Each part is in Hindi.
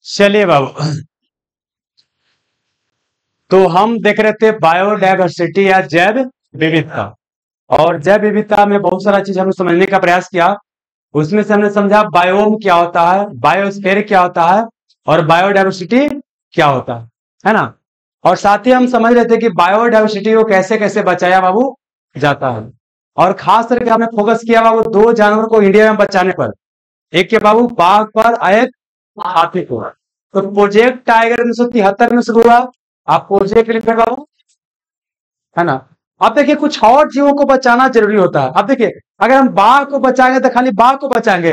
चलिए बाबू, तो हम देख रहे थे बायोडायवर्सिटी या जैव विविधता। और जैव विविधता में बहुत सारा चीज हमने समझने का प्रयास किया। उसमें से हमने समझा बायोम क्या होता है, बायोस्फीयर क्या होता है, और बायोडायवर्सिटी क्या होता है ना। और साथ ही हम समझ रहे थे कि बायोडायवर्सिटी को कैसे कैसे बचाया बाबू जाता है। और खास करके हमने फोकस किया बाबू दो जानवर को इंडिया में बचाने पर। एक के बाबू बाघ पर और एक हाथी को। तो प्रोजेक्ट टाइगर 1973 में शुरू हुआ। आप प्रोजेक्ट लिखे बाबू, है ना। अब देखिए कुछ और जीवों को बचाना जरूरी होता है। अब देखिए अगर हम बाघ को बचाएंगे तो खाली बाघ को बचाएंगे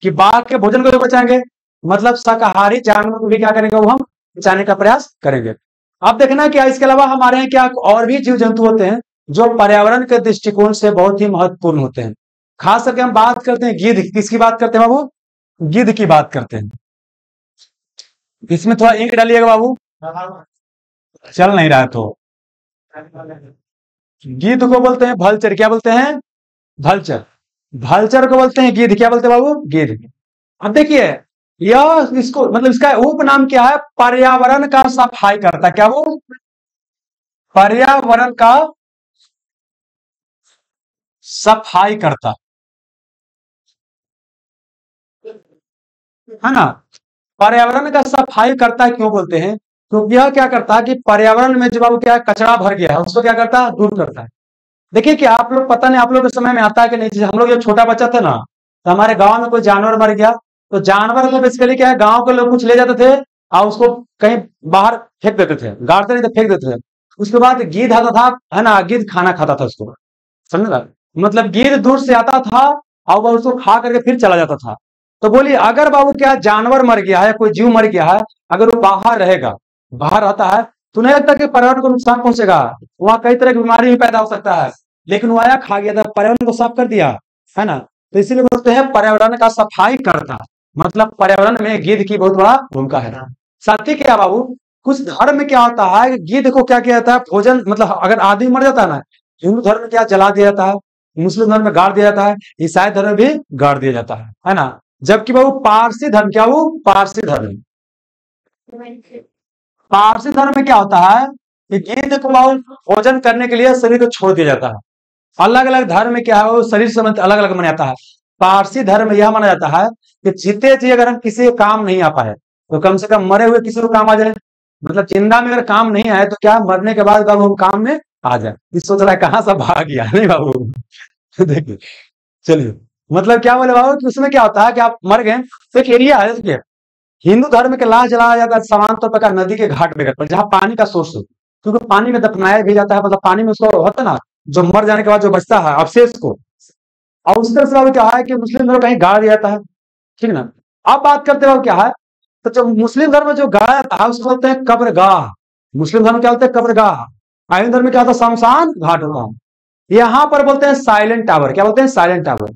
कि बाघ के भोजन को भी बचाएंगे, मतलब शाकाहारी जानवर को भी क्या करेंगे, वो हम बचाने का प्रयास करेंगे। अब देखना क्या इसके अलावा हमारे यहाँ क्या और भी जीव जंतु होते हैं जो पर्यावरण के दृष्टिकोण से बहुत ही महत्वपूर्ण होते हैं। खास करके हम बात करते हैं गिद्ध, किसकी बात करते हैं बाबू, गिद्ध की बात करते हैं। इसमें थोड़ा इंक डालिएगा बाबू, चल नहीं रहा है तो। गिद्ध को बोलते हैं भलचर, क्या बोलते हैं, भलचर। भलचर को बोलते हैं गिद्ध, क्या बोलते हैं बाबू, गिद्ध। अब देखिए यह इसको मतलब इसका उपनाम क्या है, पर्यावरण का सफाई करता, क्या वो पर्यावरण का सफाई करता, है ना। पर्यावरण का सफाई करता क्यों बोलते हैं, क्योंकि यह क्या करता है कि पर्यावरण में जो बाबू क्या है कचरा भर गया है उसको क्या करता है, दूर करता है। देखिए कि आप लोग पता नहीं आप लोग के समय में आता है कि नहीं, जैसे हम लोग जब छोटा बच्चा था ना तो हमारे गांव में कोई जानवर मर गया तो जानवर को बेसिकली क्या है गांव के लोग कुछ ले जाते थे और उसको कहीं बाहर फेंक देते थे, गाड़ते नहीं थे, फेंक देते थे। उसके बाद गिद्ध आता था, है ना, गिद्ध खाना खाता था उसको, समझ, मतलब गिद्ध दूर से आता था और वह उसको खा करके फिर चला जाता था। तो बोलिए अगर बाबू क्या जानवर मर गया है, कोई जीव मर गया है, अगर वो बाहर रहेगा, बाहर आता है तो नहीं लगता कि पर्यावरण को नुकसान पहुंचेगा, वहां कई तरह की बीमारी भी पैदा हो सकता है। लेकिन वो आया खा गया था, पर्यावरण को साफ कर दिया, है ना। तो इसीलिए बोलते हैं पर्यावरण का सफाई करता, मतलब पर्यावरण में गिद्ध की बहुत बड़ा भूमिका है। साथ ही क्या बाबू, कुछ धर्म में क्या होता है कि गिद्ध को क्या किया जाता है, भोजन, मतलब अगर आदमी मर जाता है ना, हिंदू धर्म में क्या जला दिया जाता है, मुस्लिम धर्म में गाड़ दिया जाता है, ईसाई धर्म में भी गाड़ दिया जाता है ना। जबकि बाबू पारसी धर्म, क्या वो पारसी धर्म, पारसी धर्म में क्या होता है कि गिद्ध को बाबू भोजन करने के लिए शरीर को छोड़ दिया जाता है। अलग अलग धर्म में क्या है वो शरीर संबंध अलग अलग माना जाता है। पारसी धर्म में यह माना जाता है कि जीते जी अगर हम किसी के काम नहीं आ पाए तो कम से कम मरे हुए किसी को काम आ जाए, मतलब जिंदा में अगर काम नहीं आए तो क्या मरने के बाद बाबू हम काम में आ जाए। इस सोच रहा है कहाँ से भाग गया नहीं बाबू देखिए, चलिए मतलब क्या बोले बाबू कि उसमें क्या होता है कि आप मर गए तो एक एरिया है, देखिए हिंदू धर्म के लाश जलाया जाता है समान तौर पर नदी के घाट में पर जहाँ पानी का सोर्स हो, क्योंकि पानी में दफनाया भी जाता है, मतलब पानी में उसको होता है ना जो मर जाने के बाद जो बचता है अवशेष को, और उस तरह से बाबू क्या है कि मुस्लिम धर्म कहीं गाड़ दिया जाता है, ठीक ना। अब बात करते हो क्या है, तो जो मुस्लिम धर्म में जो गाड़ा जाता है उसको बोलते हैं कब्रगाह। मुस्लिम धर्म क्या बोलते हैं, कब्रगाह। हिंदू धर्म में क्या होता है, शमशान घाट होता है। यहाँ पर बोलते हैं साइलेंट टावर, क्या बोलते हैं, साइलेंट टावर।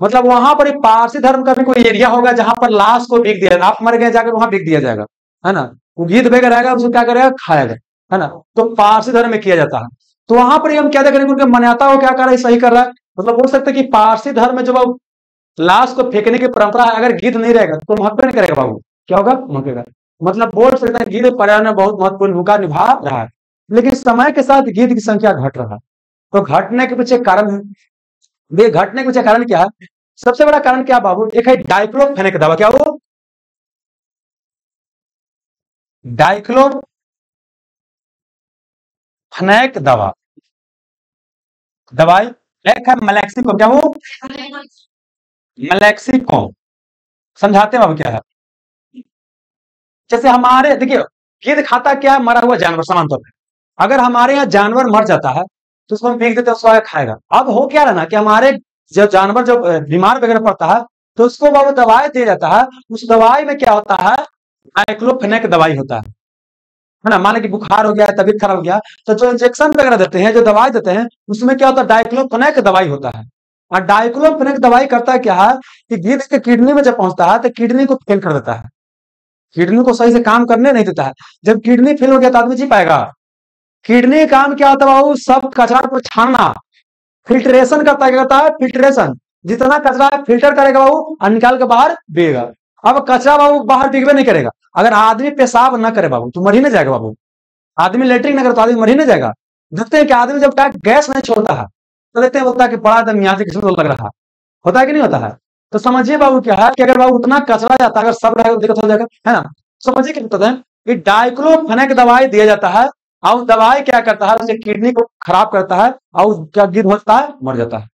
मतलब वहां पर एक पारसी धर्म का भी कोई एरिया होगा जहां पर लाश को बिक दिया, आप मर गए जाकर वहां बिक दिया जाएगा, है ना। वो गिद्ध बेग रहेगा उसको क्या करेगा, खाएगा, है ना। तो पारसी धर्म में किया जाता है। तो वहां पर हम क्या करेंगे, उनके मान्यता को क्या कर रहा है, सही कर रहा है। मतलब बोल सकते हैं कि पारसी धर्म में जो लाश को फेंकने की परंपरा है, अगर गिद्ध नहीं रहेगा तो महत्व नहीं करेगा बाबू, क्या होगा, महकेगा। मतलब बोल सकते हैं गिद्ध पर्यावरण में बहुत महत्वपूर्ण भूमिका निभा रहा है। लेकिन समय के साथ गिद्ध की संख्या घट रहा है। तो घटने के पीछे कारण है, ये घटने के पीछे कारण क्या है, सबसे बड़ा कारण क्या बाबू, एक है डाइक्लोफेनेक दवा, क्या वो डाइक्लोफेनेक दवा, दवाई। एक है मलेक्सिको, क्या वो मलेक्सिको, समझाते हैं बाबू क्या है। जैसे हमारे देखिए गिद्ध खाता क्या है, मरा हुआ जानवर सामान तौर पर। अगर हमारे यहाँ जानवर मर जाता है तो उसको हम फेंक देते हैं, उसको आगे खाएगा। अब हो क्या रहा ना कि हमारे जो जानवर जो बीमार वगैरह पड़ता है तो उसको बाबू दवाई दिया जाता है। उस दवाई में क्या होता है, डाइक्लोफेनेक दवाई होता है ना। मान लो कि बुखार हो गया है, तबीयत खराब हो गया, तो जो इंजेक्शन वगैरह देते हैं, जो दवाई देते हैं, उसमें क्या होता है, डाइक्लोफेनेक दवाई होता है। और डाइक्लोफेनेक दवाई करता है क्या है कि गिद्ध के किडनी में जब पहुंचता है तो किडनी को फेल कर देता है, किडनी को सही से काम करने नहीं देता है। जब किडनी फेल हो गया तो आदमी जी पाएगा। किडनी का काम क्या होता है बाबू, सब कचरा को छानना, फिल्ट्रेशन करता है, क्या करता है, फिल्ट्रेशन। जितना कचरा फिल्टर करेगा बाबू और निकाल के बाहर देगा। अब कचरा बाबू बाहर दिखबे नहीं करेगा। अगर आदमी पेशाब न करे बाबू तो मर ही नहीं जाएगा बाबू। आदमी लेटरिन न करे तो आदमी मर ही नहीं जाएगा। देखते हैं कि आदमी जब गैस नहीं छोड़ता है तो देखते हैं बोलता है कि बड़ा दम यहाँ से किसी को लग रहा है। होता है कि नहीं होता है? तो समझिए बाबू क्या है कि अगर बाबू उतना कचरा जाता है, अगर सब रहेगा तो दिक्कत हो जाएगा, है ना। समझिए क्या कहते हैं कि डाइक्लोफेनेक दवाई दिया जाता है और दवाई क्या करता है, उससे किडनी को खराब करता है और क्या गिर होता है, मर जाता है।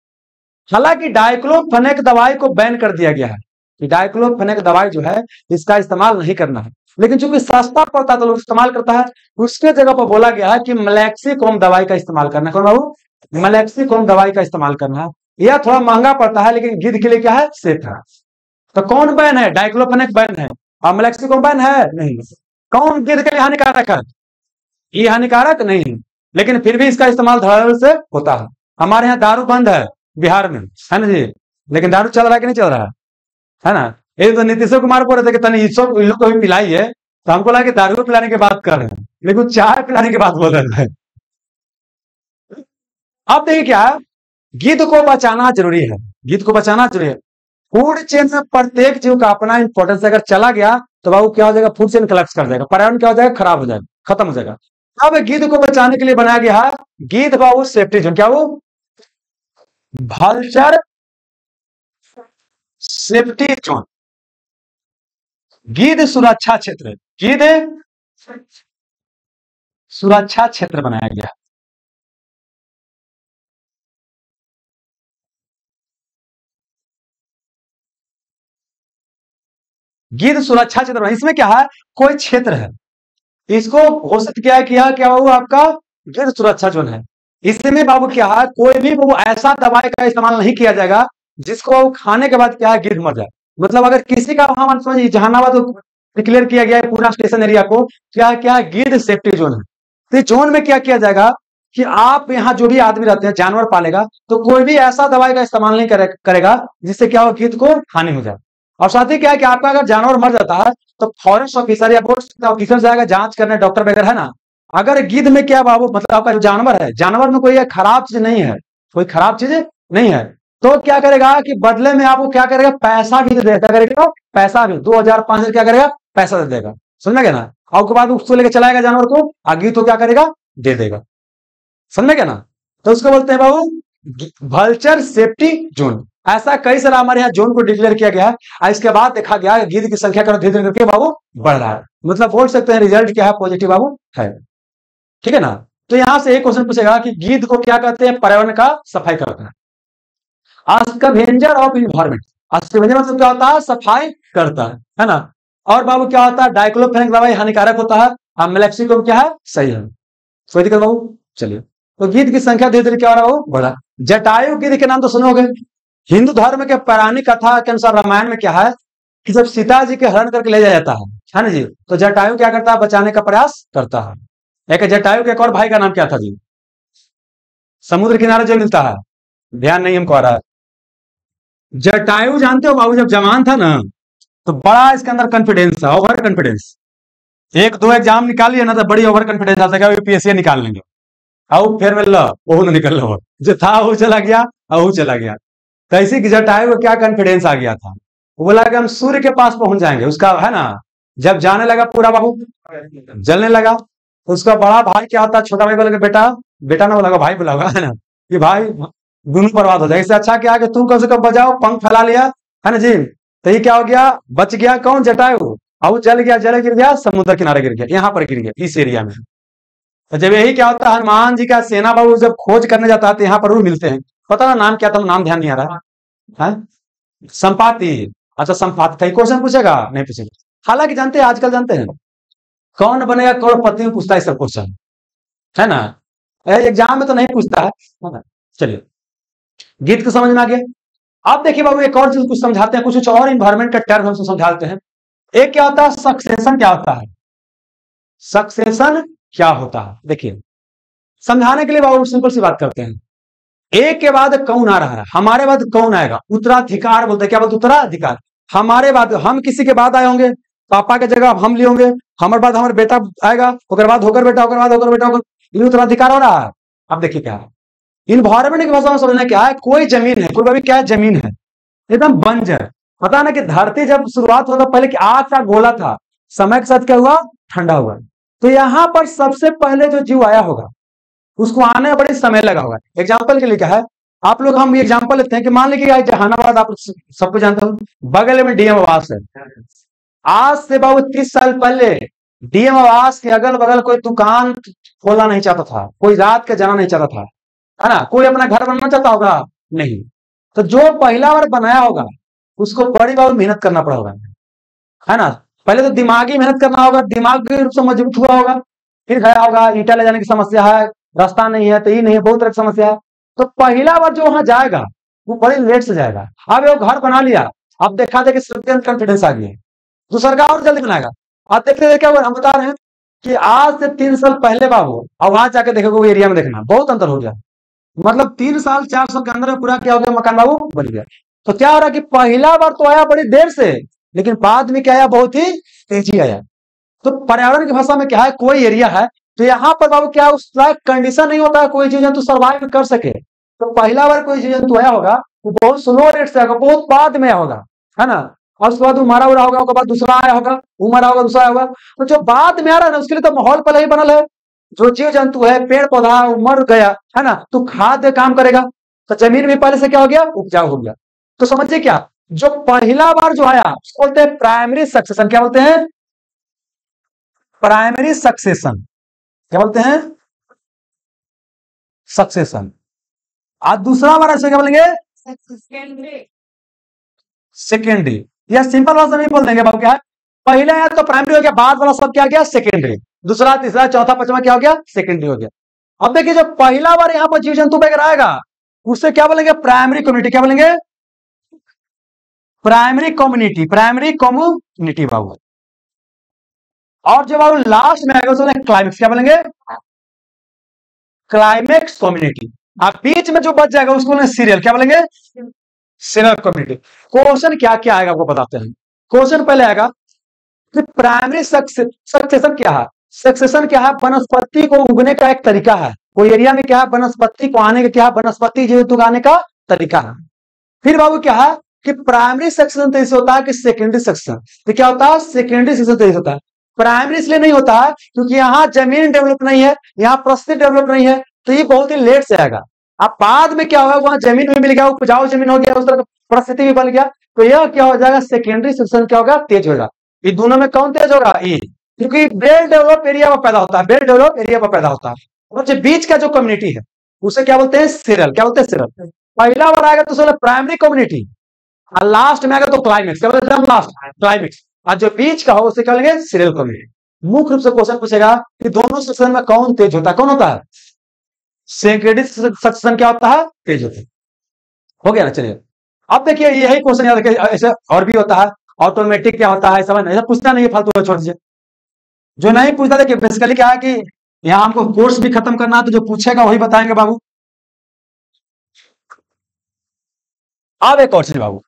हालांकि डाइक्लोफेनेक दवाई को बैन कर दिया गया है कि डाइक्लोफेनेक दवाई जो है इसका इस्तेमाल नहीं करना है, लेकिन चूंकि सस्ता पड़ता है तो लोग इस्तेमाल करता है। उसके जगह पर बोला गया है कि मलेक्सिकोम दवाई का इस्तेमाल करना है। कौन बाबू? मलेक्सिकोम दवाई का इस्तेमाल करना है। यह थोड़ा महंगा पड़ता है लेकिन गिद्ध के लिए क्या है, सेफ है। तो कौन बैन है? डाइक्लोफेनेक बैन है और मलेक्सिकोम बैन है नहीं। कौन गिद्ध के लिए हानिकारक है? ये हानिकारक नहीं, लेकिन फिर भी इसका इस्तेमाल धड़ाधड़ से होता है। हमारे यहाँ दारू बंद है बिहार में, है ना जी, लेकिन दारू चल रहा है कि नहीं चल रहा है ना। ये तो नीतीश कुमार बोल रहे थे कि तनी इन लोग को भी पिलाइए, तो हमको लगा कि दारू पिलाने की बात कर रहे हैं, लेकिन चाय पिलाने की बात बोल रहे हैं। अब देखिए क्या है, गिद्ध को बचाना जरूरी है, गिद्ध को बचाना जरूरी है। फूड चेन में प्रत्येक जीव का अपना इंपॉर्टेंस, अगर चला गया तो बाबू क्या हो जाएगा, फूड चेन कोलैप्स कर जाएगा, पर्यावरण क्या हो जाएगा, खराब हो जाएगा, खत्म हो जाएगा। अब गिद्ध को बचाने के लिए बनाया गया है गिद्ध बाबू सेफ्टी जोन। क्या वो? भल्चर सेफ्टी जोन, गिद्ध सुरक्षा क्षेत्र, गिद्ध सुरक्षा क्षेत्र बनाया गया। गिद्ध सुरक्षा क्षेत्र, इसमें क्या है, कोई क्षेत्र है, इसको घोषित किया क्या बाबू, आपका गिद्ध सुरक्षा जोन है। इसमें बाबू क्या है, कोई भी बाबू ऐसा दवाई का इस्तेमाल नहीं किया जाएगा जिसको बाबू खाने के बाद क्या है, गिद्ध मर जाए। मतलब अगर किसी का वहां समझिए जहानाबाद डिक्लेयर किया गया है पूरा स्टेशन एरिया को क्या क्या गिद्ध सेफ्टी जोन है। तो इस जोन में क्या किया जाएगा कि आप यहाँ जो भी आदमी रहते हैं, जानवर पालेगा, तो कोई भी ऐसा दवाई का इस्तेमाल नहीं करेगा जिससे क्या हो, गिद्ध को हानि हो जाए। और साथ ही क्या है कि आपका अगर जानवर मर जाता है तो फॉरेस्ट ऑफिसर या बोर्ड ऑफिसर जाएगा जांच करने, डॉक्टर वगैरह, है ना। अगर गिद्ध में क्या बाबू, मतलब आपका जो जानवर है, जानवर में कोई खराब चीज नहीं है, कोई खराब चीज नहीं है, तो क्या करेगा कि बदले में आपको क्या करेगा, पैसा भी दे देगा। क्या करेगा? पैसा भी 2000 5000 क्या करेगा, पैसा दे देगा। समझ में गया ना। और उसके बाद उसको लेकर चलाएगा जानवर को, आगे तो क्या करेगा, दे देगा। समझ में गया ना। तो उसको बोलते हैं बाबू वल्चर सेफ्टी जोन। ऐसा कई सारा हमारे यहाँ जोन को डिक्लेयर किया गया है और इसके बाद देखा गया गिद्ध की संख्या धीरे धीरे करके बाबू बढ़ रहा है। मतलब बोल सकते हैं रिजल्ट क्या है, पॉजिटिव बाबू है। ठीक है ना। तो यहां से एक क्वेश्चन पूछेगा कि गिद्ध को क्या कहते हैं, पर्यावरण का सफाई करता है, स्कैवेंजर ऑफ इन्वायरमेंट। स्कैवेंजर मतलब क्या होता है, सफाई करता है ना। और बाबू क्या होता है, डाइक्लोफेनेक दवाई हानिकारक होता है और मेलेक्सिकोम क्या है, सही है। कोई दिक्कत बाबू? चलिए, तो गिद्ध की संख्या धीरे धीरे क्या हो रहा है, वो बढ़ा। जटायु गिद्ध के नाम तो सुनोगे। हिंदू धर्म के पौराणिक कथा के अनुसार रामायण में क्या है कि जब सीता जी के हरण करके ले जाया जाता है ना जी, तो जटायु क्या करता है, बचाने का प्रयास करता है। एक जटायु के एक और भाई का नाम क्या था जी, समुद्र किनारे जो मिलता है, ध्यान नहीं हमको आ रहा है। जटायु जानते हो बाबू, जब जवान था ना तो बड़ा इसके अंदर कॉन्फिडेंस था, ओवर कॉन्फिडेंस। एक दो एग्जाम निकाल लिया ना तो बड़ी ओवर कॉन्फिडेंस आता है, यूपीएससी निकाल लेंगे। आओ फिर मिल लो, वो न निकल लो, जो था वो चला गया और वो चला गया। तो ऐसी जटायु को क्या कॉन्फिडेंस आ गया था, वो बोला कि हम सूर्य के पास पहुंच जाएंगे, उसका है ना। जब जाने लगा पूरा बाबू जलने लगा, तो उसका बड़ा भाई क्या होता है, छोटा भाई बोला बेटा, बेटा ना बोला, भाई बोला है ना, कि भाई दोनों बर्बाद हो जाए, इससे अच्छा क्या कि तू कम से कम बजाओ, पंख फैला लिया, है ना जी। तो ये क्या हो गया, बच गया कौन, जटायु। और जल गया, जल गिर गया, समुद्र किनारे गिर गया, यहाँ पर गिर गया, इस एरिया में। तो जब यही क्या होता है, हनुमान जी का सेना बाबू जब खोज करने जाता है तो यहाँ पर वो मिलते हैं। पता ना नाम क्या था, नाम ध्यान नहीं आ रहा है, संपाति। अच्छा संपाति था, क्वेश्चन पूछेगा नहीं पूछेगा। हालांकि जानते हैं, आजकल जानते हैं कौन बनेगा करोड़पति में पूछता है सब क्वेश्चन, है ना। एग्जाम में तो नहीं पूछता है ना। चलिए, गिद्ध को समझ में आ गया। अब देखिए बाबू एक और चीज कुछ समझाते हैं, कुछ और इन्वायरमेंट का टर्म हम समझाते हैं। एक क्या होता है, सक्सेशन क्या होता है, सक्सेशन क्या होता है। देखिए समझाने के लिए बाबू सिंपल सी बात करते हैं। एक के बाद कौन आ रहा है, हमारे बाद कौन आएगा, उत्तराधिकार बोलते हैं। क्या बोलते, उत्तराधिकार। हमारे बाद हम किसी के बाद आए होंगे, पापा के जगह हम लिए होंगे, हमारे बाद हमारे बेटा आएगा, होकर बाद होकर बेटा, होकर बाद होकर बेटा, होकर ये उत्तराधिकार हो रहा है। अब देखिए क्या है, इन्वायरमेंट की भाषा में समझना क्या है, कोई जमीन है, कोई भी क्या है, जमीन है एकदम बंजर, पता ना कि धरती जब शुरुआत होता पहले कि आग का गोला था, समय के साथ क्या हुआ, ठंडा हुआ। तो यहाँ पर सबसे पहले जो जीव आया होगा उसको आने में बड़ी समय लगा होगा। एग्जाम्पल के लिए क्या है, आप लोग हम एग्जाम्पल लेते हैं कि मान लीजिए जहानाबाद आप सबको जानते हो, बगल में डीएम आवास है। आज से बाबू 30 साल पहले डीएम आवास के अगल बगल कोई दुकान खोलना नहीं चाहता था, कोई रात के जाना नहीं चाहता था, है ना, कोई अपना घर बनाना चाहता होगा नहीं। तो जो पहला बार बनाया होगा उसको बड़ी बाबू मेहनत करना पड़ा होगा, है ना। पहले तो दिमागी मेहनत करना होगा, दिमाग के रूप से मजबूत हुआ होगा, फिर गया होगा, ईटा ले जाने की समस्या है, रास्ता नहीं है, तो ये नहीं है, बहुत तरह की समस्या है। तो पहला बार जो वहां जाएगा वो बड़ी लेट से जाएगा। अब वो घर बना लिया, अब देखा था कि कॉन्फिडेंस आ गया, तो सरकार और जल्दी बनाएगा। अब देखते देखते क्या हम बता रहे हैं कि आज से 3 साल पहले बाबू, अब वहां जाके देखोगे वो एरिया में देखना बहुत अंतर हो गया। मतलब 3 साल 4 साल के अंदर पूरा क्या हो गया, मकान बाबू बन गया। तो क्या हो रहा कि पहला बार तो आया बड़ी देर से, लेकिन बाद में क्या आया, बहुत ही तेजी आया। तो पर्यावरण की भाषा में क्या है, कोई एरिया है तो यहाँ पर बाबू क्या उसका कंडीशन नहीं होता है कोई जीव जंतु सर्वाइव कर सके। तो पहला बार कोई जीव जंतु आया होगा वो बहुत स्लो रेट से आएगा, बहुत बाद में होगा, है ना। और उसके बाद वो मरा उड़ा होगा, उसके बाद दूसरा आया होगा, वो मरा होगा, दूसरा आया होगा। तो जो बाद में आ रहा है ना उसके लिए तो माहौल पहले ही बनल है। जो जीव जंतु है, पेड़ पौधा मर गया, है ना, तो खाद्य काम करेगा, तो जमीन भी पहले से क्या हो गया, उपजाऊ हो गया। तो समझिए क्या, जो पहला बार जो आया उसको बोलते हैं प्राइमरी सक्सेशन। क्या बोलते हैं, प्राइमरी सक्सेशन। क्या बोलते हैं, सक्सेशन। आज दूसरा बार ऐसे क्या बोलेंगे, सेकेंडरी। या सिंपल भाषा में बोल देंगे बाबू क्या है, पहले आया तो प्राइमरी हो गया, बाद वाला सब क्या गया, सेकेंडरी। दूसरा तीसरा चौथा पांचवा क्या हो गया, सेकेंडरी हो गया। अब देखिए जो पहला बार यहाँ पर जीव जंतु वगैरह आएगा उससे क्या बोलेंगे, प्राइमरी कम्युनिटी। क्या बोलेंगे, प्राइमरी कम्युनिटी, प्राइमरी कम्युनिटी बाबू। और जब बाबू लास्ट में आएगा उसको क्लाइमेक्स। क्या बोलेंगे, क्लाइमेक्स कम्युनिटी। अब बीच में जो बच जाएगा उसको बोलेंगे सीरियल। क्या बोलेंगे, सीरियल कम्युनिटी। क्वेश्चन क्या क्या आएगा आपको बताते हैं। क्वेश्चन पहले आएगा कि प्राइमरी सक्सेशन क्या है। सक्सेशन क्या है, वनस्पति को उगने का एक तरीका है। कोई एरिया में क्या है, वनस्पति को आने का क्या है, वनस्पति जीव उगाने का तरीका है। फिर बाबू क्या है कि प्राइमरी सक्सेशन तो इससे होता है कि सेकेंडरी सक्सेशन। तो क्या होता है, सेकेंडरी सक्सेशन तो होता है। प्राइमरी इसलिए नहीं होता है क्योंकि यहाँ जमीन डेवलप नहीं है, यहाँ परिस्थिति डेवलप नहीं है, तो ये बहुत ही लेट से आएगा। अब बाद में क्या होगा, वहां जमीन भी मिल गया, उपजाऊ जमीन हो गया, उस तरह परिस्थिति भी बन गया, तो यह क्या हो जाएगा, सेकेंडरी सक्सेशन क्या होगा, तेज होगा। ये दोनों में कौन तेज होगा, ये, क्योंकि वेल डेवलप एरिया में पैदा होता है, वेल डेवलप एरिया में पैदा होता है। और जो बीच का जो कम्युनिटी है उसे क्या बोलते हैं, सीरियल। क्या बोलते हैं, सीरियल। पहला बार आएगा तो प्राइमरी कम्युनिटी, और लास्ट में आएगा तो क्लाइमेक्स। क्या बोलते हैं, लास्ट क्लाइमेक्स। और जो बीच का हो उसे क्या बोलेंगे, सीरियल कम्युनिटी। मुख्य रूप से क्वेश्चन पूछेगा कि दोनों सेक्शन में कौन तेज होता है, कौन होता है, सेकेंडरी सक्सेशन क्या होता है, तेज होता है। हो गया ना, चलिए अब देखिए यही क्वेश्चन याद रखिए। ऐसे और भी होता है, ऑटोमेटिक क्या होता है, समझ ऐसा पूछता नहीं है, फालतू छोड़ दीजिए। जो नहीं पूछता, देखिए बेसिकली क्या है कि यहाँ हमको कोर्स भी खत्म करना है, तो जो पूछेगा वही बताएंगे बाबू। अब एक और चीज बाबू,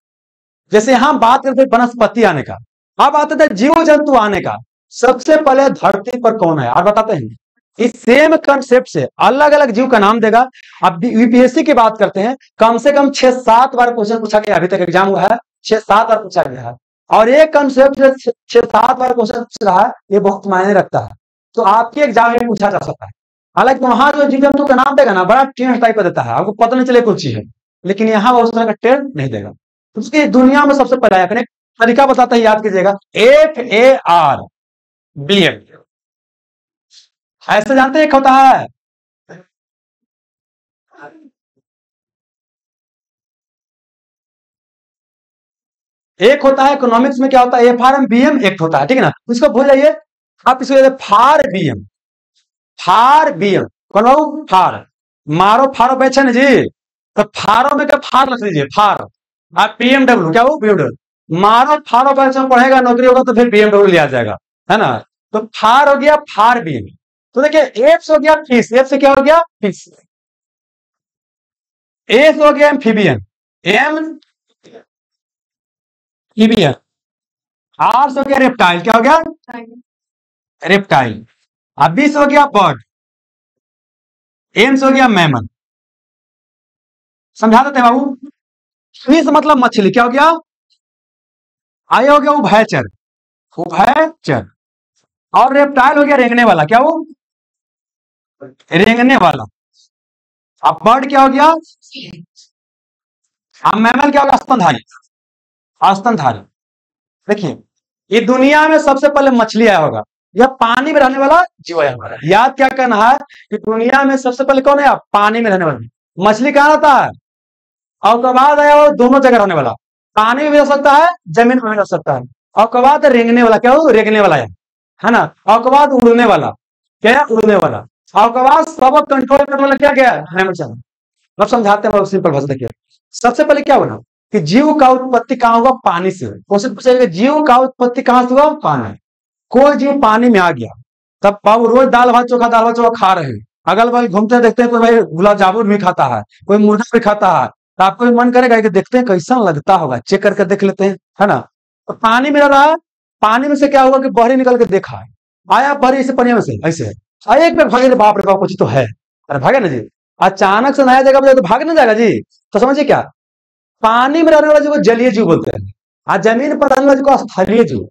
जैसे यहां बात करते वनस्पति आने का, अब आते थे जीव जंतु आने का। सबसे पहले धरती पर कौन है, और बताते हैं। इस सेम कंसेप्ट से अलग अलग जीव का नाम देगा। अब यूपीएससी की बात करते हैं, कम से कम 6-7 बार क्वेश्चन पूछा गया, अभी तक एग्जाम हुआ है 6-7 बार पूछा गया है, और एक कंसेप्ट से 6-7 बार क्वेश्चन पूछ रहा है, ये बहुत मायने रखता है। तो आपके एग्जाम में पूछा जा सकता है। हालांकि वहां जो जीव जंतु का नाम देगा ना, बड़ा टेंस टाइप का देता है, आपको पता नहीं चले कुछ चीज है, लेकिन यहाँ वो उस तरह का टेंस नहीं देगा। उसकी दुनिया में सबसे पहले अपने तरीका बताता है, याद कीजिएगा, FARBM। ऐसे जानते हैं, एक होता है, एक होता है इकोनॉमिक्स में क्या होता है, FRBM एक्ट होता है, ठीक है ना, इसको भूल जाइए। आप इसको फार बीएम, फार बीएम कौन बाबू, फार मारो फारो बेचे ना जी, तो फारो में क्या फार रख लीजिए, फार। आप BMW क्या वो BMW, मारो फारो बेचे पढ़ेगा, नौकरी होगा तो फिर BMW लिया जाएगा, है ना। तो फार हो गया, फार बीएम। तो देखिए एफ हो गया फिश, एफ से क्या हो गया, फिश। एफ हो गया एम्फीबियन, एम्फीबियन। आर से हो गया रेप्टाइल, क्या हो गया, रेप्टाइल। अब बी से हो गया बर्ड, एम से हो गया मैमल। समझा देते हैं बाबू। फिश मतलब मछली, क्या हो गया, आया हो गया उभयचर, उभयचर। और रेप्टाइल हो गया रेंगने वाला, क्या वो रेंगने वाला। अब बर्ड क्या हो गया, अब मैमल क्या होगा, स्तनधारी, स्तनधारी। देखिए ये दुनिया में सबसे पहले मछली आया होगा, यह पानी में रहने वाला जीव है हमारा। याद क्या करना है कि दुनिया में सबसे पहले कौन है, पानी में रहने वाला। मछली कहाँ रहता है, और उसके बाद आया वो दोनों जगह रहने वाला, पानी में भी रह सकता है, जमीन में भी रह सकता है। और उसके बाद रेंगने वाला, क्या वो रेंगने वाला है ना। और उसके बाद उड़ने वाला, क्या है उड़ने वाला। और उसके बाद सब कंट्रोल करने वाला क्या क्या है, अब समझाते हैं सिंपल भाषा। देखिए सबसे पहले क्या बना कि जीव का उत्पत्ति कहाँ होगा, पानी से। क्वेश्चन पूछेगा जीव का उत्पत्ति कहाँ से हुआ, पानी। कोई जीव पानी में आ गया, तब बाबू रोज दाल भात चोखा खा रहे हैं, अगल बगल घूमते देखते हैं, कोई भाई गुलाब जामुन भी खाता है, कोई मुर्गा भी खाता है, तो आपको भी मन करेगा कि देखते हैं कैसा लगता होगा, चेक करके देख लेते हैं, है ना। तो पानी में रहा है, पानी में से क्या हुआ कि बहरी निकल के देखा है, आया बहरी से पनिया में से ऐसे एक में भागे, बाप रे बाप कुछ तो है, अरे भागे ना जी। अचानक से नया जगह पे तो भाग ना जाएगा जी। तो समझिए क्या, पानी में रहने वाला जीव को जलीय जीव बोलते हैं, और जमीन पर रहने वाला जीव को स्थलीय जीव।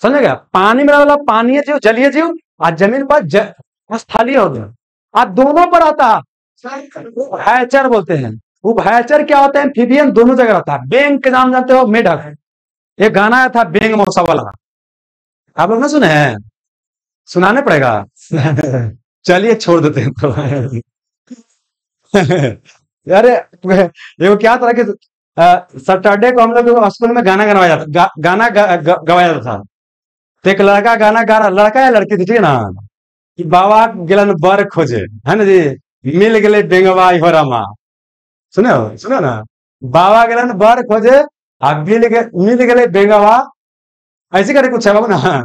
समझेगा, पानी में रहने वाला पानीय जीव जलीय जीव, और जमीन पर स्थलीय हो गया। और दोनों पर आता है उभयचर बोलते हैं। उभयचर क्या होते हैं, एम्फीबियन दोनों जगह रहता है। बेंग के नाम जानते हो, मेढक। एक गाना आया था बेंग मौसा वाला, आप लोग ना सुने हैं, सुनाने पड़ेगा चलिए छोड़ देते हैं तो अरे ये क्या था कि सैटरडे को हम लोग स्कूल में गाना गवाया जाता, गाना गवाया जाता था। तो एक लड़का गाना गा रहा, लड़का या लड़की थी, ठीक है ना, कि बाबा गिलन बर खोजे, है ना जी, मिल गए बेंगवा हो रामा। सुनो ना, बाबा गिलन बर खोजे, अब मिल गए बेंगवा, ऐसे करके कुछ है बाबू ना।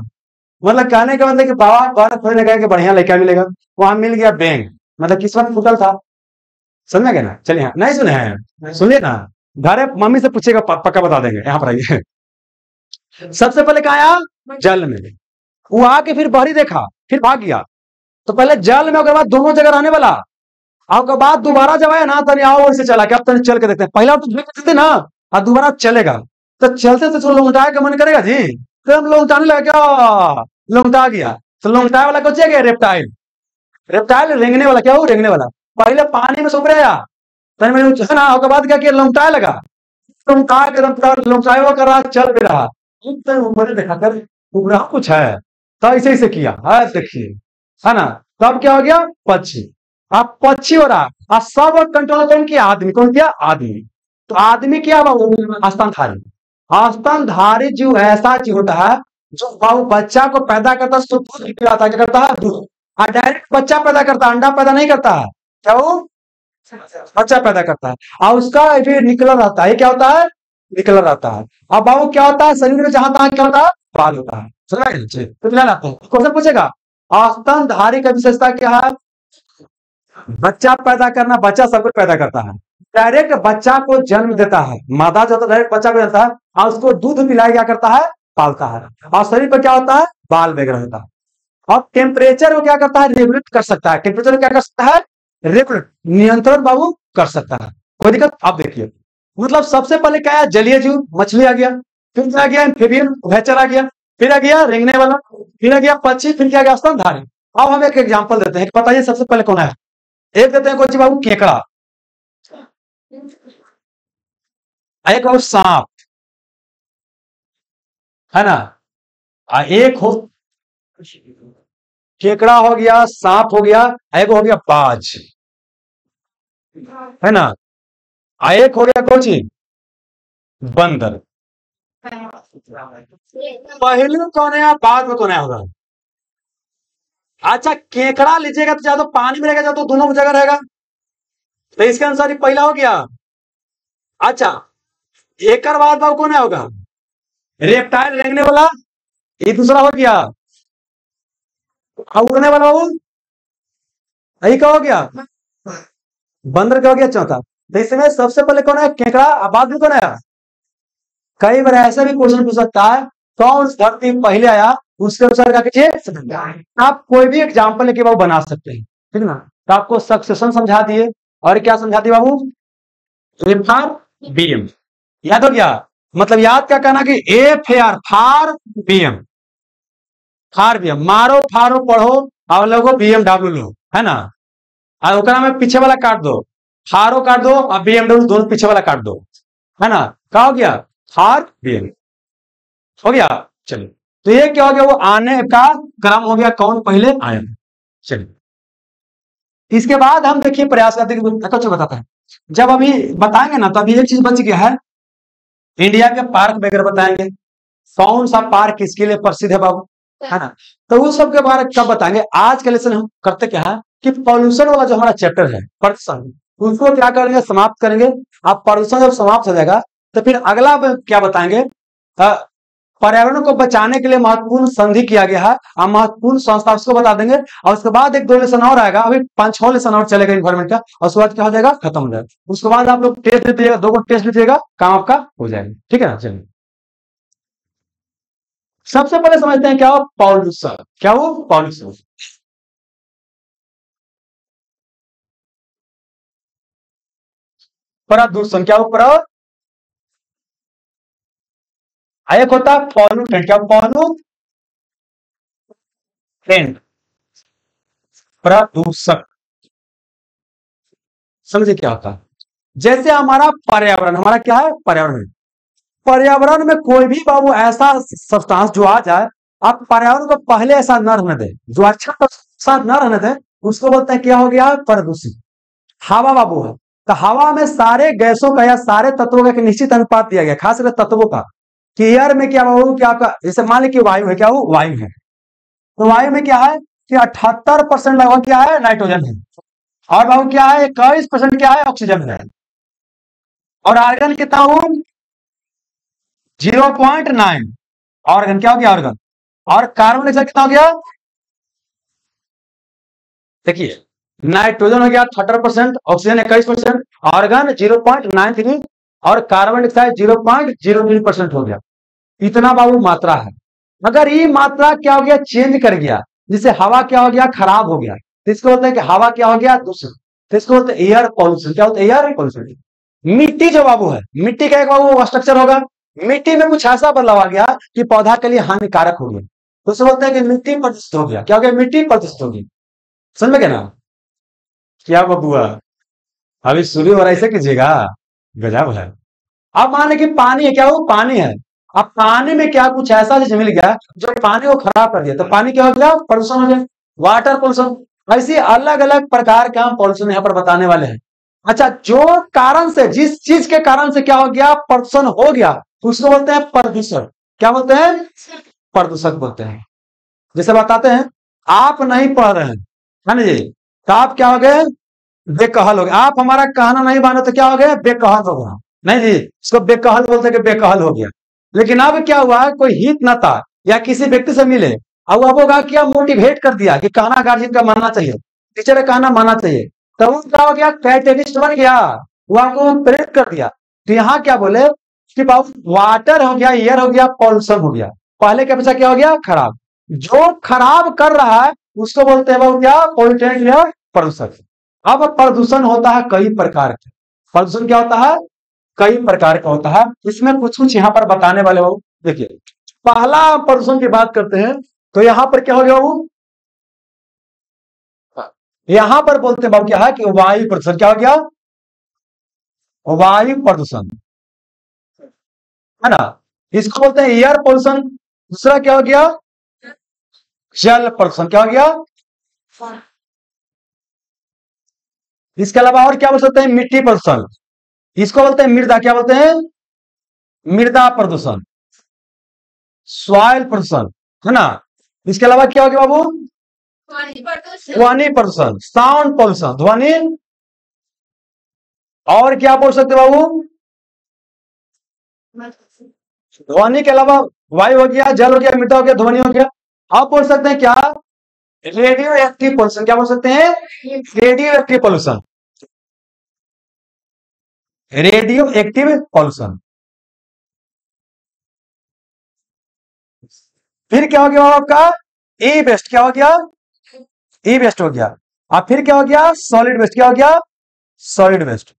मतलब कहने का मतलब कि बाबा बर खोजने गए कि बढ़िया लड़का मिलेगा, वहां मिल गया बेंग, मतलब किस्मत फूटल था। समझ गए ना, चलिए हाँ, नहीं सुने हैं सुनिए ना, घर मम्मी से पूछेगा पक्का बता देंगे। यहाँ पर आइए, सबसे पहले कहा आया जल में, वो आके फिर बहरी देखा, फिर भाग गया। तो पहले जल में, उसके बाद दोनों जगह रहने वाला, और उसके बाद दोबारा जब आया ना, तनी आओ वैसे चला, क्या तनी चल के देखते हैं। पहला तो देखते ना, और दोबारा चलेगा, तो चलते तो लौटाए का मन करेगा जी, तो हम लौटाने लगा, क्या लौटा गया। तो लौटाए वाला कौन गया, रेप्टाइल। रेप्टाइल रेंगने वाला, क्या हो रेंगने वाला, पहले पानी में सुख रहा है ना, उसके बाद क्या किया, लौटाए लगा, लौटाए हुआ कर रहा, चल भी रहा, ऊपर देखा कर उबरा कुछ है, तो ऐसे ऐसे किया है, देखिए, है ना। तब क्या हो गया, पक्षी। अब पक्षी हो रहा, अब सब कंट्रोल कौन किया, आदमी। कौन किया, आदमी। तो आदमी क्या हुआ, स्तनधारी। स्तनधारी जीव ऐसा जीव होता है जो बच्चा को पैदा करता है, उसको दूध पिलाता है, क्या करता है, दूध। और डायरेक्ट बच्चा पैदा करता है, अंडा पैदा नहीं करता है, क्या वो बच्चा पैदा करता है, और उसका फिर निकलर रहता है। ये क्या होता है, निकलर रहता है। अब बाबू क्या होता है, शरीर में जहां तहां क्या होता है, बाल होता है। समझ गए, तो फिलहाल आपको क्वेश्चन पूछेगा, स्तनधारी का विशेषता क्या है, बच्चा पैदा करना, बच्चा सब कुछ पैदा करता है, डायरेक्ट बच्चा को जन्म देता है, मादा जो डायरेक्ट बच्चा को देता है, और उसको दूध पिलाया क्या करता है, पालता है। और शरीर पर क्या होता है, बाल वगैरह होता है। और टेम्परेचर को क्या करता है, रेगुलेट कर सकता है। टेम्परेचर को क्या कर सकता है, रेगुलेट, नियंत्रण बाबू कर सकता है, कोई दिक्कत। आप देखिए, मतलब सबसे पहले क्या है, जलीय जीव, मछली आ गया, फिर क्या आ गया, एम्फीबियन उभयचर आ गया, फिर आ गया रेंगने वाला, फिर आ गया पक्षी, फिर क्या आ गया, स्तनधारी। अब हम एक एग्जांपल देते हैं, बताइए सबसे पहले कौन है। एक देते हैं कोची बाबू, केकड़ा, एक और सांप, है ना, एक हो केकड़ा हो गया, सांप हो गया, एक हो गया बाज, है ना, एक हो गया कोची बंदर। पहले कौन है, बाद में कौन है होगा। अच्छा केकड़ा लीजिएगा तो या तो पानी में रहेगा, या तो दोनों जगह रहेगा, तो इसके अनुसार ही पहला हो गया। अच्छा एक बाद बाबू कौन है होगा, रेप्टाइल रेंगने वाला, ये दूसरा हो गया। उड़ने वाला बाबू यही का हो गया, बंदर का हो गया चौथा। तो इसमें सबसे पहले कौन है, केकड़ा, बाद में कौन है। कई बार ऐसा भी क्वेश्चन पूछ सकता है, कौन धरती पहले आया, उसके अनुसार क्या कीजिए, आप कोई भी एग्जाम्पल लेके बाबू बना सकते हैं, ठीक ना। तो आपको सक्सेशन समझा दिए, और क्या समझा दिए बाबू, एम्फीबियन, याद हो गया। मतलब याद क्या करना कि F A R far BM, far BM, मारो फारो पढ़ो और लोगो बीएमडब्ल्यू लो, है ना। और ओकरा में पीछे वाला काट दो, फारो काट दो और बीएमडब्ल्यू दोनों पीछे वाला काट दो, है ना। क्या हो गया, फार बीएम हो गया। चलिए, तो ये क्या हो गया, वो आने का क्रम हो गया, कौन पहले आया। चलिए, इसके बाद हम देखिए प्रयास करते हैं, कुछ बताता है। जब अभी बताएंगे ना, तो अभी एक चीज बच गया है, इंडिया के पार्क वगैरह बताएंगे, कौन सा पार्क किसके लिए प्रसिद्ध है बाबू, है ना। तो उस सब के बारे में कब बताएंगे। आज के लेसन हम करते क्या है कि पॉल्यूशन वाला जो हमारा चैप्टर है, प्रदूषण, उसको क्या करेंगे, समाप्त करेंगे। अब प्रदूषण जब समाप्त हो जाएगा, तो फिर अगला क्या बताएंगे, पर्यावरण को बचाने के लिए महत्वपूर्ण संधि किया गया है, हम महत्वपूर्ण संस्था उसको बता देंगे। और उसके बाद एक 2 लेसन और आएगा, अभी 5-6 लेसन और चलेगा इन्वायरमेंट का, और उसके बाद क्या हो जाएगा, खत्म हो जाएगा। उसके बाद आप लोग टेस्ट लीजिएगा, 2 टेस्ट लीजिएगा, काम आपका हो जाएगा, ठीक है ना। चलिए, सबसे पहले समझते हैं क्या हो पॉल्यूशन, क्या हो पॉल्यूशन। प्रदूषण क्या हो, एक होता है पॉल्यूटेंट, क्या पॉल्यूटेंट, प्रदूषक, समझे क्या होता है। जैसे हमारा पर्यावरण, हमारा क्या है पर्यावरण, पर्यावरण में कोई भी बाबू ऐसा सब्सटेंस जो आ जाए, आप पर्यावरण को पहले ऐसा न रहने दें, जो अच्छा साथ न रहने दें, उसको बोलते हैं क्या हो गया, प्रदूषित। हवा बाबू है, तो हवा में सारे गैसों का या सारे तत्वों का एक निश्चित अनुपात दिया गया, खास करके तत्वों का, कि एयर में क्या बाबू, कि आपका जैसे मान लीजिए वायु है, क्या वो वायु है, तो वायु में क्या है कि 78% लगभग क्या है, नाइट्रोजन है, और बाबू क्या है, 21% क्या है, ऑक्सीजन है, और आर्गन कितना हो, 0.9 ऑर्गन, क्या हो गया ऑर्गन, और कार्बन डाइऑक्साइड कितना हो गया, देखिए नाइट्रोजन हो गया 18%, ऑक्सीजन 21%, ऑर्गन 0.93 और कार्बन डाइऑक्साइड 0.03% हो गया। इतना बाबू मात्रा है। अगर ये मात्रा क्या हो गया, चेंज कर गया, जिससे हवा क्या हो गया, खराब हो गया, तो इसको बोलते हैं कि हवा क्या हो गया, दूषित, तो इसको बोलते हैं एयर पॉल्यूशन। क्या होता है, एयर पॉल्यूशन। मिट्टी जो बाबू है, मिट्टी का एक बाबू स्ट्रक्चर होगा, मिट्टी में कुछ ऐसा बदलाव आ गया कि पौधा के लिए हानिकारक हो गया, तो उसे बोलते हैं कि मिट्टी प्रदूषित हो गया। क्या हो गया, मिट्टी प्रदूषित होगी, समझ में क्या ना। क्या बबुआ, अभी शुरू हो रहा है, ऐसे कीजिएगा, गजब है। अब मान लीजिए कि पानी है, क्या वो पानी है, अब पानी में क्या कुछ ऐसा चीज मिल गया जो पानी को खराब कर दिया, तो पानी क्या हो गया, प्रदूषण हो गया, वाटर पोल्यूशन। ऐसे अलग अलग प्रकार के हम पोल्यूशन यहाँ पर बताने वाले हैं। अच्छा, जो कारण से, जिस चीज के कारण से क्या हो गया, प्रदूषण हो गया, उसको बोलते हैं प्रदूषण। क्या बोलते हैं, प्रदूषक बोलते हैं। जैसे बताते हैं, आप नहीं पढ़ रहे हैं, है ना जी, तो आप क्या हो गए, बेकहल हो गए। आप हमारा कहना नहीं मानो तो क्या हो गया, बेकहल हो गया, नहीं जी, इसको बेकहल बोलते कि बेकहल हो गया। लेकिन अब क्या हुआ, कोई हित न था या किसी व्यक्ति से मिले, अब वो क्या मोटिवेट कर दिया कि कहना गार्जियन का मानना चाहिए, टीचर का कहना मानना चाहिए, तो वो क्या हो गया, कैटेलिस्ट बन गया, वो आपको प्रेरित कर दिया। तो यहाँ क्या बोले कि वाटर हो गया, एयर हो गया, पॉल्यूशन हो गया, पहले के अपेक्षा क्या हो गया, खराब। जो खराब कर रहा है उसको बोलते हैं वो क्या, पॉल्यूटेंट या प्रदूषक। अब प्रदूषण होता है कई प्रकार के, प्रदूषण क्या होता है, कई प्रकार का होता है। इसमें कुछ कुछ यहाँ पर बताने वाले हो। देखिए, पहला प्रदूषण की बात करते हैं, तो यहाँ पर क्या हो गया, वो यहाँ पर बोलते हैं बाबू क्या है कि वायु प्रदूषण। क्या हो गया, वायु प्रदूषण, है ना, इसको बोलते हैं एयर पोल्यूशन। दूसरा क्या हो गया, जल प्रदूषण। क्या हो गया, इसके अलावा और क्या बोल सकते हैं, मिट्टी प्रदूषण, इसको बोलते हैं मृदा। क्या बोलते हैं, मृदा प्रदूषण, सॉइल प्रदूषण, है ना। इसके अलावा क्या हो गया बाबू, ध्वनि प्रदूषण, साउंड पोल्यूशन, ध्वनि। और क्या बोल सकते बाबू, ध्वनि के अलावा वायु हो गया, जल हो गया, मृदा हो गया, ध्वनि हो गया। आप बोल सकते हैं क्या, रेडियो एक्टिव पोल्यूशन। क्या बोल सकते हैं, radio active pollution, radio active pollution. फिर क्या हो गया आपका, ई वेस्ट। क्या हो गया, ई वेस्ट हो गया। अब फिर क्या हो गया, सॉलिड वेस्ट। क्या हो गया, सॉलिड वेस्ट।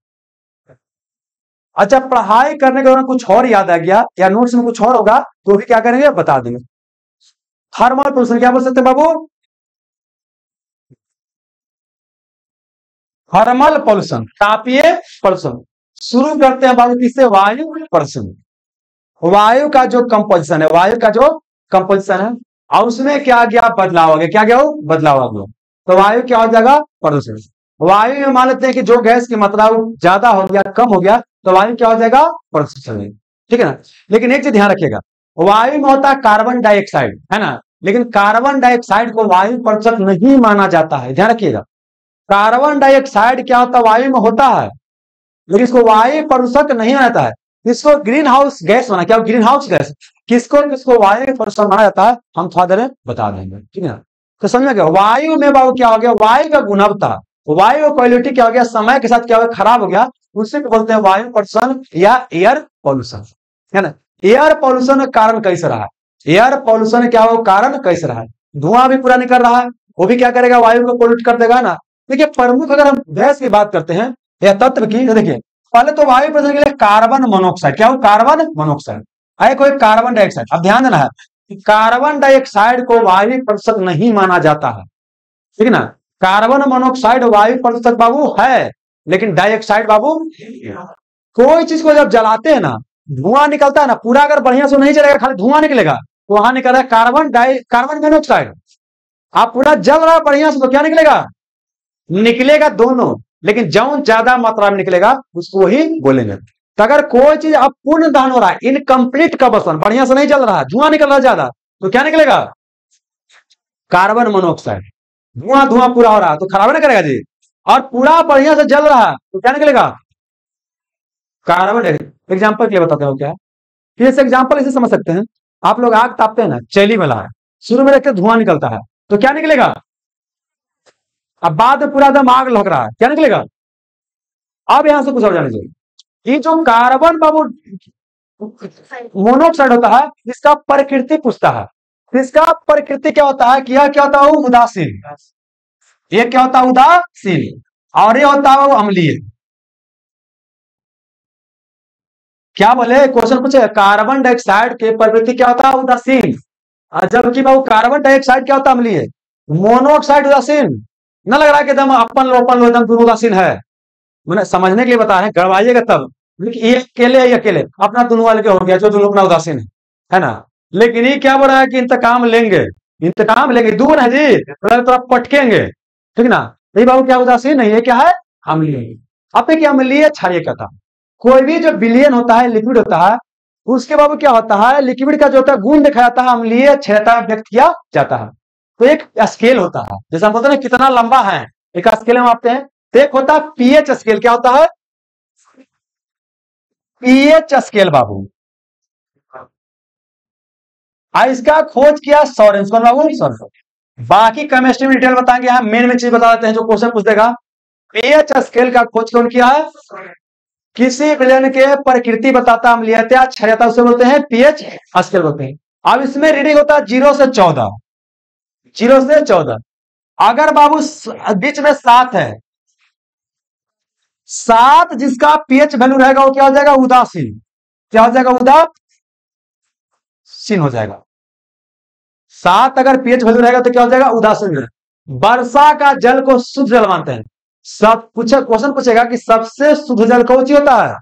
अच्छा, पढ़ाई करने के दौरान कुछ और याद आ गया या नोट्स में कुछ और होगा तो भी क्या करेंगे, बता देंगे। थर्मल पोल्यूशन क्या बोल सकते हैं बाबू? थर्मल पोल्यूशन, तापीय प्रदूषण। शुरू करते हैं बाबू किससे? वायु प्रदूषण। वायु का जो कंपोजिशन है, वायु का जो कंपोजिशन है और उसमें क्या गया, बदलाव हो गया। क्या गया? हो बदलाव हो गया। तो वायु क्या हो जाएगा? प्रदूषण। वायु में मान लेते हैं कि जो गैस की मात्रा ज्यादा हो गया, कम हो गया, तो वायु क्या हो जाएगा? प्रदूषण। ठीक है ना। लेकिन एक चीज ध्यान रखिएगा, वायु में होता है कार्बन डाइऑक्साइड, है ना, लेकिन कार्बन डाइऑक्साइड को वायु प्रदूषक नहीं माना जाता है। ध्यान रखिएगा, कार्बन डाइऑक्साइड क्या होता है? वायु में होता है, लेकिन इसको वायु प्रदूषक नहीं माना जाता है। इसको ग्रीन हाउस गैस माना। क्या ग्रीन हाउस गैस? किसको किसको वायु प्रदूषण माना जाता है, हम थोड़ा देर में बता देंगे। ठीक है ना। तो समझ में गया, वायु में बाबू क्या हो गया? वायु का गुणवत्ता, वायु क्वालिटी क्या हो गया? समय के साथ क्या हो गया? खराब हो गया। उसे बोलते हैं वायु प्रदूषण या एयर पॉल्यूशन, है ना। एयर पॉल्यूशन का कारण कैसे रहा है? एयर पॉल्यूशन क्या हो, कारण कैसे रहा है? धुआं भी पूरा निकल रहा है, वो भी क्या करेगा? वायु को पोल्यूट कर देगा ना। देखिए, प्रमुख अगर हम गैस की बात करते हैं या तत्व की, तो देखिए पहले तो वायु प्रदूषण के लिए कार्बन मोनोऑक्साइड, क्या हो? Carbon monoxide. आए कोई कार्बन डाइऑक्साइड। अब ध्यान देना है कि कार्बन डाइऑक्साइड को वायु प्रदूषक नहीं माना जाता है। ठीक है ना। कार्बन मोनोऑक्साइड वायु प्रदूषक बाबू है, लेकिन डाइऑक्साइड बाबू, कोई चीज को जब जलाते हैं ना, धुआं निकलता है ना, पूरा अगर बढ़िया से नहीं जलेगा, खाली धुआं निकलेगा, तो वहां निकल रहा है कार्बन मोनोऑक्साइड। आप पूरा जल रहा है बढ़िया से, तो क्या निकलेगा? निकलेगा दोनों, लेकिन जौन ज्यादा मात्रा में निकलेगा उसको ही बोलेंगे। तो अगर कोई चीज अपूर्ण दहन हो रहा है, इनकम्प्लीट कंबशन, बढ़िया से नहीं चल रहा है, धुआं निकल रहा है ज्यादा, तो क्या निकलेगा? Carbon monoxide. धुआं धुआं पूरा हो रहा है तो खराब नहीं करेगा जी। और पूरा बढ़िया से जल रहा है तो क्या निकलेगा? कार्बन। एग्जाम्पल के लिए बताते हो क्या? इस एग्जाम्पल इसे समझ सकते हैं। आप लोग आग तापते हैं ना, चैली वाला है, शुरू में देखते धुआं निकलता है, तो क्या निकलेगा? अब बाद में पूरा दम आग लग रहा है, क्या निकलेगा? अब यहां से कुछ और जाने चाहिए, ये जो कार्बन बाबू मोनोऑक्साइड होता है, इसका प्रकृति पूछता है। इसका प्रकृति क्या होता है कि यह क्या होता है? उदासीन। ये क्या होता है? उदासीन। और ये होता है वो अम्लीय। क्या बोले? क्वेश्चन पूछे, कार्बन डाइऑक्साइड के प्रवृत्ति क्या होता है? उदासीन। जबकि बाबू कार्बन डाइऑक्साइड क्या होता है? अम्लीय। मोनोऑक्साइड उदासीन। न लग रहा है कि एकदम अपन लो एकदम दोनों उदासीन है। मैंने समझने के लिए बता रहे हैं, गड़वाइएगा तब। ये अकेले है, अकेले अपना दोनों वाले के हो गया, जो दोनों अपना उदासीन है ना। लेकिन ये क्या बोल रहा है कि इंतकाम लेंगे, इंतकाम लेंगे, दूर है जी, तो आप पटकेंगे। ठीक ना। ये बाबू क्या उदासीन नहीं है, क्या है? अम्लीय। अब देखिए, अम्लीय क्षारीय का था। कोई भी जो विलयन होता है, लिक्विड होता है, उसके बाबू क्या होता है? लिक्विड का जो होता है गुण दिखाया जाता है, अम्लीय क्षारीयता व्यक्त किया जाता है। तो एक स्केल होता है, जैसे हम बोलते हैं कितना लंबा है, एक स्केल हम मापते हैं। तो एक होता है पीएच स्केल। क्या होता है? पीएच स्केल बाबू। इसका खोज किया सॉरेंस बाबू, सॉरेंस। बाकी केमिस्ट्री में डिटेल बताएंगे, यहाँ मेन चीज बता देते हैं जो क्वेश्चन पूछ देगा। पीएच स्केल का खोज कौन किया है? किसी विलयन के प्रकृति बताता अम्लीयता क्षारीयता, उसे बोलते हैं पीएच स्केल बोलते हैं। अब इसमें रीडिंग होता है 0 से 14, 0 से 14। अगर बाबू बीच में 7 है, 7 जिसका पीएच वैल्यू रहेगा वो क्या हो जाएगा? उदासीन। क्या हो जाएगा? उदासीन हो जाएगा। 7 अगर पीएच वैल्यू रहेगा तो क्या हो जाएगा? उदासीन। वर्षा का जल को शुद्ध जल मानते हैं। सब क्वेश्चन पूछेगा कि सबसे शुद्ध जल कौन सी होता है?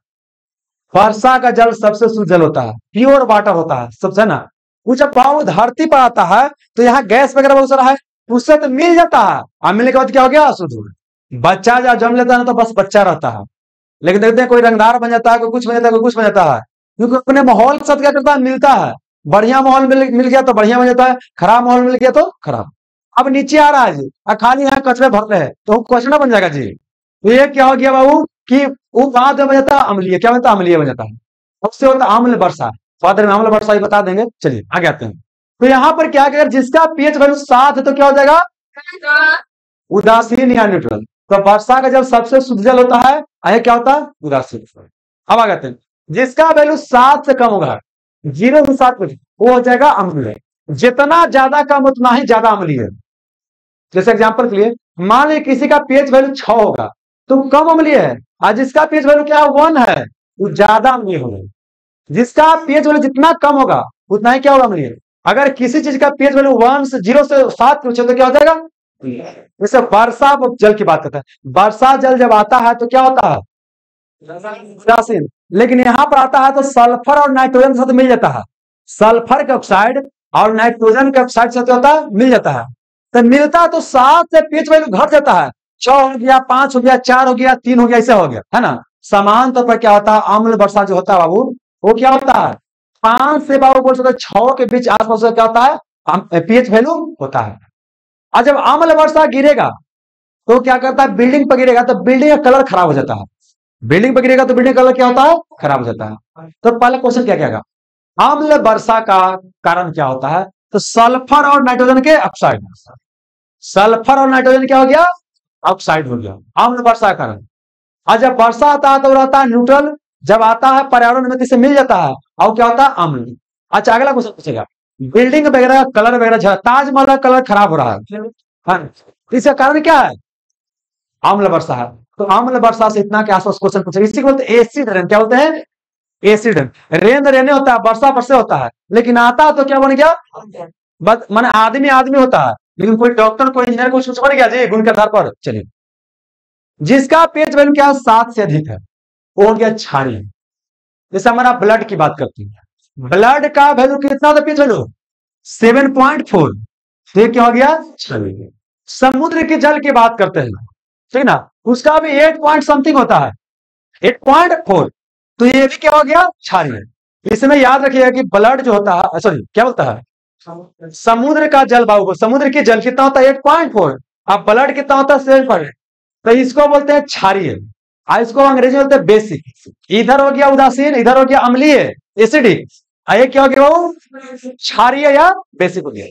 वर्षा का जल सबसे शुद्ध जल होता है, प्योर वाटर होता है सबसे ना। वो जब पाँव धरती पर आता है तो यहाँ गैस वगैरह बहुत सारा है, उससे तो मिल जाता है, और मिलने के बाद क्या हो गया? शुद्ध। बच्चा जब जन्म लेता है तो बस बच्चा रहता है, लेकिन देखते हैं कोई रंगदार बन जाता है, कोई कुछ बन जाता है, कोई कुछ बन जाता है, क्योंकि अपने माहौल के साथ क्या करता है? मिलता है। बढ़िया माहौल मिल गया तो बढ़िया बन जाता है, खराब माहौल मिल गया तो खराब। अब नीचे आ रहा है जी, खाली यहाँ कचरे भर रहे हैं तो कचरा बन जाएगा जी। तो ये क्या हो गया बाबू कि वो बाद में बन जाता है अम्लीय। क्या बनता है? अम्लीय बन जाता है। उससे होता है अम्ल वर्षा। फादर में अम्ल वर्षा ही बता देंगे। चलिए आगे आते हैं। तो यहाँ पर क्या अगर जिसका पीएच वैल्यू 7 है तो क्या हो जाएगा? उदासीन या न्यूट्रल। तो वर्षा का जब सबसे शुद्ध जल होता है, यह क्या होता है? उदासीन। अब आगे आते हैं, जिसका वैल्यू 7 से कम होगा, 0 से 7 वो हो जाएगा अम्लीय। जितना ज्यादा कम उतना ही ज्यादा अम्लीय। जैसे एग्जांपल के लिए मान लीजिए किसी का पीएच वैल्यू 6 होगा तो कम अम्लीय है, और जिसका पीएच वैल्यू क्या 1 है वो ज्यादा अम्लीय होगा। जिसका पीएच वैल्यू जितना कम होगा उतना ही क्या होगा, अम्लीय। अगर किसी चीज का पीएच वैल्यू 0 से 7 पूछे तो क्या हो जाएगा। जैसे वर्षा जल की बात करते हैं, वर्षा जल जब आता है तो क्या होता है, उदासीन। लेकिन यहाँ पर आता है तो सल्फर और नाइट्रोजन के साथ मिल जाता है, सल्फर के ऑक्साइड और नाइट्रोजन के ऑक्साइड से होता है, मिल जाता है। तो मिलता है तो 7 से पीएच वैल्यू घट जाता है, 6 हो गया, 5 हो गया, 4 हो गया, 3 हो गया, ऐसे हो गया, है ना। समान तौर पर क्या होता है, अम्ल वर्षा जो होता है बाबू, वो क्या होता है 5 से बाबू बोल सकते 6 के बीच आसपास क्या होता है, पीएच वैल्यू होता है। और जब अम्ल वर्षा गिरेगा तो क्या करता है, बिल्डिंग पर गिरेगा तो बिल्डिंग का कलर खराब हो जाता है, बिल्डिंग पर गिरेगा तो बिल्डिंग का कलर क्या होता है, खराब हो जाता है। तो पहले क्वेश्चन क्या क्या, अम्ल वर्षा का कारण क्या होता है, तो सल्फर और नाइट्रोजन के ऑक्साइड, सल्फर और नाइट्रोजन क्या हो गया, ऑक्साइड हो गया, अम्ल वर्षा का कारण। और जब वर्षा आता है तो रहता है न्यूट्रल, जब आता है पर्यावरण में से मिल जाता है और क्या होता है, अम्ल। अच्छा अगला क्वेश्चन पूछेगा, बिल्डिंग वगैरह कलर वगैरह, ताजमहल का कलर खराब हो रहा है, इसका कारण क्या है, अम्ल वर्षा है। तो अम्ल वर्षा से इतना के आसपास क्वेश्चन पूछेगा। इसी को बोलते हैं एसिड रेन, क्या बोलते हैं, एसिड रेन। रेन रेने होता है, वर्षा वर्षे होता है, लेकिन आता तो क्या बन गया, माने आदमी आदमी होता है, लेकिन कोई डॉक्टर कोई इंजीनियर कुछ बन गया जी गुण के आधार पर। चलिए, जिसका पीएच वैल्यू क्या 7 से अधिक है वो हो गया क्षारीय। जैसे हमारा ब्लड की बात करते हैं, ब्लड का वैल्यू कितना होता है, पीएच वैल्यू 7.4, तो क्या हो गया क्षारीय। समुद्र के जल की बात करते हैं, ठीक ना, उसका भी 8 पॉइंट समथिंग होता है, 8.4, तो ये भी क्या हो गया क्षारीय। इसमें याद रखिएगा कि ब्लड जो होता है, सॉरी क्या बोलता है, समुद्र का जल बाबू, समुद्र के जल कितना होता है 8.4, अब ब्लड कितना होता है 7, तो इसको बोलते हैं क्षारीय, और इसको अंग्रेजी में बोलते हैं बेसिक। इधर हो गया उदासीन, इधर हो गया अम्लीय एसिडिक, ये क्या हो गया वो क्षारीय या बेसिक हो गया।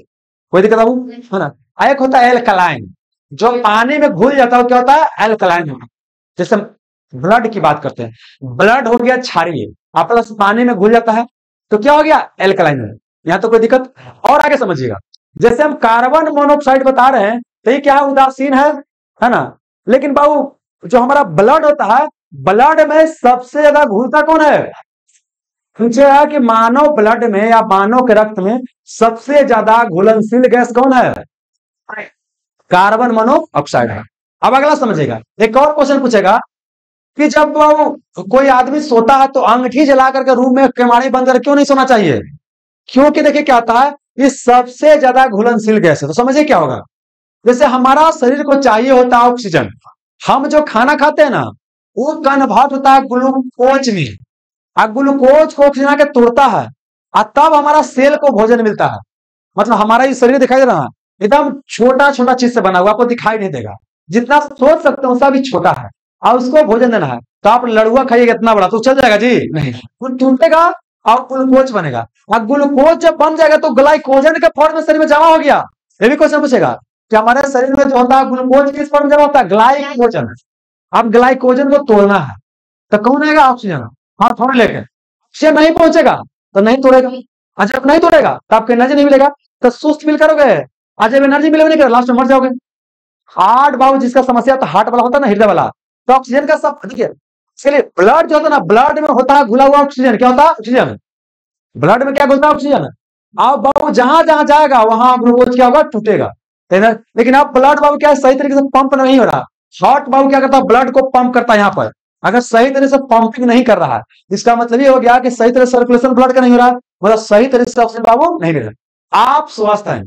कोई दिक्कत बाबू, है ना। एक होता है एल्कलाइन, जो पानी में घुल जाता है क्या होता है, एल्कलाइन होता है। जैसे ब्लड की बात करते हैं, ब्लड हो गया क्षारीय, आप प्लस पानी में घुल जाता है तो क्या हो गया एल्कलाइन। यहां तो कोई दिक्कत, और आगे समझिएगा, जैसे हम कार्बन मोनोऑक्साइड बता रहे हैं तो ये क्या उदासीन है ना। लेकिन बाबू जो हमारा ब्लड होता है, ब्लड में सबसे ज्यादा घुलता कौन है, पूछे है कि मानव ब्लड में या मानव के रक्त में सबसे ज्यादा घुलनशील गैस कौन है, कार्बन मोनोऑक्साइड है। अब अगला समझेगा, एक और क्वेश्चन पूछेगा कि जब कोई आदमी सोता है तो अंगूठी जला करके रूम में केवाड़ी बंद कर क्यों नहीं सोना चाहिए, क्योंकि देखिए क्या होता है, ये सबसे ज्यादा घुलनशील गैस है। तो समझिए क्या होगा, जैसे हमारा शरीर को चाहिए होता है ऑक्सीजन, हम जो खाना खाते हैं ना वो कन्वर्ट होता है ग्लूकोज में, और ग्लूकोज को ऑक्सीजन के तोड़ता है और तब हमारा सेल को भोजन मिलता है। मतलब हमारा ये शरीर दिखाई दे रहा है एकदम छोटा छोटा चीज से बना हुआ, आपको दिखाई नहीं देगा, जितना सोच सकते हो उसका भी छोटा है, और उसको भोजन देना है। तो आप लड़ुआ खाइएगा इतना बड़ा तो चल जाएगा जी नहीं, वो टूटेगा और ग्लूकोज बनेगा, और ग्लूकोज जब बन जाएगा तो ग्लाइकोजन के फॉर्म में शरीर में जमा हो गया। ये भी क्वेश्चन पूछेगा कि हमारे शरीर में जो होता है ग्लूकोज किस फॉर्म में जमा होता है, ग्लाइकोजन। अब ग्लाइकोजन को तोड़ना है तो कौन आएगा, ऑक्सीजन, हाँ थोड़ा लेके, ऑक्सीजन नहीं पहुंचेगा तो नहीं तोड़ेगा, और जब नहीं तोड़ेगा तो आपको एनर्जी नहीं मिलेगा, तो सुस्त फील करोगे, और जब एनर्जी मिलेगा नहीं कर लास्ट में मर जाओगे। हार्ट बाबू जिसका समस्या तो हार्ट वाला होता है ना, हृदय वाला, तो ऑक्सीजन का सब देखिए, इसके लिए ब्लड जो होता है ना, ब्लड में होता है घुला हुआ ऑक्सीजन, क्या होता है ऑक्सीजन, ब्लड में क्या घुलता है ऑक्सीजन। अब बाबू जहां जहां जाएगा वहां ग्लूकोज क्या होगा, टूटेगा। लेकिन अब ब्लड बाबू क्या है, सही तरीके से पंप नहीं हो रहा। हार्ट बाबू क्या करता है, ब्लड को पंप करता है यहाँ पर, अगर सही तरह से पंपिंग नहीं कर रहा है इसका मतलब ये हो गया कि सही तरह सर्कुलेशन ब्लड का नहीं हो रहा, मतलब सही तरह से ऑक्सीजन बाबू नहीं मिल रहा। आप स्वस्थ हैं,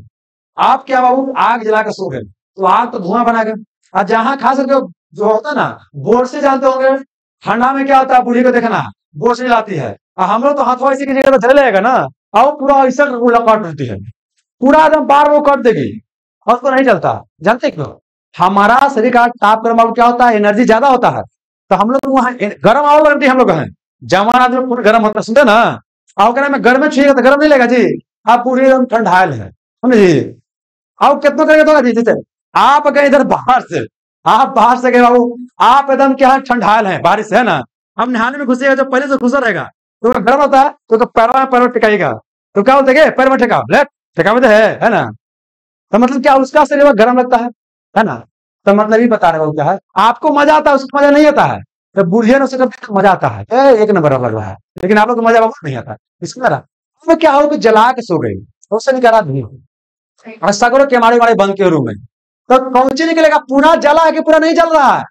आप क्या बाबू आग जला कर सो गए तो आग तो धुआं बना गया, और जहां खास करके जो होता है ना बोरसे जानते होंगे, ठंडा में क्या होता है, बूढ़ी को देखना बोरसे जलाती है, और हम लोग तो हाथों इसी की जगह तो जल जाएगा ना, और पूरा ऐसा काट देती है, पूरा एकदम बार वो काट देगी और उसको नहीं चलता। जानते क्यों, हमारा शरीर का तापक्रम क्या होता है, एनर्जी ज्यादा होता है, तो हम लोग वहां गर्म आग लगती है, हम लोग हैं जवान आदमी पूरे गर्म होता है, सुनते ना, आओ कहना मैं गर्म में छुएगा तो गर्म नहीं लगेगा जी, आप पूरे एकदम ठंडायल है समझिए। आओ कितना करेगा तो जी, जैसे आप गए इधर बाहर से, आप बाहर से गए बाबू, आप एकदम क्या ठंडायल है, बारिश है ना, हम नहाने में घुसेगा जब पहले से घुसा रहेगा तो गर्म होता है तो पैर में टिकाएगा, तो क्या बोलते हैं पैर में ठेकाओ, ले ठेका में तो है ना, तो मतलब क्या उसका शरीर गर्म लगता है ना। तो मतलब ये बता रहे हो क्या है, आपको मजा आता है उसको मजा नहीं आता है, तो बुढ़िया ने उसे करते तो मजा आता है, एक नंबर लग रहा है। लेकिन आप लोग को मजा बहुत नहीं आता इसमें ना। तो क्या हो कि जला के सो गई, उससे निकला नहीं, और सगरों के मारे मारे बंद के रूम में। तो कौन सी निकलेगा, पूरा जला है कि पूरा नहीं जल रहा है?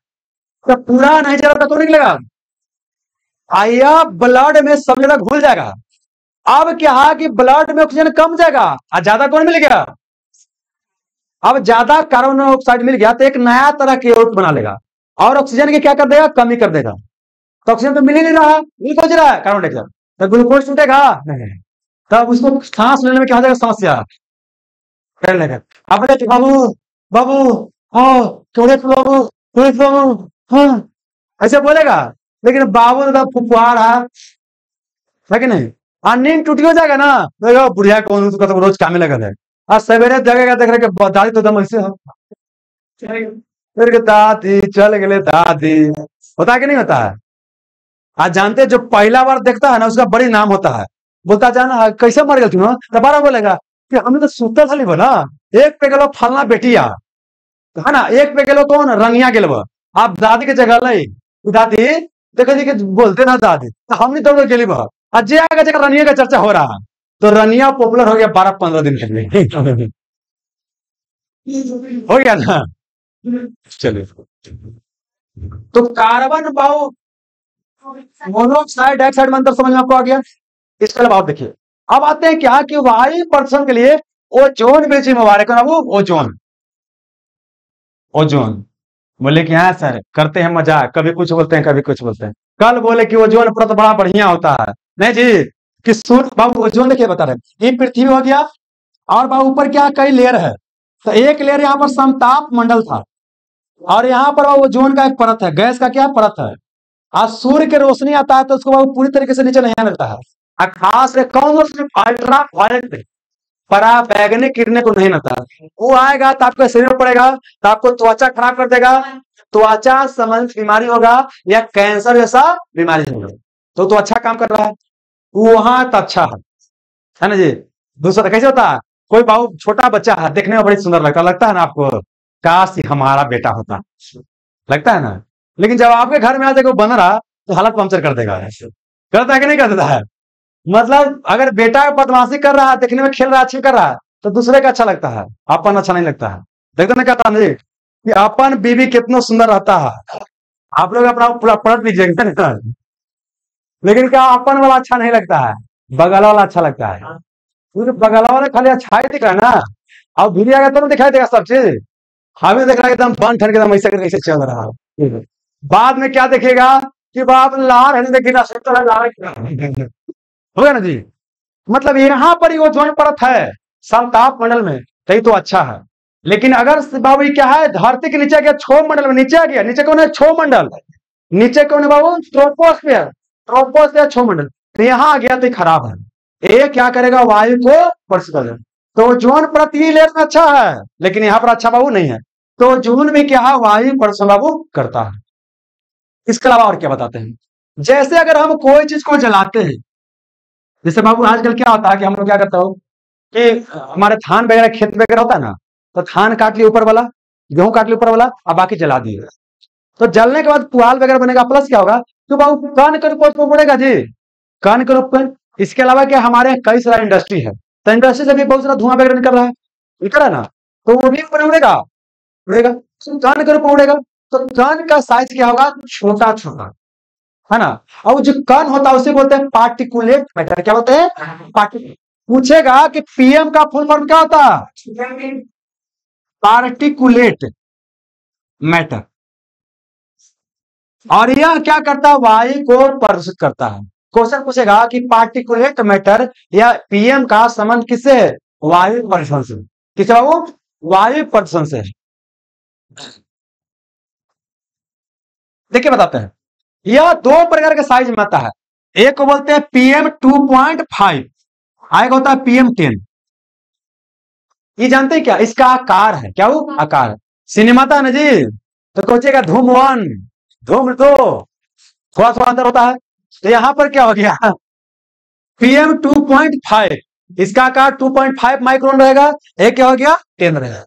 तो पूरा नहीं जला तो निकलेगा, आया ब्लड में सब जगह घुल जाएगा। अब क्या है कि ब्लड में ऑक्सीजन कम जाएगा और ज्यादा कौन मिल गया? अब ज्यादा कार्बन डाइऑक्साइड मिल गया तो एक नया तरह के यौगिक बना लेगा और ऑक्सीजन की क्या कर देगा, कमी कर देगा। तो ऑक्सीजन तो मिल ही नहीं रहा, ग्लूकोज रहा है कार्बन डाइऑक्साइड, तो ग्लूकोज टूटेगा नहीं, तब उसको सांस लेने में क्या हो जाएगा, समस्या कर लेगा। अब बाबू बाबू हाँ बाबू बाबू हाँ ऐसे बोलेगा, लेकिन बाबू तो फुफुआ रहा है कि नहीं? और नींद टूटी हो जाएगा ना, देखो बुढ़िया कौन उसका तो रोज काम में लगा है। और सवेरे जगेगा देख रहे कि दादी तो दम ऐसे फिर के दादी चल गए, दादी होता है कि नहीं होता है? आज जानते जो पहला बार देखता है ना उसका बड़ी नाम होता है, बोलता जाना कैसे मर गए तुम, दोबारा बोलेगा कि हमने तो सूता था बना, एक पे गलो फलना बेटिया है ना, एक पे गलो कौन रंगिया गेलो, आप दादी के जगह लाई दादी देखो जी के बोलते ना दादी, तो हमने दोनों गेली बा आज जगह रनिया का चर्चा हो रहा है, तो रनिया पॉपुलर हो गया 12-15 दिन के लिए हो गया ना। चलिए, तो कार्बन बाउ मोनोऑक्साइड डाइऑक्साइड में अंतर समझ में आपको आ गया। इसके अलावा आप देखिए, अब आते हैं क्या कि वायु प्रदूषण के लिए ओजोन भी जिम्मेवार है। कौन है वो? ओजोन। ओजोन बोले कि हाँ सर करते हैं मजाक, कभी कुछ बोलते हैं कभी कुछ बोलते हैं। कल बोले कि ओजोन परत बड़ा बढ़िया होता है, नहीं जी, कि सूर्य बाबू ओजोन देखिए बता रहे, ये पृथ्वी हो गया और बाबू ऊपर क्या कई लेयर है, तो एक लेयर यहाँ पर समताप मंडल था और यहाँ पर ओजोन का एक परत है, गैस का क्या परत है। आज सूर्य की रोशनी आता है तो उसको बाबू पूरी तरीके से नीचे नहीं मिलता है, और खास कौन अल्ट्रा वायलेट पराबैंगनी किरणें को नहीं आता, वो आएगा तो आपके शरीर में पड़ेगा तो आपको त्वचा खराब कर देगा, त्वचा संबंधित बीमारी होगा या कैंसर जैसा बीमारी होगा। तो अच्छा काम कर रहा है वहां तो अच्छा है ना जी। दूसरा कैसे होता है, कोई बाबू छोटा बच्चा है देखने में बड़ी सुंदर लगता है ना आपको, काश हमारा बेटा होता, लगता है ना। लेकिन जब आपके घर में आ जाएगा बन रहा तो हालत पंचर कर देगा, करता है कि नहीं कर देता है? मतलब अगर बेटा बदमाशी कर रहा है, देखने में खेल रहा है, अच्छी कर रहा है, तो दूसरे का अच्छा लगता है, अपन अच्छा नहीं लगता है। देखते ना कहता नहीं कि अपन बीवी कितना सुंदर रहता है, आप लोग अपना पूरा पलट लीजिएगा, लेकिन क्या अपन वाला अच्छा नहीं लगता है, बगल वाला अच्छा लगता है, क्योंकि बगल वाला खाली अच्छा ही दिख रहा है ना, अब वीडियो आएगा तो दिखाई देगा सब चीज, हमें देख रहा है एकदम बन ठन के एकदम ऐसे कैसे चल रहा है, बाद में क्या देखेगा कि बाप लाल है देखेगा होगा ना जी। मतलब यहाँ पर ओजोन परत है समताप मंडल में, कहीं तो अच्छा है। लेकिन अगर बाबू क्या है, धरती के नीचे गया क्षोभ मंडल में, नीचे आ गया, नीचे कौन है? क्षोभ मंडल। नीचे कौन है बाबू? ट्रोपोस्फियर। ट्रोपोस्फियर क्षोभ मंडल, तो यहाँ आ गया तो खराब है, ये क्या करेगा, वायु को प्रदूषित कर देगा। तो ओजोन परत ये लेयर में अच्छा है, लेकिन यहाँ पर अच्छा बाबू नहीं है, तो ओजोन में क्या है, वायु प्रदूषण बाबू करता है। इसके अलावा और क्या बताते हैं, जैसे अगर हम कोई चीज को जलाते हैं, जैसे बाबू आजकल क्या होता है कि हम लोग क्या करते हो कि हमारे धान वगैरह खेत वगैरह होता है ना, तो धान काट लिया ऊपर वाला, गेहूं काट लिया ऊपर वाला और बाकी जला दिए, तो जलने के बाद पुआल वगैरह बनेगा, प्लस क्या होगा तो बाबू कण के रूप में बढ़ेगा जी, कण के रूप में। इसके अलावा क्या हमारे कई सारा इंडस्ट्री है, तो इंडस्ट्री से भी बहुत सारा धुआं वगैरह निकल रहा है, निकल रहा है ना, तो वो भी ऊपर उड़ेगा, उड़ेगा कण के रूप में उड़ेगा। तो कण का साइज क्या होगा, छोटा छोटा, है ना। और जो कण होता है उसे बोलते हैं पार्टिकुलेट मैटर। क्या बोलते हैं? पार्टिकुलेट। पूछेगा कि पीएम का फुल फॉर्म क्या होता है? Particulate matter. और यह क्या करता है, वायु को प्रदूषित करता है। क्वेश्चन पूछेगा कि पार्टिकुलेट मैटर या पीएम का संबंध किससे है? वायु प्रदूषण से। किससे बाबू? वायु प्रदूषण से। देखिए बताते हैं, यह दो प्रकार के साइज में आता है, एक को बोलते हैं पीएम 2.5, आएगा होता है पीएम 10। ये जानते हैं क्या, इसका आकार है, क्या वो आकार है, सिनेमा था ना जी, तो सोचेगा धूम 1 धूम 2, थोड़ा थोड़ा अंदर होता है, तो यहां पर क्या हो गया पीएम 2.5, इसका आकार 2.5 माइक्रोन रहेगा, एक क्या हो गया 10 रहेगा।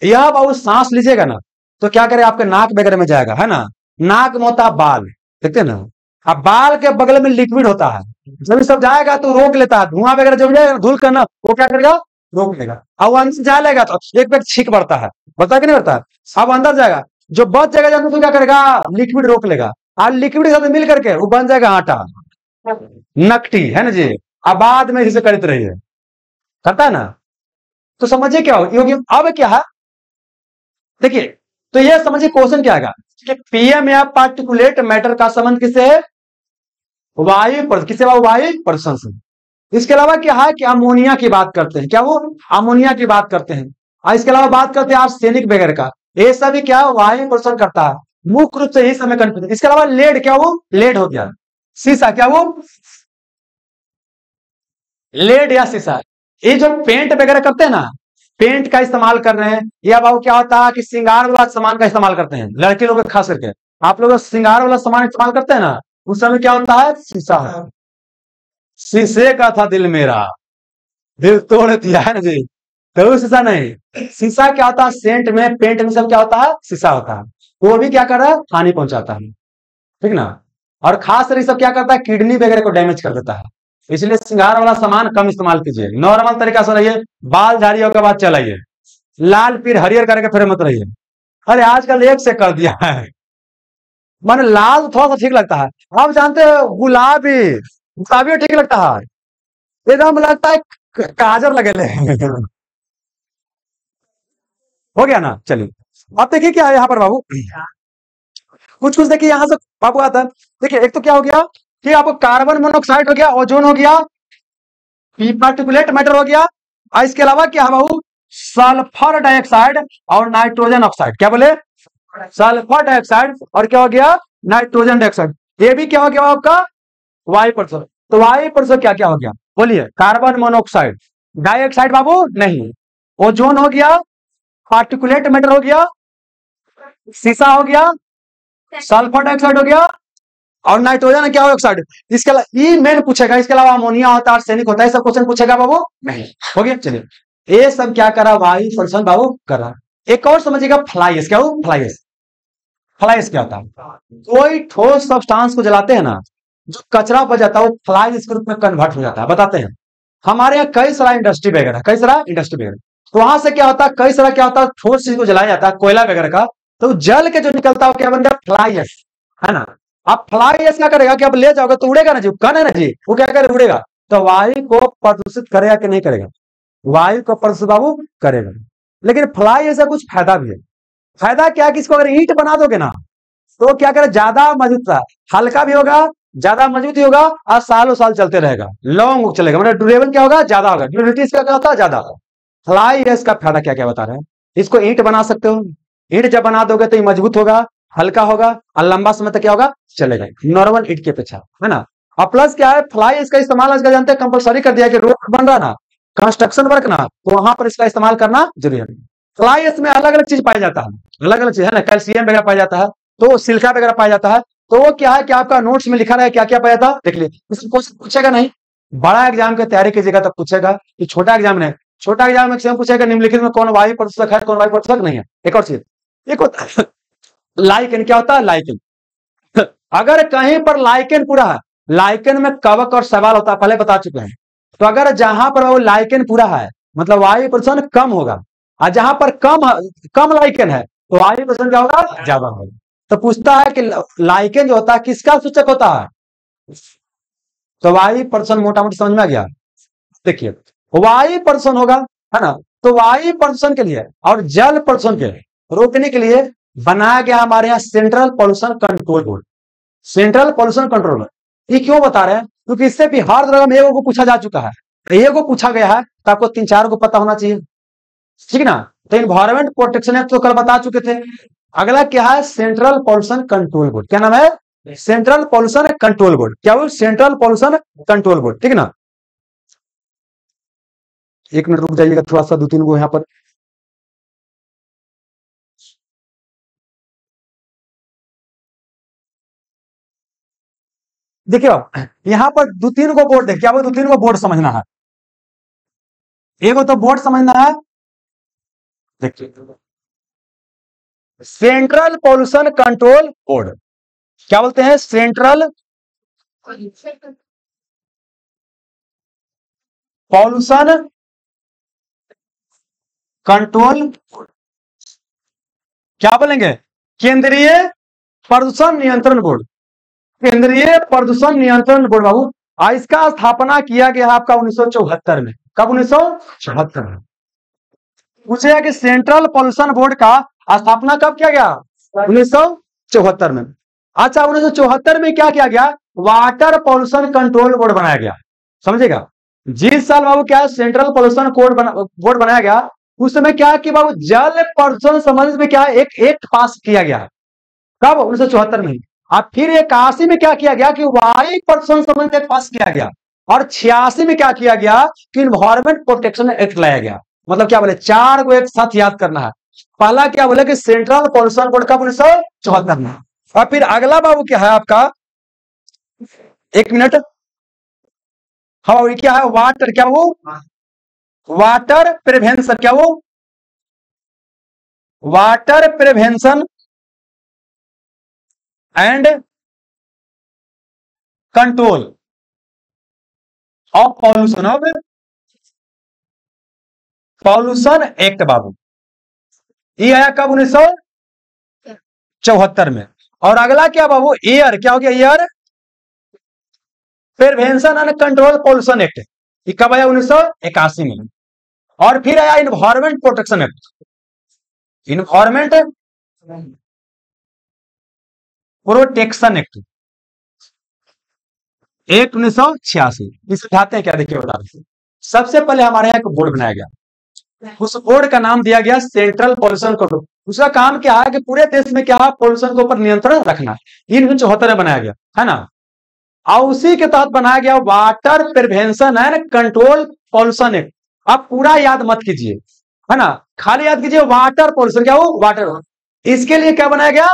यह बाबू सांस लीजिएगा ना तो क्या करे, आपके नाक वगैरह में जाएगा, है ना, नाक में होता है बाल, देखते हैं ना। अब बाल के बगल में लिक्विड होता है, जब ये सब जाएगा तो रोक लेता है, धुआं वगैरह जब जाएगा धूल करना, वो क्या करेगा, रोक लेगा। अब वो अंदर जा लेगा तो एक पे छींक बढ़ता है, बढ़ता है कि नहीं बढ़ता है। अब अंदर जाएगा, जो बच जाएगा जब तो क्या करेगा, लिक्विड रोक लेगा, और लिक्विड के साथ मिल करके वो बन जाएगा आटा, नकटी, है ना जी। अब बाद में इसे करते रहिए, करता है ना। तो समझिए क्या होगी अब क्या है, देखिए। तो ये समझिए क्वेश्चन क्या आएगा कि पीएम या पार्टिकुलेट मैटर का संबंध किससे है, वायु पर, किससे, वायु प्रदूषण से। इसके अलावा क्या है कि अमोनिया की बात करते हैं, क्या वो अमोनिया की बात करते हैं। और इसके अलावा बात करते हैं आर्सेनिक वगैरह का, ये सभी क्या वायु प्रदूषण करता है, मुख्य रूप से यही समय कंफ्यूजन। इसके अलावा लेड, क्या वो लेड हो गया, शीशा, क्या वो लेड या शीशा। ये जो पेंट वगैरह करते हैं ना, पेंट का इस्तेमाल कर रहे हैं, या बाबू क्या होता है कि श्रृंगार वाला सामान का इस्तेमाल करते हैं, लड़के लोग खास करके। आप लोग श्रृंगार वाला सामान इस्तेमाल करते हैं ना, उस समय क्या होता है, शीशा है। शीशे का था दिल मेरा, दिल तोड़ दिया, है ना जी। तो शीशा नहीं, शीशा क्या होता है, सेंट में पेंट में सब क्या होता है, शीशा होता है। वो भी क्या कर रहा है, हानि पहुंचाता है, ठीक ना। और खास कर सब क्या करता है, किडनी वगैरह को डैमेज कर देता है। इसलिए श्रृंगार वाला सामान कम इस्तेमाल कीजिए, नॉर्मल तरीका से रहिए, बाल झाड़ियों के बाद चलाइए, लाल फिर हरियर करके फिर मत रहिए। अरे आजकल एक से कर दिया है, माने लाल थोड़ा सा ठीक लगता है, आप जानते हो गुलाबी, गुलाबी ठीक लगता है, एकदम लगता है काजर लगे ले। हो गया ना, चलिए। अब देखिए क्या है यहाँ पर बाबू, कुछ कुछ देखिए यहाँ से बाबू आता है। देखिए एक तो क्या हो गया कि आपको कार्बन मोनोऑक्साइड हो गया, ओजोन हो गया, पार्टिकुलेट मैटर हो गया, और इसके अलावा क्या है बाबू, सल्फर डाइऑक्साइड और नाइट्रोजन ऑक्साइड। क्या बोले, सल्फर डाइऑक्साइड और क्या हो गया, नाइट्रोजन डाइऑक्साइड। ये भी क्या हो गया आपका, वायु प्रदूषण। तो वायु प्रदूषण क्या क्या हो गया, बोलिए, कार्बन मोनोऑक्साइड, डाइऑक्साइड बाबू नहीं, ओजोन हो गया, पार्टिकुलेट मैटर हो गया, शीशा हो गया, सल्फर डाइऑक्साइड हो गया, और नाइट्रोजन क्या ऑक्साइड। इसके अलावा ये मेन पूछेगा, इसके अलावा अमोनिया होता है, आर्सेनिक होता है, सब क्वेश्चन पूछेगा बाबू नहीं। हो गया, चलिए। ये सब क्या करा, वायु प्रदूषण बाबू कर रहा। एक और समझिएगा, फ्लाइस, क्या हो फ्लाइस, फ्लाइस क्या होता है, कोई ठोस सब्सटेंस को जलाते हैं ना, जो कचरा बच जाता है वो फ्लाइस के रूप में कन्वर्ट हो जाता है। बताते हैं, हमारे यहाँ कई सारा इंडस्ट्री वगैरह, कई सारा इंडस्ट्री वगैरह, तो वहां से क्या होता है, कई सारा क्या होता है, ठोस चीज को जलाया जाता है, कोयला वगैरह का, तो जल के जो निकलता है क्या बन गया, फ्लाइस, है ना। अब फ्लाइस क्या करेगा कि अब ले जाओगे तो उड़ेगा ना जी, कौन है ना जी, वो क्या करे, उड़ेगा। तो वायु को प्रदूषित करेगा कि नहीं करेगा, वायु को प्रदूषित बाबू करेगा। लेकिन फ्लाई ऐसा कुछ फायदा भी है। फायदा क्या है कि इसको अगर ईंट बना दोगे ना, तो क्या करे, ज्यादा मजबूत है, हल्का भी होगा, ज्यादा मजबूत ही होगा, और सालों साल चलते रहेगा, लॉन्ग चलेगा, मतलब ड्यूरेबल क्या होगा, ज्यादा होगा, ड्यूरेबिलिटी इसका क्या होता है, ज्यादा। फ्लाई है, इसका फायदा क्या क्या बता रहे हैं, इसको ईंट बना सकते हो, ईंट जब बना दोगे तो ये मजबूत होगा, हल्का होगा, और लंबा समय तक क्या होगा, चलेगा, नॉर्मल ईंट के अपेक्षा, है ना। और प्लस क्या है, फ्लाई इसका इस्तेमाल आजकल जानते हैं कंपलसरी कर दिया कि रोड बन रहा ना, कंस्ट्रक्शन वर्क ना, तो वहां पर इसका इस्तेमाल करना जरूरी है। फ्लाई इसमें अलग अलग चीज पाया जाता है, अलग अलग चीज है ना, कैल्शियम वगैरह पाया जाता है, तो सिलिका वगैरह पाया जाता है। तो वो क्या है कि आपका नोट्स में लिखा रहा है क्या क्या पाया था, देख लीजिए, इसमें क्वेश्चन पूछेगा नहीं, बड़ा एग्जाम की तैयारी कीजिएगा तब पूछेगा, कि छोटा एग्जाम नहीं, छोटा एग्जाम में मैक्सिमम पूछेगा निम्नलिखित में कौन वायु प्रदूषक है, कौन वायु प्रदूषक नहीं है। एक और चीज, एक होता है लाइकेन, क्या होता है लाइकेन, अगर कहीं पर लाइकेन पूरा है, लाइकेन में कवक और सवाल होता है, पहले बता चुके हैं। तो अगर जहां पर वो लाइकेन पूरा है मतलब वायु प्रदूषण कम होगा, और जहां पर कम लाइकेन है तो वायु प्रदूषण क्या होगा, ज्यादा होगा। तो पूछता है कि लाइकेन जो होता है किसका सूचक होता है, तो वायु प्रदूषण मोटा मोटी समझ में आ गया। देखिए वायु प्रदूषण होगा, है ना, तो वायु प्रदूषण के लिए और जल प्रदूषण के रोकने के लिए बनाया गया हमारे यहाँ central pollution control board. Central pollution control board, ये क्यों बता रहे हैं, क्योंकि इससे भी हर जगह में एगो को पूछा जा चुका है, एगो पूछा गया है, तो आपको 3-4 को पता होना चाहिए, ठीक ना। तो इन्वायरमेंट प्रोटेक्शन एक्ट तो कल बता चुके थे। अगला क्या है, सेंट्रल पॉल्यूशन कंट्रोल बोर्ड, क्या नाम है, सेंट्रल पॉल्यूशन कंट्रोल बोर्ड, क्या वो सेंट्रल पॉल्यूशन कंट्रोल बोर्ड, ठीक ना। एक मिनट रुक जाइएगा, थोड़ा सा 2-3 को यहाँ पर, देखियो यहाँ पर 2-3 को बोर्ड देख, क्या वो 2-3 को बोर्ड समझना है, एगो तो बोर्ड समझना है। देखिए सेंट्रल पॉल्यूशन कंट्रोल बोर्ड, क्या बोलते हैं? सेंट्रल पॉल्यूशन कंट्रोल, क्या बोलेंगे? केंद्रीय प्रदूषण नियंत्रण बोर्ड। केंद्रीय प्रदूषण नियंत्रण बोर्ड बाबू, इसका स्थापना किया गया आपका 1974 में। कब? 1974 में। पूछेगा कि सेंट्रल पॉल्यूशन बोर्ड का स्थापना कब किया गया? 1974 में। अच्छा, 1974 में क्या किया गया? वाटर पॉल्यूशन कंट्रोल बोर्ड बनाया गया। समझेगा? जिस साल बाबू क्या सेंट्रल पॉल्यूशन बोर्ड बनाया गया, उस समय क्या कि बाबू जल प्रदूषण संबंधित में क्या एक एक्ट पास किया गया। कब? 1974 में। अब फिर 81 में क्या किया गया कि वायु प्रदूषण संबंधित एक्ट पास किया गया, और 86 में क्या किया गया कि इन्वायरमेंट प्रोटेक्शन एक्ट लाया गया। मतलब क्या बोले? चार को एक साथ याद करना है। पहला क्या बोले कि सेंट्रल पॉल्यूशन बोर्ड कब? 1974 में। और फिर अगला बाबू क्या है आपका, एक मिनट, हाँ क्या है? वाटर, क्या वो? वाटर प्रिवेंशन, क्या वो? Water prevention and control of pollution act बाबू, ये आया कब? 1974 में। और अगला क्या बाबू? एयर, क्या हो गया? Air prevention and control pollution act, ये कब आया? 1981 में। और फिर आया environment protection act, environment protection act 1986। इसे उठाते हैं क्या? देखिए बता रहे हैं। सबसे पहले हमारे यहाँ एक बोर्ड बनाया गया, उस बोर्ड का नाम दिया गया सेंट्रल पॉल्यूशन कंट्रोल। उसका काम क्या है कि पूरे देश में क्या पॉल्यूशन के ऊपर नियंत्रण रखना। 1974 में बनाया गया है ना। और उसी के तहत बनाया गया water prevention and control pollution act. आप पूरा याद मत कीजिए, है ना, खाली याद कीजिए वाटर पॉल्यूशन, क्या हो? वाटर। इसके लिए क्या बनाया गया?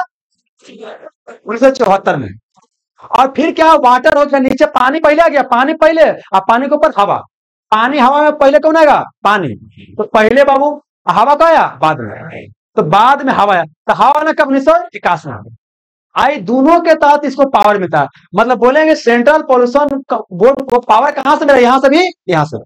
1974 में। और फिर क्या? वाटर हो गया, नीचे पानी पहले आ गया, पानी पहले, और पानी के ऊपर हवा। पानी हवा में पहले कौन आएगा? पानी। तो पहले बाबू हवा का आया, बाद में, तो बाद में हवा आया। तो हवा ना कब? 1981 में आई। दोनों के तहत इसको पावर मिलता है। मतलब बोलेंगे सेंट्रल पॉल्यूशन बोर्ड को पावर कहां से मिला? यहां से भी, यहां से।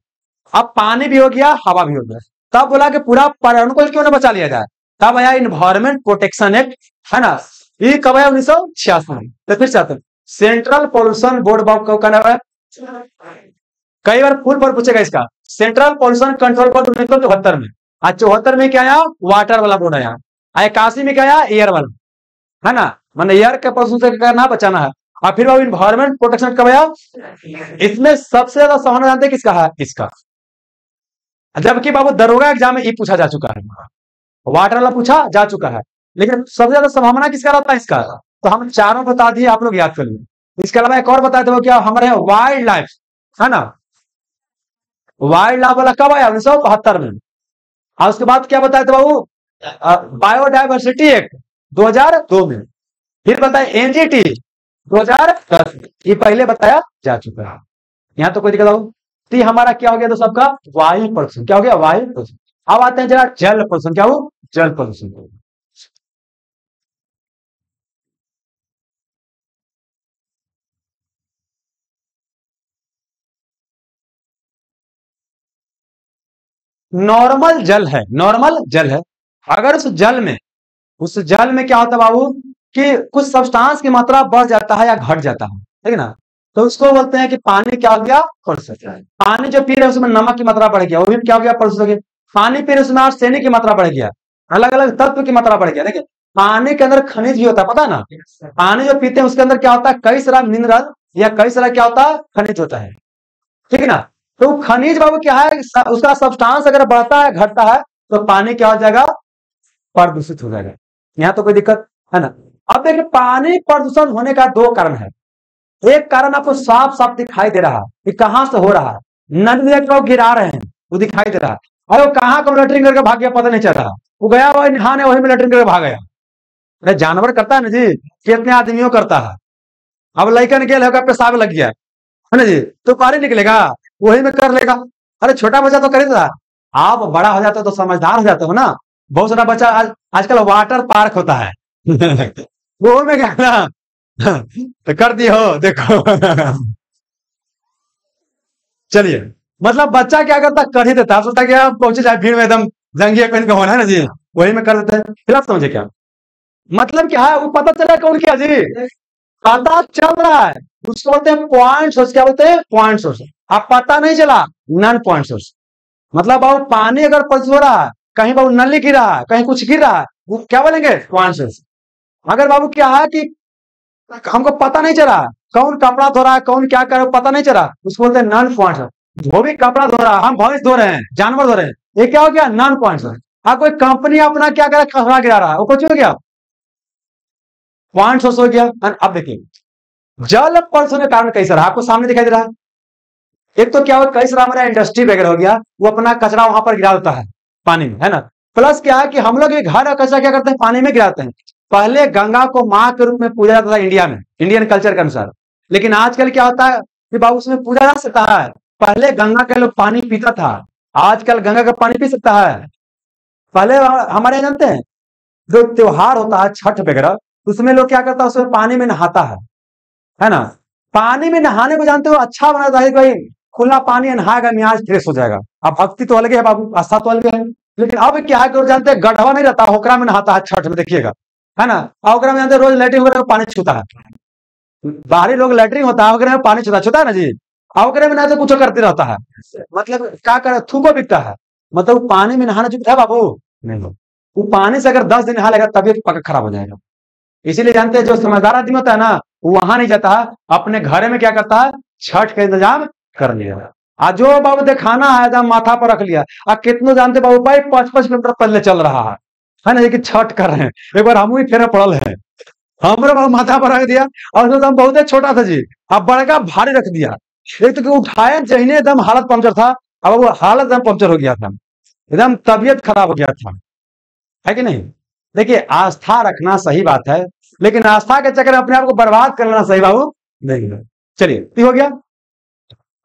अब पानी भी हो गया, हवा भी हो गया। तब बोला कि पूरा पर्यावरण को क्यों ना बचा लिया जाए, तब आया इन्वायरमेंट प्रोटेक्शन एक्ट, है ना। ये कब आया? 1986 में। तो फिर चाहते सेंट्रल पॉल्यूशन बोर्ड का नाम है, कई बार फुल पर पूछेगा इसका, सेंट्रल पॉल्यूशन कंट्रोल बोर्ड 1974 में। आज 74 में क्या आया? वाटर वाला बोर्ड आया। 81 में क्या आया? एयर वाला, है ना, मतलब एयर के प्रदूषण से करना बचाना है। और फिर वो इन्वायरमेंट प्रोटेक्शन कब आया? इसमें सबसे ज्यादा सवाल जानते हैं किसका है? इसका। जबकि बाबू दरोगा एग्जाम में ये पूछा जा चुका है, वाटर वाला पूछा जा चुका है, लेकिन सबसे ज्यादा संभावना किसका रहता है? इसका। तो हम चारों बता दिए, आप लोग याद कर लीजिए। इसके अलावा एक और बताए थे, वो क्या? हमारे यहाँ वाइल्ड लाइफ, है ना, वाइल्ड लाइफ वाला कब आया? 1972 में। और उसके बाद क्या बताए थे बाबू? बायोडायवर्सिटी एक्ट 2002 में। फिर बताए एनजीटी 2010, ये पहले बताया जा चुका है। यहाँ तो कोई दिक्कत हो? तो हमारा क्या हो गया? तो सबका वायु प्रदूषण, क्या हो गया? वायु प्रदूषण। अब आते हैं जरा जल प्रदूषण, क्या हो? जल प्रदूषण। नॉर्मल जल है, नॉर्मल जल है। अगर उस जल में क्या होता है बाबू कि कुछ सब्सटेंस की मात्रा बढ़ जाता है या घट जाता है, ठीक है ना, तो उसको बोलते हैं कि पानी क्या हो गया? प्रदूषित। पानी जो पी रहे हैं उसमें नमक की मात्रा बढ़ गया, वो भी क्या हो गया? प्रदूषित हो गया। पानी पी रहे उसमें आर्सेनिक की मात्रा बढ़ गया, अलग अलग तत्व की मात्रा बढ़ गया। देखिए पानी के अंदर खनिज भी होता है, पता है ना। पानी जो पीते हैं उसके अंदर क्या होता है? कई सारा मिनरल या कई सारा क्या होता है? खनिज होता है, ठीक है ना। तो खनिज बाबू क्या है? उसका सब्सटेंस अगर बढ़ता है घटता है तो पानी क्या हो जाएगा? प्रदूषित हो जाएगा। यहाँ तो कोई दिक्कत है ना। अब देखिए पानी प्रदूषण होने का दो कारण है। एक कारण आपको साफ साफ दिखाई दे रहा है कि कहां से हो रहा है, नदी में लोग गिरा रहे हैं, वो दिखाई दे रहा है। और वो कहां को लेटरिंग करके भाग गया पता नहीं चल रहा, वो गया वही नहाने, वही में लेटरिंग करके भाग गया। अरे जानवर करता है ना जी, कितने आदमियों करता है। अब लड़कन के लगा पेशाब लग गया है ना जी, तो पानी निकलेगा, वही में कर लेगा। अरे छोटा बच्चा तो कर देता, आप बड़ा हो जाते हो तो समझदार हो जाते हो ना। बहुत सारा बच्चा आजकल वाटर पार्क होता है वो में क्या ना, तो कर दिए हो देखो। चलिए, मतलब बच्चा क्या करता, कर ही देता, सोचता क्या पहुंचे जाए भीड़ में एकदम जंगिया पहन के होना है ना जी, वही में कर देते हैं। फिर आप समझे क्या मतलब, क्या है वो पता चला कौन किया जी, पता चल रहा है, उसको बोलते हैं पॉइंट सोर्स। क्या बोलते हैं, पॉइंट सोर्स। अब पता नहीं चला, नॉन पॉइंट सोर्स। मतलब बाबू पानी अगर प्रदूषित हो रहा है, कहीं बाबू नली गिर रहा है, कहीं कुछ गिर रहा है, वो क्या बोलेंगे, पॉइंट सोर्स। अगर बाबू क्या है कि हमको पता नहीं चला कौन कपड़ा धो रहा है, कौन क्या कर रहा है, पता नहीं चला, उसको बोलते हैं नॉन पॉइंट सोर्स। वो भी कपड़ा धो रहा है, हम भैंस धो रहे हैं, जानवर धो रहे हैं, ये क्या हो गया, नॉन पॉइंट सोर्स। हाँ, कोई कंपनी अपना क्या कर रहा है, कचरा गिरा रहा है, वो कुछ हो गया, पॉइंट सोर्स हो गया। अब देखिए, जल प्रदूषण के कारण कई सारा आपको सामने दिखाई दे रहा है। एक तो क्या हो, कई सारा हमारा इंडस्ट्री वगैरह हो गया, वो अपना कचरा वहां पर गिरा देता है पानी में, है ना। प्लस क्या है कि हम लोग ये घर का कचरा क्या करते हैं, पानी में गिराते हैं। पहले गंगा को माँ के रूप में पूजा जाता था इंडिया में, इंडियन कल्चर के अनुसार। लेकिन आजकल क्या होता है कि बाबू उसमें पूजा जा सकता है, पहले गंगा के लोग पानी पीता था, आजकल गंगा का पानी पी सकता है। पहले हमारे यहाँ जानते हैं, जो त्योहार होता है छठ वगैरह, उसमें लोग क्या करता है, उसमें पानी में नहाता है ना। पानी में नहाने को जानते हो अच्छा बनाता है, कोई खुला पानी नहाएगा मियाज फ्रेश हो जाएगा। अब भक्ति तो अलग है बाबू, आस्था तो अलग है। लेकिन अब क्या है कि वो जानते हैं, गढ़वा नहीं रहता, होकरा में नहाता है छठ में, देखिएगा, है ना। होकरा में जानते हैं, रोज लैट्रिन वगैरह में पानी छूता है, बाहरी लोग लैट्रिन होता है, होकरे में पानी छूता छूता है ना जी। होकरे में ना तो कुछ करते रहता है, मतलब क्या करे, थूको बिकता है। मतलब वो पानी में नहाना चुप है बाबू, नहीं, वो पानी से अगर 10 दिन नहा लेगा तबियत पक्का खराब हो जाएगा। इसीलिए जानते हैं, जो समझदार आदमी होता है ना, वो वहां नहीं जाता है, अपने घर में क्या करता है, छठ का इंतजाम कर लिया। आज जो बाबू दिखाना है एकदम माथा पर रख लिया। अब कितनों जानते बाबू भाई 5-5 किलोमीटर पहले चल रहा है ना, ये कि छठ कर रहे हैं। एक बार हम ही फेरे पड़ल है, हमरे बाबू माथा पर रख दिया, और उसमें तो हम बहुत छोटा था जी, अब बड़का भारी रख दिया। एक तो कि उठाए जहने एकदम हालत पंक्चर था, अब वो हालत एकदम पंक्चर हो गया था, एकदम तबियत खराब हो गया था, है कि नहीं। देखिए, आस्था रखना सही बात है, लेकिन आस्था के चक्कर में अपने आप को बर्बाद कर लेना सही बाबू नहीं है। चलिए, ठीक हो गया।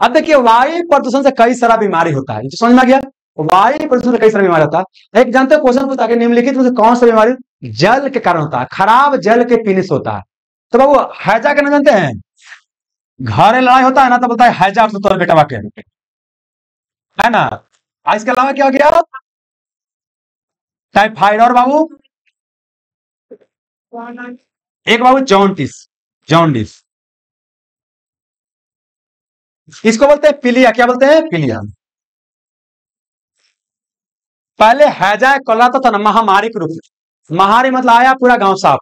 अब देखिए, वायु प्रदूषण से कई सारा बीमारी होता है, समझ में आ गया। वायु प्रदूषण से कई सारा बीमारी होता है। एक जानते हो, क्वेश्चन पूछा कि निम्नलिखित में से कौन सा बीमारी जल के कारण होता है, खराब जल के पीने से होता है। तो बाबू हैजा के ना जानते हैं, घर लड़ाई होता है ना, तो बोलता है हैजा तो बेटा वाके, है ना। इसके अलावा क्या हो गया, टाइफाइड, और बाबू एक बाबू जॉन्डिस, जॉन्डिस, इसको बोलते हैं पीलिया। क्या बोलते हैं, पीलिया। पहले हैजा कोलेरा तो था ना, महामारी के रूप में। महामारी मतलब आया पूरा गांव साफ,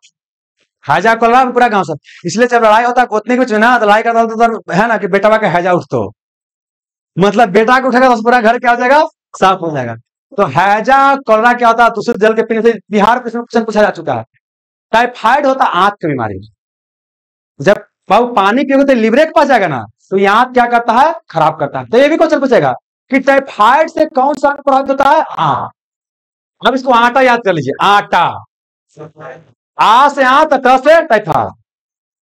हैजा कोलेरा पूरा गांव साफ। इसलिए जब लड़ाई होता है गोतनी कुछ ना, तो लड़ाई करता तो है ना कि बेटा का हैजा उठ, तो मतलब बेटा को उठेगा तो पूरा घर क्या हो जाएगा, साफ हो जाएगा। तो हैजा कोलेरा क्या होता है, दूषित जल के पीने से। बिहार में क्वेश्चन पूछा जा चुका है। टाइफाइड होता आंख की बीमारी, जब बाबू पानी पियोगे तो लिवरे के पास जाएगा ना, तो ये आंख क्या करता है, खराब करता है। तो ये भी क्वेश्चन पूछेगा कि टाइफाइड से कौन सा प्रभावित होता है, आंख। अब इसको आटा याद कर लीजिए, आटा, आ से आंत, ट से टाइफाइड,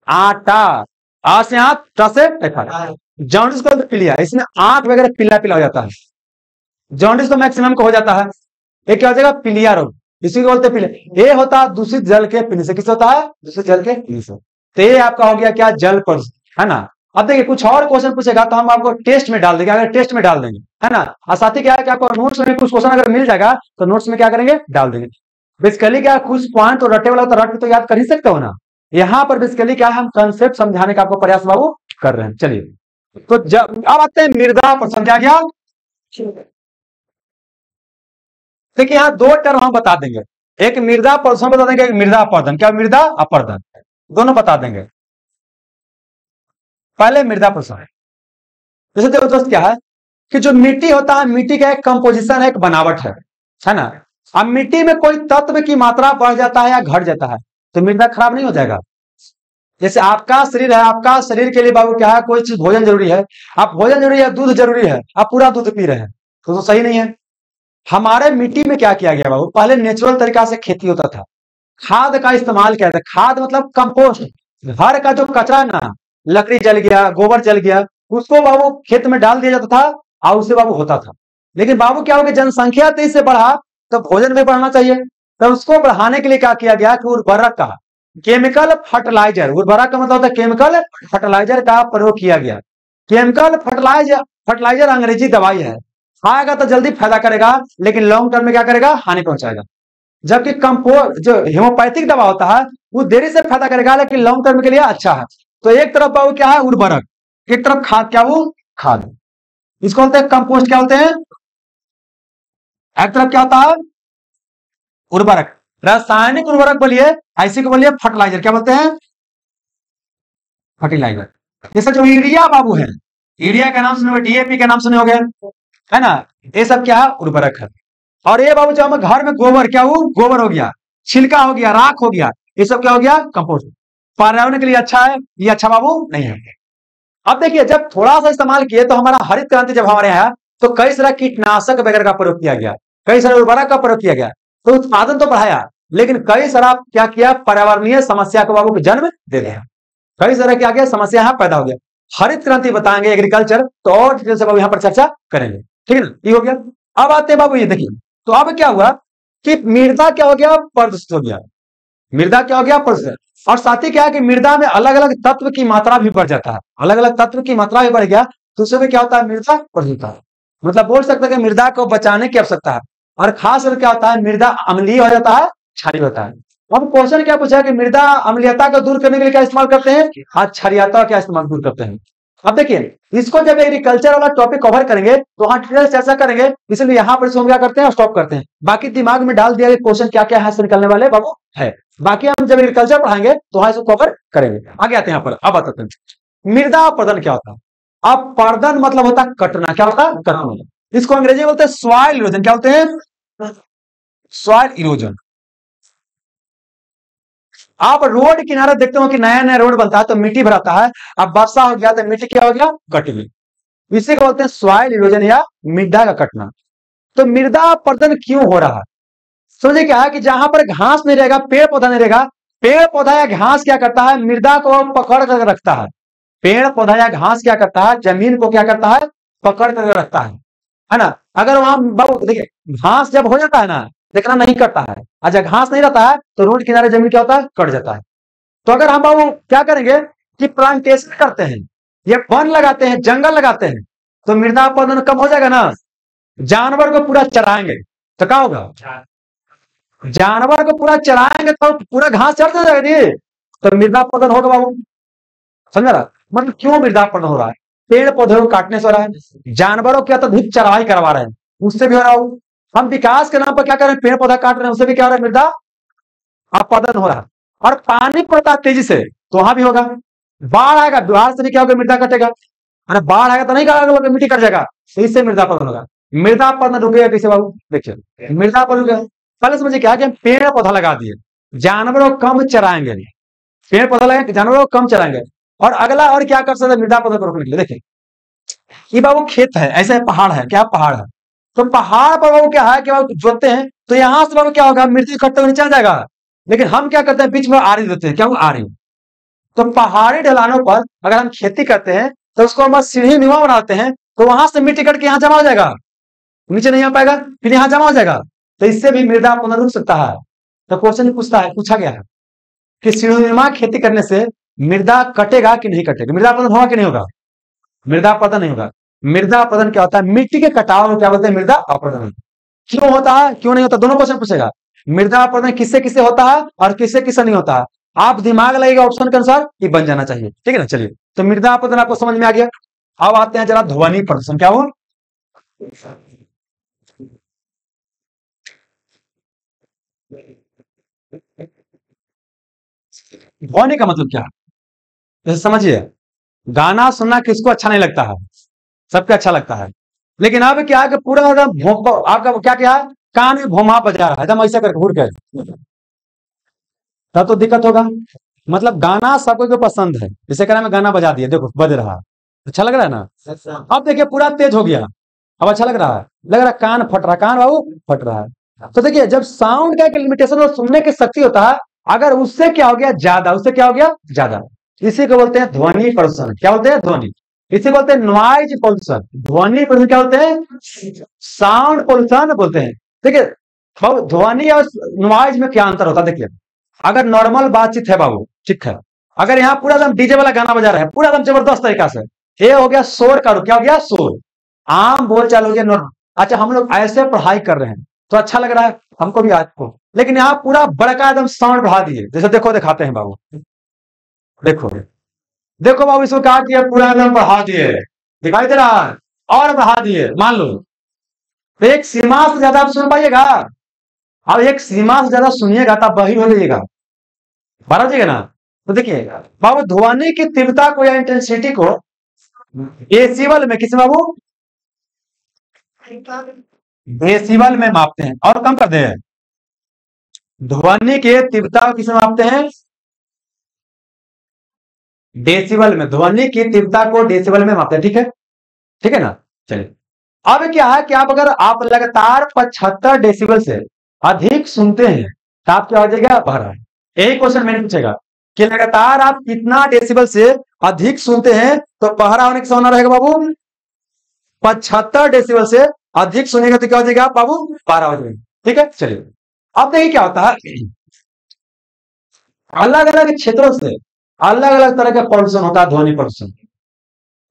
आटा, आ से आंत, ट से टाइफाइड। जॉन्डिस को पीलिया, इसमें आंख वगैरह पीला पीला हो जाता है। जॉन्डिस तो मैक्सिमम को हो जाता है, ये क्या हो जाएगा, पीलिया रोग, इसी को बोलते हैं पीलिया। ये होता है दूषित जल के पीने से। किस होता है, दूषित जल के पीने से। तो ये आपका हो गया क्या, जल प्रदूषण, है ना। अब देखिए, कुछ और क्वेश्चन पूछेगा तो हम आपको टेस्ट में डाल देंगे, अगर टेस्ट में डाल देंगे, है ना। और साथ ही क्या है कि आपको नोट्स में कुछ क्वेश्चन अगर मिल जाएगा तो नोट्स में क्या करेंगे, डाल देंगे। बेसिकली क्या, कुछ पॉइंट तो रटे वाला तो रट तो याद कर ही सकते हो ना। यहाँ पर बेसिकली क्या है, हम कंसेप्ट समझाने का आपको प्रयास बाबू कर रहे हैं। चलिए, तो जब अब आते हैं मृदा प्रदूषण। क्या गया, देखिए यहाँ दो टर्म हम बता देंगे, एक मृदा प्रदूषण बता देंगे, एक मृदा अपरदन। क्या, मृदा अपरदन, दोनों बता देंगे। पहले मृदा प्रदूषण, जैसे देखो दोस्त क्या है कि जो मिट्टी होता है, मिट्टी का एक कंपोजिशन है, एक बनावट है ना। अब मिट्टी में कोई तत्व की मात्रा बढ़ जाता है या घट जाता है तो मृदा खराब नहीं हो जाएगा। जैसे आपका शरीर है, आपका शरीर के लिए बाबू क्या है, कोई चीज भोजन जरूरी है, आप भोजन जरूरी है, दूध जरूरी है, आप पूरा दूध पी रहे हैं तो सही नहीं है। हमारे मिट्टी में क्या किया गया बाबू, पहले नेचुरल तरीका से खेती होता था, खाद का इस्तेमाल किया था। खाद मतलब कंपोस्ट, घर का जो कचरा ना, लकड़ी जल गया, गोबर जल गया, उसको बाबू खेत में डाल दिया जाता था और उससे बाबू होता था। लेकिन बाबू क्या हो गया, जनसंख्या तेजी से बढ़ा तो भोजन भी बढ़ना चाहिए, तो उसको बढ़ाने के लिए क्या किया गया कि उर्वरक का, केमिकल फर्टिलाइजर, उर्वरक का मतलब होता है केमिकल फर्टिलाइजर का प्रयोग किया गया। केमिकल फर्टिलाइजर अंग्रेजी दवाई है, आएगा तो जल्दी फायदा करेगा लेकिन लॉन्ग टर्म में क्या करेगा, हानि पहुंचाएगा। जबकि कंपोस्ट जो होम्योपैथिक दवा होता है वो देरी से फायदा करेगा लेकिन लॉन्ग टर्म के लिए अच्छा है। तो एक तरफ बाबू क्या है, उर्वरक, एक तरफ खाद, क्या वो खाद, इसको बोलते हैं कंपोस्ट, क्या बोलते हैं, एक तरफ क्या होता है उर्वरक, रासायनिक उर्वरक बोलिए, ऐसी को बोलिए फर्टिलाइजर, क्या बोलते हैं फर्टिलाइजर। जैसे जो यूरिया बाबू है, यूरिया का नाम सुने, डीएपी का नाम सुने होंगे, है ना, ये सब क्या है उर्वरक है। और ये बाबू जो हम घर में गोबर, क्या वो गोबर हो गया, छिलका हो गया, राख हो गया, ये सब क्या हो गया कंपोस्ट, पर्यावरण के लिए अच्छा है, ये अच्छा बाबू नहीं है। अब देखिए जब थोड़ा सा इस्तेमाल किए तो हमारा हरित क्रांति जब हमारे यहाँ तो कई सारा कीटनाशक वगैरह का प्रयोग किया गया, कई सारे उर्वरक का प्रयोग किया गया, तो उत्पादन तो बढ़ाया लेकिन कई सारा क्या किया, पर्यावरणीय समस्या को बाबू जन्म दे दिया, कई सारा क्या गया समस्या यहाँ पैदा हो गया। हरित क्रांति बताएंगे एग्रीकल्चर तो और डिटेल से बाबू यहाँ पर चर्चा करेंगे, ठीक है ना, ये हो गया। अब आते हैं बाबू ये देखिए, तो अब क्या हुआ कि मृदा क्या हो गया, प्रदूषित हो गया, मृदा क्या हो गया प्रदूषित, और साथ ही क्या है कि मृदा में अलग अलग तत्व की मात्रा भी बढ़ जाता है, अलग अलग तत्व की मात्रा भी बढ़ गया तो उससे क्या होता है, मृदा प्रदूषित होता है। मतलब बोल सकते हैं कि मृदा को बचाने की आवश्यकता है, और खास करके क्या होता है मृदा अम्लीय हो जाता है, क्षारीय होता है। अब क्वेश्चन क्या पूछा कि मृदा अम्लीयता को दूर करने के लिए क्या इस्तेमाल करते हैं, आज क्षारीयता क्या इस्तेमाल दूर करते हैं। अब देखिए इसको जब एग्रीकल्चर वाला टॉपिक कवर करेंगे तो वहां डिटेल चर्चा करेंगे, इसलिए यहाँ पर इसको क्या करते हैं स्टॉप करते हैं। बाकी दिमाग में डाल दिया क्वेश्चन क्या क्या है से निकलने वाले बाबू है, बाकी हम जब एग्रीकल्चर पढ़ाएंगे तो वहां इसको कवर करेंगे। आगे आते हैं यहाँ पर, अब बताते हैं मृदा अपरदन क्या होता है। अब पर्दन मतलब होता है कटना, क्या होता है कटना, इसको अंग्रेजी में बोलते हैं सॉइल इरोजन, क्या बोलते हैं सॉइल इरोजन। आप रोड किनारे देखते हो कि नया नया रोड बनता है तो मिट्टी भराता है, अब वर्षा हो गया तो मिट्टी क्या हो गया, कट गई, इसी को बोलते हैं सॉइल इरोजन या मृदा का कटना। तो मृदा अपरदन क्यों हो रहा है, समझे क्या है कि जहां पर घास नहीं रहेगा, पेड़ पौधा नहीं रहेगा, पेड़ पौधा या घास क्या करता है, मृदा को पकड़ कर रखता है, पेड़ पौधा या घास क्या करता है, जमीन को क्या करता है, पकड़ कर रखता है ना। अगर वहां बाबू देखिए घास जब हो जाता है ना, देखना नहीं करता है, और जब घास नहीं रहता है तो रोड किनारे जमीन क्या होता है, कट जाता है। तो अगर हम बाबू क्या करेंगे कि प्लांटेशन करते हैं, ये वन लगाते हैं, जंगल लगाते हैं, तो मृदा अपरदन कम हो जाएगा ना। जानवर को पूरा चराएंगे तो क्या होगा, जानवर को पूरा चराएंगे तो पूरा घास चढ़ जाएगा जी, तो मृदा अपरदन होगा बाबू, समझ रहा। मतलब क्यों मृदा अपरदन हो रहा है, पेड़ पौधे को काटने से हो रहा है, जानवरों की अत्यधिक चराई करवा रहे हैं उससे भी हो रहा है। हम विकास के नाम पर क्या कर रहे हैं, पेड़ पौधा काट रहे हैं, उससे भी क्या हो रहा है, मृदा अपरदन हो रहा है। और पानी पड़ता है तेजी से तो वहां भी होगा, बाढ़ आएगा, बाढ़ से भी क्या होगा, मृदा कटेगा, अरे बाढ़ आएगा तो नहीं कटेगा, मिट्टी कट जाएगा, तो इससे मृदा अपरदन होगा। मृदा अपरदन रुकेगा कैसे बाबू, देखिए मृदा अपरदन पहले समझिए क्या है, पेड़ पौधा लगा दिए, जानवरों को कम चराएंगे, पेड़ पौधा लगा जानवरों को कम चराएंगे। और अगला और क्या कर सकते हैं मृदा अपरदन को रोकने के लिए, देखिए ये बाबू खेत है, ऐसे पहाड़ है, क्या पहाड़ है, तो पहाड़ पर बाबू क्या है कि बाबू जोतते हैं तो यहां से बाबू क्या होगा, मिट्टी इकट्ठा होकर चल जाएगा, लेकिन हम क्या करते हैं बीच में आरी देते हैं, क्या आरी। तो पहाड़ी ढलानों पर अगर हम खेती करते हैं तो उसको हम सीढ़ी नुमा बनाते हैं, तो वहां से मिट्टी कट के यहाँ जमा हो जाएगा, नीचे नहीं आ पाएगा, फिर यहाँ जमा हो जाएगा, तो इससे भी मृदा अपरदन रुक सकता है। तो क्वेश्चन पूछा गया है कि सीढ़ीनुमा खेती करने से मृदा कटेगा कि नहीं कटेगा, मृदा अपरदन होगा कि नहीं होगा, मृदा अपरदन नहीं होगा। मृदा अपरदन क्या होता है, मिट्टी के कटाव में क्या बोलते हैं, मृदा अपरदन। क्यों होता है क्यों नहीं होता, दोनों क्वेश्चन पूछेगा। मृदा अपरदन किससे किससे होता है और किससे किससे नहीं होता है, आप दिमाग लगेगा ऑप्शन के अनुसार ये बन जाना चाहिए, ठीक है ना। चलिए तो मृदा अपरदन आपको समझ में आ गया। अब आते हैं जरा ध्वनि प्रदूषण, क्या हो, ध्वनि का मतलब क्या है, जैसे समझिए गाना सुनना किसको अच्छा नहीं लगता है, सबको अच्छा लगता है, लेकिन अब क्या है कि पूरा एकदम आपका क्या क्या है, कान में भोमा बजा रहा है एकदम ऐसा करके घूर के, तब तो दिक्कत होगा। मतलब गाना सबको को पसंद है, जैसे कहना मैं गाना बजा दिया, देखो बज रहा है, अच्छा लग रहा है ना। अब देखिए पूरा तेज हो गया, अब अच्छा लग रहा है, कान फट रहा है, कान बाबू फट रहा है। तो देखिए जब साउंड का एक लिमिटेशन और सुनने की शक्ति होता है, अगर उससे क्या हो गया ज्यादा, उससे क्या हो गया ज्यादा, इसी को बोलते हैं ध्वनि प्रदूषण, क्या बोलते हैं ध्वनि, इसे बोलते हैं नॉइज पोल्यूशन। ध्वनि प्रदूषण क्या बोलते हैं, साउंड पोल्यूशन बोलते हैं। देखिए ध्वनि और नॉइज में क्या अंतर होता है, देखिए अगर नॉर्मल बातचीत है बाबू, ठीक है, अगर यहाँ पूरा एकदम डीजे वाला गाना बजा रहा है पूरा एकदम जबरदस्त तरीका से, ये हो गया शोर का, क्या हो गया शोर, आम बोलचाल हो गया नॉर्मल। अच्छा हम लोग ऐसे पढ़ाई कर रहे हैं तो अच्छा लग रहा है हमको भी आज को, लेकिन यहाँ पूरा बड़का एकदम साउंड बढ़ा दिए, जैसे देखो दिखाते हैं बाबू, देखो देखो बाबू, इसको क्या किया, पूरा एकदम बढ़ा दिए, दिखाई दे रहा है, और बढ़ा दिए, मान लो तो एक सीमा से ज्यादा आप सुन पाइएगा, अब एक सीमा से ज्यादा सुनिएगा तब बहिर हो जाइएगा, बारह हो जाएगा ना। तो देखिए बाबू, ध्वनि की तीव्रता को या इंटेंसिटी को डेसिबल में, किस बाबू, डेसिबल में मापते हैं और कम करते हैं। ध्वनि के तीव्रता को किस में मापते हैं, डेसिबल में, ध्वनि की तीव्रता को डेसिबल में मापते हैं, ठीक है, ठीक है ना। चलिए अब क्या है कि आप अगर आप लगातार 75 डेसिबल से अधिक सुनते हैं तो आप क्या हो जाएगा, बहरा। यही क्वेश्चन मैंने पूछेगा कि लगातार आप कितना डेसिबल से अधिक सुनते हैं तो बहरा होने का होना रहेगा बाबू, 75 डेसिबल से अधिक सुनेगा तो क्या हो जाएगा बाबू, 12 हो जाएगा, ठीक है। चलिए अब देखिए क्या होता है, अलग अलग क्षेत्रों से अलग अलग तरह का पॉल्यूशन होता है, ध्वनि पॉल्यूशन।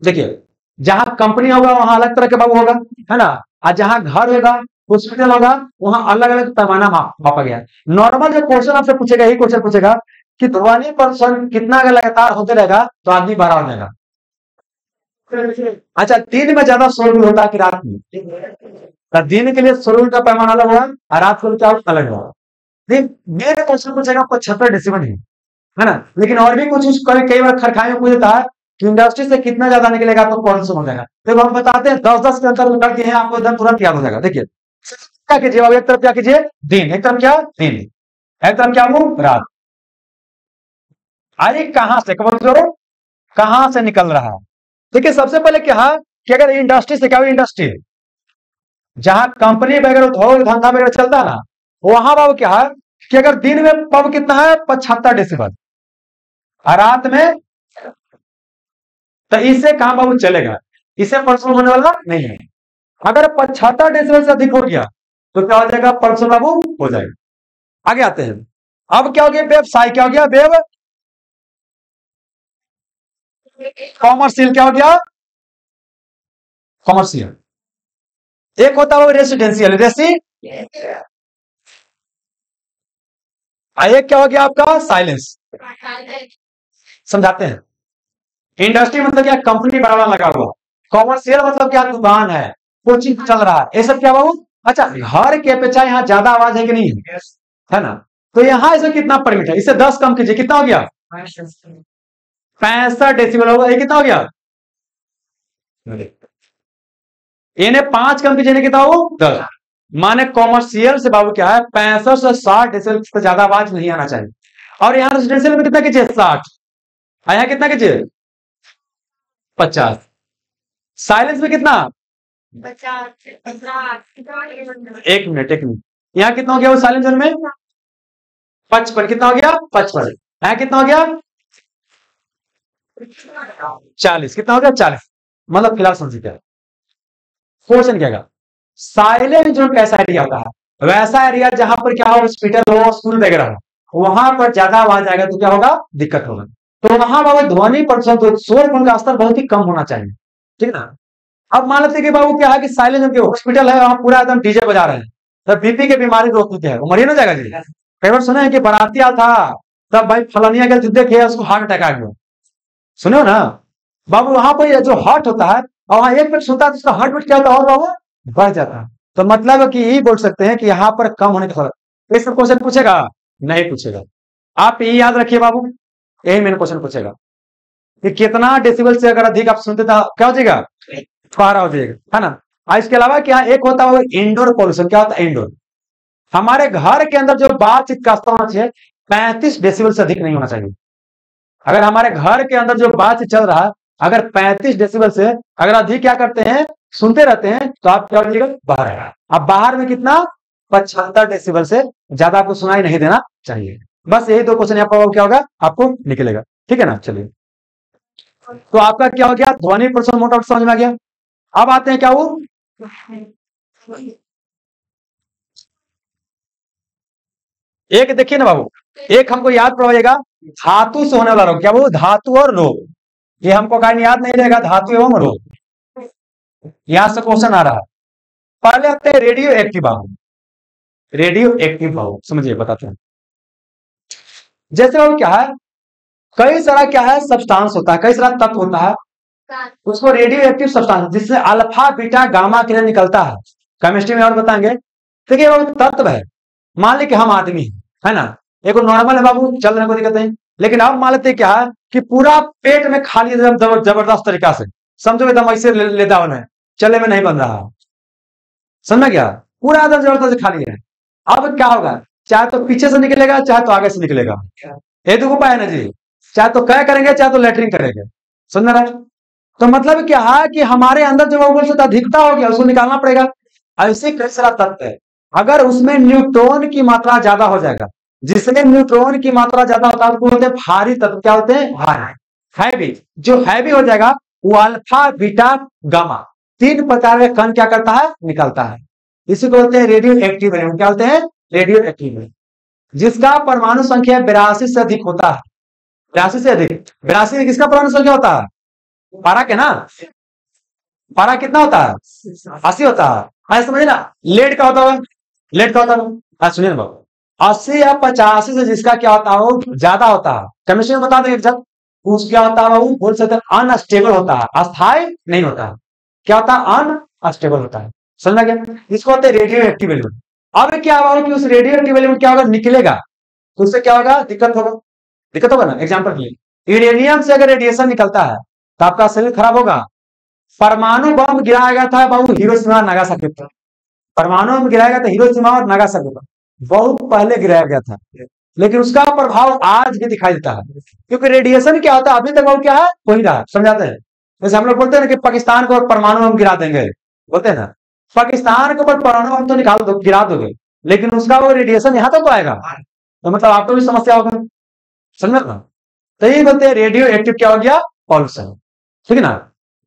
देखिए जहां कंपनी होगा वहां अलग तरह के बाबू होगा, है ना, और जहां घर होगा, हॉस्पिटल होगा, वहां अलग अलग पैमाना मापा गया। नॉर्मल जो क्वेश्चन आपसे पूछेगा, यही क्वेश्चन पूछेगा कि ध्वनि प्रदूषण कितना अगर लगातार होते रहेगा तो आदमी बड़ा हो जाएगा। अच्छा दिन में ज्यादा शोरगुल होता है कि रात में, तो दिन के लिए शोरगुल का पैमाना अलग होगा और रात को क्या अलग होगा। मेरे क्वेश्चन पूछेगा 75 डेसिबल है ना, लेकिन और भी कुछ कई बार खरखाई में पूछ देता है कि इंडस्ट्री से कितना ज्यादा निकलेगा तो पॉल्यूशन हो जाएगा, तो हम बताते हैं 10-10 के अंतर कर दिए हैं, आपको एकदम तुरंत याद हो जाएगा। देखिए क्या कीजिए बाबू, एक तरफ क्या कीजिए दिन, एक तरफ क्या दिन, एक तरफ क्या हूं रात। अरे कहां से कमर कहां से निकल रहा है। देखिए सबसे पहले क्या है कि अगर इंडस्ट्री से, क्या हुई इंडस्ट्री, जहां कंपनी वगैरह उद्योग धंधा वगैरह चलता है ना, वहां बाबू क्या है कि अगर दिन में पब कितना है 75 डेसिबल और रात में, तो इससे कहां बाबू चलेगा, इससे पॉल्यूशन होने वाला नहीं है। अगर 75 डेसिबल से अधिक हो गया तो क्या हो जाएगा, पॉल्यूशन बाबू हो जाएगा। आगे आते हैं, अब क्या हो गया, व्यवसाय क्या हो गया, वेब कॉमर्शियल क्या हो गया, कॉमर्शियल। एक होता है रेसिडेंशियल, एक क्या हो गया आपका साइलेंस। समझाते हैं, इंडस्ट्री मतलब क्या, कंपनी बड़ा लगा हुआ, कॉमर्शियल मतलब क्या, दुकान है, कोचिंग चल रहा है, ये सब क्या बाबू। अच्छा घर के अपेक्षा यहाँ ज्यादा आवाज है कि नहीं है ना, तो यहाँ इसे कितना परमिट है, इसे 10 कम कीजिए, कितना हो गया 65 डेसिबल होगा, ये कितना हो गया, इन्हें 5 कम कीजिए, कितना हो 10, माने कॉमर्शियल से बाबू क्या है 65 से 60 डेसिबल से ज्यादा आवाज नहीं आना चाहिए। और यहाँ रेसिडेंशियल में कितना कीजिए 60, यहाँ कितना कीजिए 50, साइलेंस में कितना 50, एक मिनट, यहाँ कितना हो गया वो साइलेंस जोन में 55, कितना हो गया 55, यहाँ कितना हो गया 40, कितना हो गया 40। मतलब फिलहाल समझिए क्या क्वेश्चन क्या, साइलेंट जोन कैसा एरिया होता है, वैसा एरिया जहां पर क्या हो, हॉस्पिटल हो, स्कूल वगैरह हो, वहां पर ज्यादा आवाज आएगा तो क्या होगा, दिक्कत होगा। तो वहां बाबू ध्वनि प्रदूषण, तो शोर का स्तर बहुत ही कम होना चाहिए, ठीक है ना। अब मान लेते कि बाबू क्या है कि साइलेंट जोन के हॉस्पिटल है, वहां पूरा एकदम डीजे बजा रहे हैं, तो बीपी के बीमारी रोकते हैं, मरिए ना जाएगा जी। कई बार सुने हैं कि बाराती था तब भाई फलानिया के देखे उसको हार्ट अटैक आ गया, सुनो ना बाबू, वहां पर जो हार्ट होता है और वहां एक मिनट सुनता है तो उसका हार्ट बीट क्या होता है और बाबू बढ़ जाता है। तो मतलब कि यही बोल सकते हैं कि यहाँ पर कम होने का फर्क। इस क्वेश्चन पूछेगा नहीं पूछेगा, आप यही याद रखिए बाबू, यही मैंने क्वेश्चन पूछेगा कि कितना डेसिबल से अगर अधिक आप सुनते था क्या हो जाएगा, 12 हो जाएगा, है ना। और इसके अलावा क्या एक होता है इंडोर पॉल्यूशन, क्या होता है इंडोर, हमारे घर के अंदर जो बातचीत का स्तर होना चाहिए 35 डेसिबल से अधिक नहीं होना चाहिए। अगर हमारे घर के अंदर जो बातचीत चल रहा है अगर 35 डेसिबल से अगर अधिक क्या करते हैं सुनते रहते हैं तो आप क्या कीजिएगा, बाहर आएगा। अब बाहर में कितना 75 डेसिबल से ज्यादा आपको सुनाई नहीं देना चाहिए। बस यही 2 क्वेश्चन यहाँ पर क्या होगा आपको निकलेगा, ठीक है ना। चलिए तो आपका क्या हो गया, ध्वनि प्रदूषण मोटा समझ में आ गया। अब आते हैं क्या वो, एक देखिए ना बाबू, एक हमको याद पड़ेगा धातु से होने वाला रोग, क्या वो धातु और रोग, ये हमको कारण याद नहीं रहेगा, धातु एवं रोग। यहां से क्वेश्चन आ रहा है। पहले आते हैं रेडियो एक्टिव बाबू, रेडियो एक्टिव बाबू समझिए बताते हैं। जैसे वो क्या है, कई सारा क्या है सब्सटेंस होता है, कई सारा तत्व होता है, उसको रेडियो एक्टिव सब्सटेंस, जिससे अल्फा बीटा गामा किरण निकलता है। केमिस्ट्री में और बताएंगे। देखिए वो तत्व है, मान ली कि हम आदमी है ना, एक नॉर्मल है बाबू, चल रहे कोई दिक्कत नहीं, लेकिन अब मान लेते क्या है कि पूरा पेट में खाली जबरदस्त तरीका से, समझो एकदम ऐसे लेता होना है, चले में नहीं बन रहा, समझ गया, पूरा एकदम जबरदस्त खाली है। अब क्या होगा, चाहे तो पीछे से निकलेगा चाहे तो आगे से निकलेगा, ये तो उपाय है ना जी, चाहे तो क्या करेंगे चाहे तो लेटरिन करेंगे, समझ रहा है। तो मतलब क्या है कि हमारे अंदर जो वो अधिकता हो गया उसको निकालना पड़ेगा। ऐसे कई सारा तत्व है, अगर उसमें न्यूट्रॉन की मात्रा ज्यादा हो जाएगा, जिसमें न्यूट्रॉन की मात्रा ज्यादा होता है उसको बोलते हैं भारी तत्व, क्या होते हैं भारी, हैवी। जो हैवी हो जाएगा वो अल्फा बीटा गामा, तीन प्रकार के कण क्या करता है निकलता है, इसी को बोलते हैं रेडियो एक्टिव एलिमेंट। क्या बोलते हैं रेडियो एक्टिव एलिमेंट, जिसका परमाणु संख्या 82 से अधिक होता है, 82 से अधिक, 82 में किसका परमाणु संख्या होता है, पारा के ना, पारा कितना होता है 80 होता है, समझे ना। लेड का होता है, लेड का होता है, सुनिए ना बाबू, 80 या 85 से जिसका क्या होता है वो ज्यादा होता है, केमिस्ट्री में बता देंगे जब, उस क्या होता है वो बोल सकते हैं अनस्टेबल होता है, अस्थायी नहीं होता है, क्या होता है अनस्टेबल होता है, समझना क्या, इसको होते हैं रेडियो एक्टिव एलिमेंट। अब क्या होगा कि उस रेडियो एक्टिव एलिमेंट क्या होगा निकलेगा, तो उससे क्या होगा दिक्कत होगा, दिक्कत होगा ना। एग्जाम्पल के लिए यूरेनियम से अगर रेडिएशन निकलता है तो आपका शरीर खराब होगा। परमाणु बम गिराया गया था बाबू हिरोशिमा और नागासाकी पर, परमाणु बम गिराया गया था हिरोशिमा और नागासाकी पर, बहुत पहले गिराया गया था, लेकिन उसका प्रभाव आज भी दिखाई देता है, क्योंकि रेडिएशन क्या होता है अभी तक वो क्या है वही रहा, समझाते हैं। जैसे हम लोग बोलते हैं ना कि पाकिस्तान को परमाणु बम गिरा देंगे, बोलते हैं ना, पाकिस्तान के ऊपर परमाणु बम तो निकाल दो, गिरा दोगे, लेकिन उसका वो रेडिएशन यहाँ तक तो आएगा, तो मतलब आपको भी समस्या होगा, समझ ना। तो यही बोलते हैं रेडियो एक्टिव क्या हो गया पॉल्यूशन, ठीक है ना।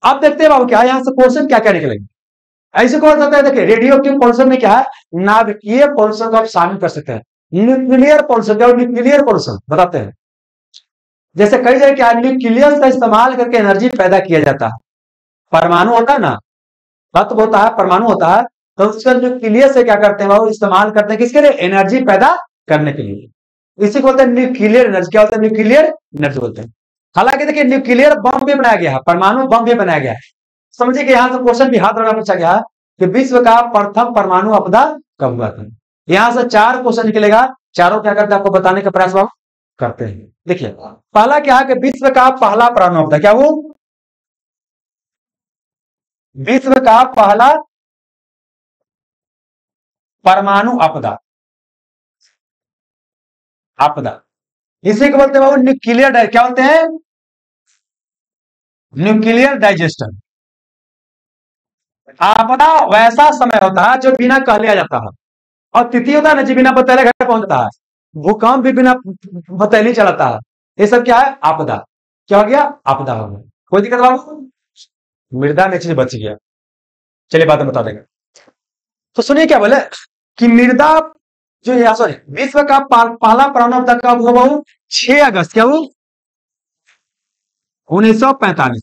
अब देखते हैं बाबू क्या यहाँ से क्वेश्चन क्या क्या निकलेंगे, ऐसे कौन सकता है, देखिए रेडियो एक्टिव पॉल्यूशन में क्या है, नाभिकीय पॉल्यूशन को आप शामिल कर सकते हैं, न्यूक्लियर पॉल्यूशन, क्या न्यूक्लियर पॉल्यूशन बताते हैं। जैसे कई जगह क्या न्यूक्लियस का इस्तेमाल करके एनर्जी पैदा किया जाता है, परमाणु होता है ना, तत्व होता है परमाणु होता है, तो उसका न्यूक्लियस से क्या करते हैं वो इस्तेमाल करते हैं किसके लिए, एनर्जी पैदा करने के लिए, इसी को बोलते हैं न्यूक्लियर एनर्जी, क्या होता है न्यूक्लियर एनर्जी बोलते हैं। हालांकि देखिए न्यूक्लियर बम भी बनाया गया है, परमाणु बम भी बनाया गया है, समझिए कि यहाँ से क्वेश्चन भी हाथ रखना पूछा गया है कि विश्व का प्रथम परमाणु आपदा कब हुआ था। यहां से 4 क्वेश्चन निकलेगा, चारों क्या करते हैं आपको बताने का प्रयास करते हैं। देखिए पहला क्या है कि विश्व का पहला परमाणु आपदा, क्या वो विश्व का पहला परमाणु आपदा, आपदा इसी को बोलते हैं बाबू न्यूक्लियर, क्या बोलते हैं न्यूक्लियर डाइजेस्टर। आपदा वैसा समय होता है जो बिना कहले आ जाता है, और तिथि होता है ना जी बिना बतैले घर पहुंचता है, भूकंप भी बिना बतैले चलाता है, ये सब क्या है आपदा, क्या हो गया आपदा हो गया। कोई दिक्कत बाबू, मृदा में चीज बच गया, चलिए बात बता देंगे। तो सुनिए क्या बोले कि मृदा जो है सॉरी विश्व का पहला परमाणु आपदा कब हुआ बाबू 6 अगस्त, क्या वो 1945।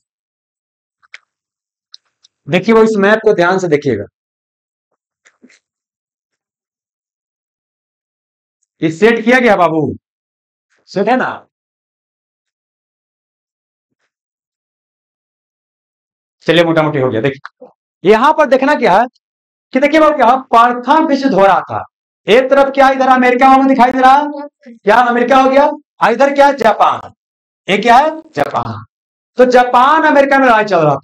देखिए वो इस मैप को ध्यान से देखिएगा, ये सेट किया गया बाबू, सेट है ना। चलिए मोटा मोटी हो गया। देखिए यहां पर देखना क्या है कि देखिए बाबू क्या प्रथम विश्व युद्ध हो रहा था, एक तरफ क्या इधर अमेरिका में दिखाई दे रहा है, क्या अमेरिका हो गया, इधर क्या है जापान, ये क्या है जापान। तो जापान अमेरिका में लड़ाई चल रहा था,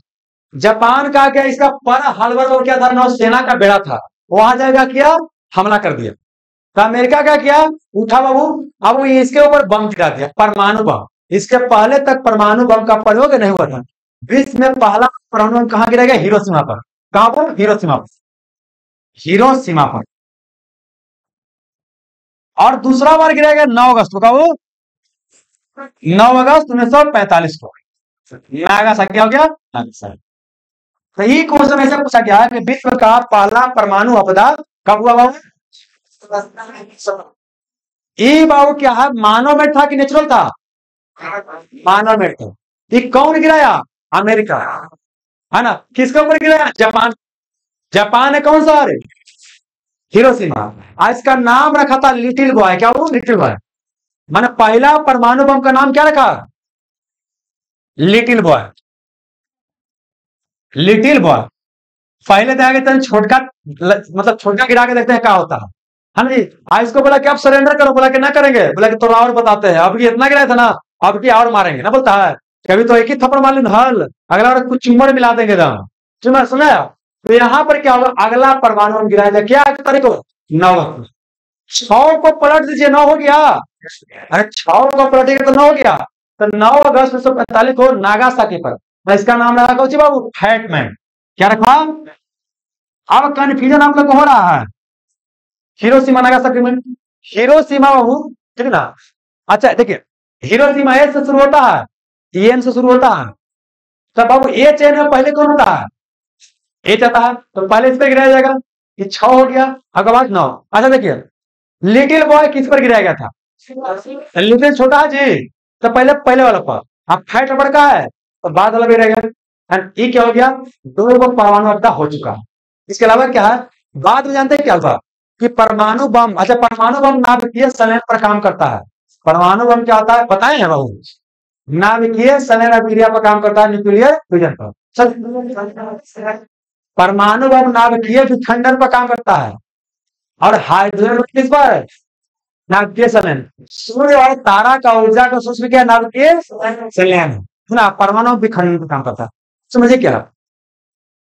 जापान का क्या इसका पर हलवर और क्या था नौसेना का बेड़ा था, वहां जाएगा किया हमला कर दिया। तो अमेरिका क्या किया उठा बाबू, अब वो इसके ऊपर बम गिरा दिया, परमाणु बम। इसके पहले तक परमाणु बम का प्रयोग नहीं हुआ था, विश्व में पहला परमाणु बम कहां गिरा गया हिरोशिमा पर, कहां पर हिरोशिमा पर, हिरोशिमा पर। और दूसरा बार गिरा गया 9 अगस्त को, 9 अगस्त 1945 को, नागासाकी हो गया नागासाकी। तो ये क्वेश्चन ऐसा पूछा गया है कि विश्व का पहला परमाणु आपदा कब हुआ बाबू, ये बाबू क्या है, मानव मेड था कि नेचुरल था? मानव मेड था। ये कौन गिराया? अमेरिका, है ना। किसके ऊपर गिराया? जापान। जापान है कौन सा? अरे हिरोशिमा। आज इसका नाम रखा था लिटिल बॉय। क्या वो? Little boy. मैंने पहला परमाणु बम का नाम क्या रखा? Little boy. Little boy. पहले तो आगे तन छोटका, मतलब छोटका गिरा के देखते हैं क्या होता है ना जी। आज इसको बोला कि आप सरेंडर करो, बोला कि ना करेंगे, बोला कि थोड़ा और बताते हैं, अब ये इतना गिराया था ना, अब की और मारेंगे ना, बोलता है। कभी तो एक ही थप्पड़ मार लें हल, अगला बार कुछ चुम्बड़ मिला देंगे दम। चुम्बड़ सुना? तो यहाँ पर क्या होगा, अगला परमाणु बम गिराया जाए क्या तारीख को? 9 अक्टूबर। 100 को पलट दीजिए, 9 हो गया। अरे 100 को पलटेगा तो 9 हो गया। तो 9 अगस्त 1945 को नागासाकी पर, मैं इसका नाम रखा कौन सी बाबू? Fat man. क्या रखा? अब कंफ्यूजन आप लोग को हो रहा है। हिरोशिमा नागासाकी में, हिरोशिमा बाबू, ठीक ना। अच्छा देखिए, हिरोशिमा ए से शुरू होता है, एन से शुरू होता है। तो बाबू ए चेन में पहले कौन होता है? ए चाहता है, तो पहले इस पर गिराया जाएगा। ये 6 हो गया, अगले बाद 9। अच्छा देखिए, लिटिल बॉय किस पर गिराया गया था? लिटिल छोटा है जी, तो पहले पहले वाला पर। अब फैट बड़का है, तो बाद वाला भी रह गया। एंड ये क्या हो गया? 2 को परमाणु अड्डा हो चुका है। इसके अलावा क्या है, बाद में जानते हैं क्या होता कि परमाणु बम, अच्छा परमाणु बम नाभिकीय संयंत्र पर काम करता है। परमाणु बम क्या होता है बताए हैं बाबू? नाभिकीय संयंत्र क्रिया पर काम करता है, न्यूक्लियर फ्यूजन पर। चल, परमाणु बम नाभिकीय विखंडन पर काम करता है। और हाइड्रोजन किस पर? नाभिकीय संयंत्र। सूर्य और तारा का ऊर्जा का सूत्र क्या? नाभिकीय संयंत्र ना, परमाणु विखंडन पर काम करता है। समझे क्या?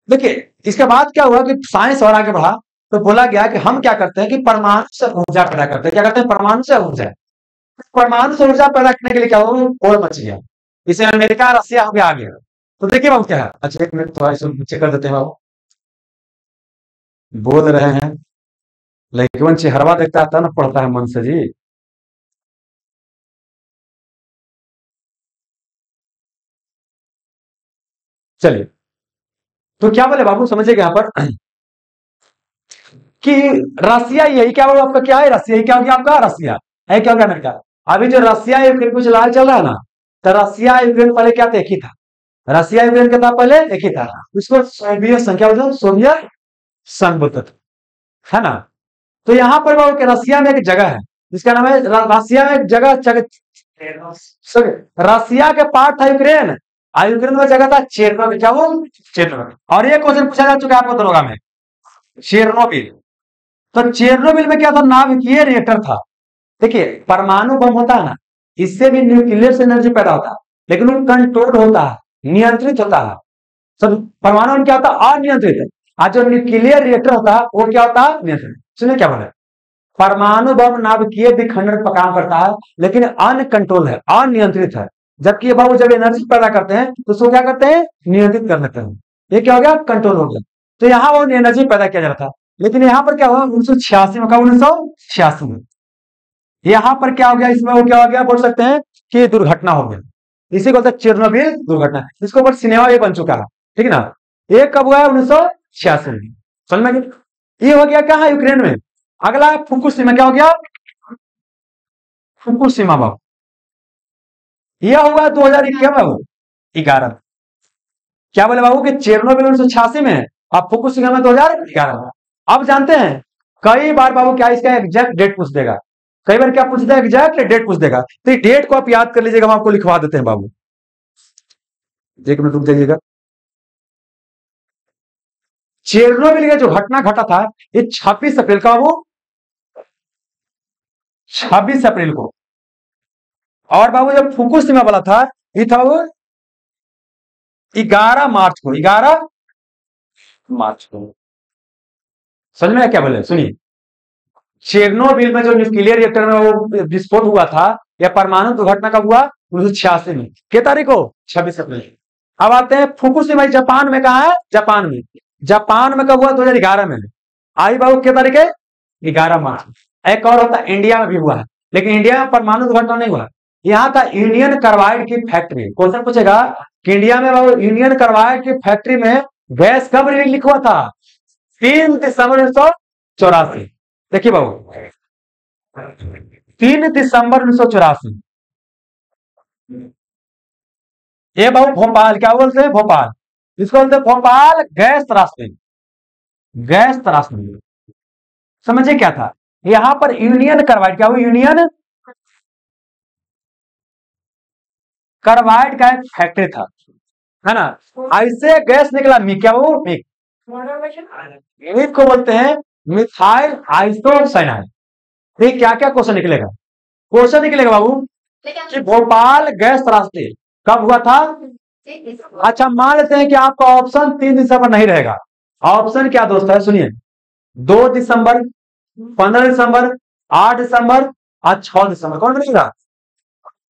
देखिए इसके बाद क्या हुआ कि साइंस और आगे बढ़ा, तो बोला गया कि हम क्या करते हैं कि परमाणु से ऊर्जा पैदा करते हैं। क्या करते हैं? परमाणु से ऊर्जा। परमाणु से ऊर्जा पैदा करने के लिए क्या हुआ? और मच गया। इसे अमेरिका रसिया हो गया आगे। तो देखिए बाबू क्या है, अच्छा एक मिनट थोड़ा इसे नीचे कर देते हैं बाबू। बोल रहे हैं लेकिन चेहरवा देखता आता ना, पड़ता है मन से जी। चलिए, तो क्या बोले बाबू, समझिए यहाँ पर कि रसिया, यही क्या बोलो आपका, क्या है रसिया? क्या हो गया आपका? रसिया है। क्या हो गया अमेरिका? अभी जो रसिया यूक्रेन कुछ लड़ाई चल रहा है ना, तो रसिया यूक्रेन पहले क्या था? एक ही था। रसिया यूक्रेन क्या था? पहले एक ही था। उसको सोवियत संघ, क्या बोलते? सोवियत संघ बोलते थे, है ना। तो यहाँ पर बाबू के रसिया में एक जगह है जिसका नाम है, रसिया में एक जगह sorry, रसिया के पार्ट था यूक्रेन, और यूक्रेन में जगह था चेरनोबिल। क्या वो? चेरनोबिल। और ये क्वेश्चन पूछा जा चुका है आपको दरोगा में, चेरनोबिल। तो चेरनोबिल में क्या था? नाभिकीय रिएक्टर था। देखिए परमाणु बम होता है ना, इससे भी न्यूक्लियर से एनर्जी पैदा होता है, लेकिन वो कंट्रोल होता है, नियंत्रित होता है। सब परमाणु बम क्या होता है? अनियंत्रित। आज जो न्यूक्लियर रिएक्टर होता है वो क्या होता है? नियंत्रित। सुनिए क्या बोले, परमाणु बम नाभिकीय विखंडन पर काम करता है, लेकिन अनकंट्रोल है, अनियंत्रित है। जबकि ये बाबू जब एनर्जी पैदा करते हैं तो उसको क्या करते हैं? नियंत्रित कर लेते हैं। ये क्या हो गया? कंट्रोल हो गया। तो यहाँ वो एनर्जी पैदा किया जाता था। लेकिन यहाँ पर क्या हुआ? 1986 में, 1986 में यहाँ पर क्या हो गया? इसमें वो क्या हो गया बोल सकते हैं कि दुर्घटना हो गई। इसी को बोलते हैं चेरनोबिल दुर्घटना। इसके ऊपर सिनेमा भी बन चुका है, ठीक है ना। ये कब हुआ है? 1986 में। समझ में? ये हो गया कहाँ? यूक्रेन में। अगला है फुकुशिमा। क्या हो गया? फुकुशिमा बाबू, यह हुआ 2011। क्या बोले बाबू कि चेरनोबिल 1986 में, अब फुकुशिमा में 2011 में। अब जानते हैं कई बार बाबू क्या इसका एग्जैक्ट डेट पूछ देगा, कई बार क्या पूछता है? एग्जैक्ट डेट पूछ देगा। तो ये डेट को आप याद कर लीजिएगा, हम आपको लिखवा देते हैं बाबू। एक मिनट रुक जाइएगा। चेरनोबिल का जो घटना घटा था ये 26 अप्रैल का, वो 26 अप्रैल को। और बाबू जब फुकुशिमा वाला था ये था वो 11 मार्च को, 11 मार्च को। समझ में क्या बोले? सुनिए, चेरनोबिल में जो न्यूक्लियर रिएक्टर में वो विस्फोट हुआ था, या परमाणु दुर्घटना कब हुआ? 1986 में। किस तारीख को? 26 अप्रैल। अब आते हैं फुकुशिमा, जापान में। कहा है? जापान में। जापान में कब हुआ? 2011 में। आई बाबू किस तारीख है? 11 मार्च। एक और होता है इंडिया में भी हुआ है, लेकिन इंडिया में परमाणु दुर्घटना नहीं हुआ। यहाँ था इंडियन कार्बाइड की फैक्ट्री। क्वेश्चन पूछेगा कि इंडिया में बाबू इंडियन कार्बाइड की फैक्ट्री में गैस कब रिलीज हुआ था? 3 दिसंबर 1984। देखिए बाबू, 3 दिसंबर 1984। ये बाबू भोपाल, क्या बोलते हैं, भोपाल, इसको बोलते हैं भोपाल गैस त्रासदी। गैस त्रासदी समझिए क्या था, यहाँ पर यूनियन कार्बाइड, क्या वो यूनियन कार्बाइड का एक फैक्ट्री था, है ना। ऐसे गैस निकला क्या वो मिक, मिक को बोलते हैं मिथाइल आइसोसाइनाइड। ठीक, क्या क्या क्वेश्चन निकलेगा, क्वेश्चन निकलेगा बाबू कि भोपाल गैस त्रासदी कब हुआ था। अच्छा, मान लेते हैं कि आपका ऑप्शन 3 दिसंबर नहीं रहेगा। ऑप्शन क्या दोस्त है, सुनिए, 2 दिसंबर, 15 दिसंबर, 8 दिसंबर और 6 दिसंबर, कौन बनेगा।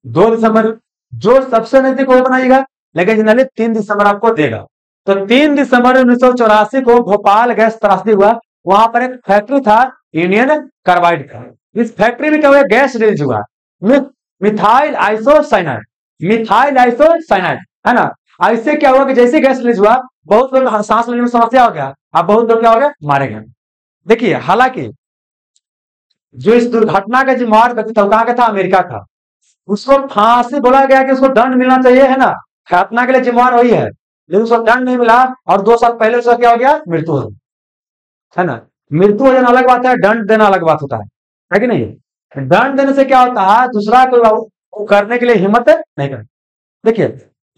2 दिसंबर, जो सबसे नजदीक वो बनाएगा, लेकिन जनरली 3 दिसंबर आपको देगा। तो 3 दिसंबर 1984 को भोपाल गैस त्रासदी हुआ। वहां पर एक फैक्ट्री था यूनियन कार्बाइड का। इस फैक्ट्री में क्या हुआ, गैस रिलीज हुआ, मिथाइल आइसोसाइनाइड, मिथाइल आइसोसाइनाइड, है ना। ऐसे क्या हुआ कि जैसे गैस रिलीज हुआ, बहुत लोग सांस लेने में समस्या हो गया, अब बहुत लोग क्या हो गया, मारे गए। देखिए, हालांकि जो इस दुर्घटना का जिम्मेवार व्यक्ति था, कहाँ का था, अमेरिका का। उसको फांसी बोला गया कि उसको दंड मिलना चाहिए, है ना, घटना के लिए जिम्मेवार वही है, लेकिन उसको दंड नहीं मिला। और 2 साल पहले उसका क्या हो गया, मृत्यु हो गई, है ना। मृत्यु हो जाना अलग बात है, दंड देना अलग बात होता है कि नहीं। दंड देने से क्या होता है, दूसरा कोई करने के लिए हिम्मत नहीं करता। देखिए,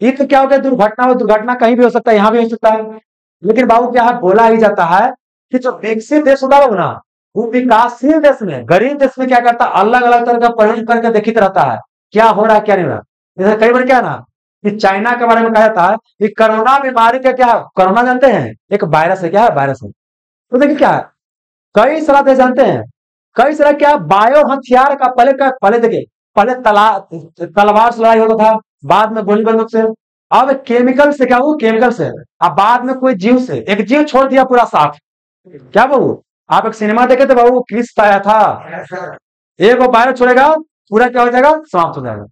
ये तो क्या हो गया, दुर्घटना हो, दुर्घटना कहीं भी हो सकता है, यहाँ भी हो सकता है। लेकिन बाबू क्या है, बोला ही जाता है कि जो विकसित देश होता है ना, वो विकासशील देश में, गरीब देश में क्या करता है, अलग अलग तरह का प्रयोग करके देखित रहता है क्या हो रहा है क्या नहीं हो रहा। जैसे कई बार क्या है ना, कि चाइना के बारे में कहा जाता है कि कोरोना बीमारी का क्या, कोरोना जानते हैं, एक वायरस है, क्या है, वायरस है। तो देखिए क्या है, कई सारा देश जानते हैं, कई सारा क्या बायो हथियार का पहले देखिए, पहले तलवार से लड़ाई होता था, बाद में गोली बंदूक से, अब केमिकल से, क्या वो केमिकल से, अब बाद में कोई जीव से, एक जीव छोड़ दिया पूरा साथ। क्या बाबू, आप एक सिनेमा देखे थे बाबू, क्रिस आया था, एक वो वायरस छोड़ेगा पूरा क्या हो जाएगा, समाप्त हो जाएगा।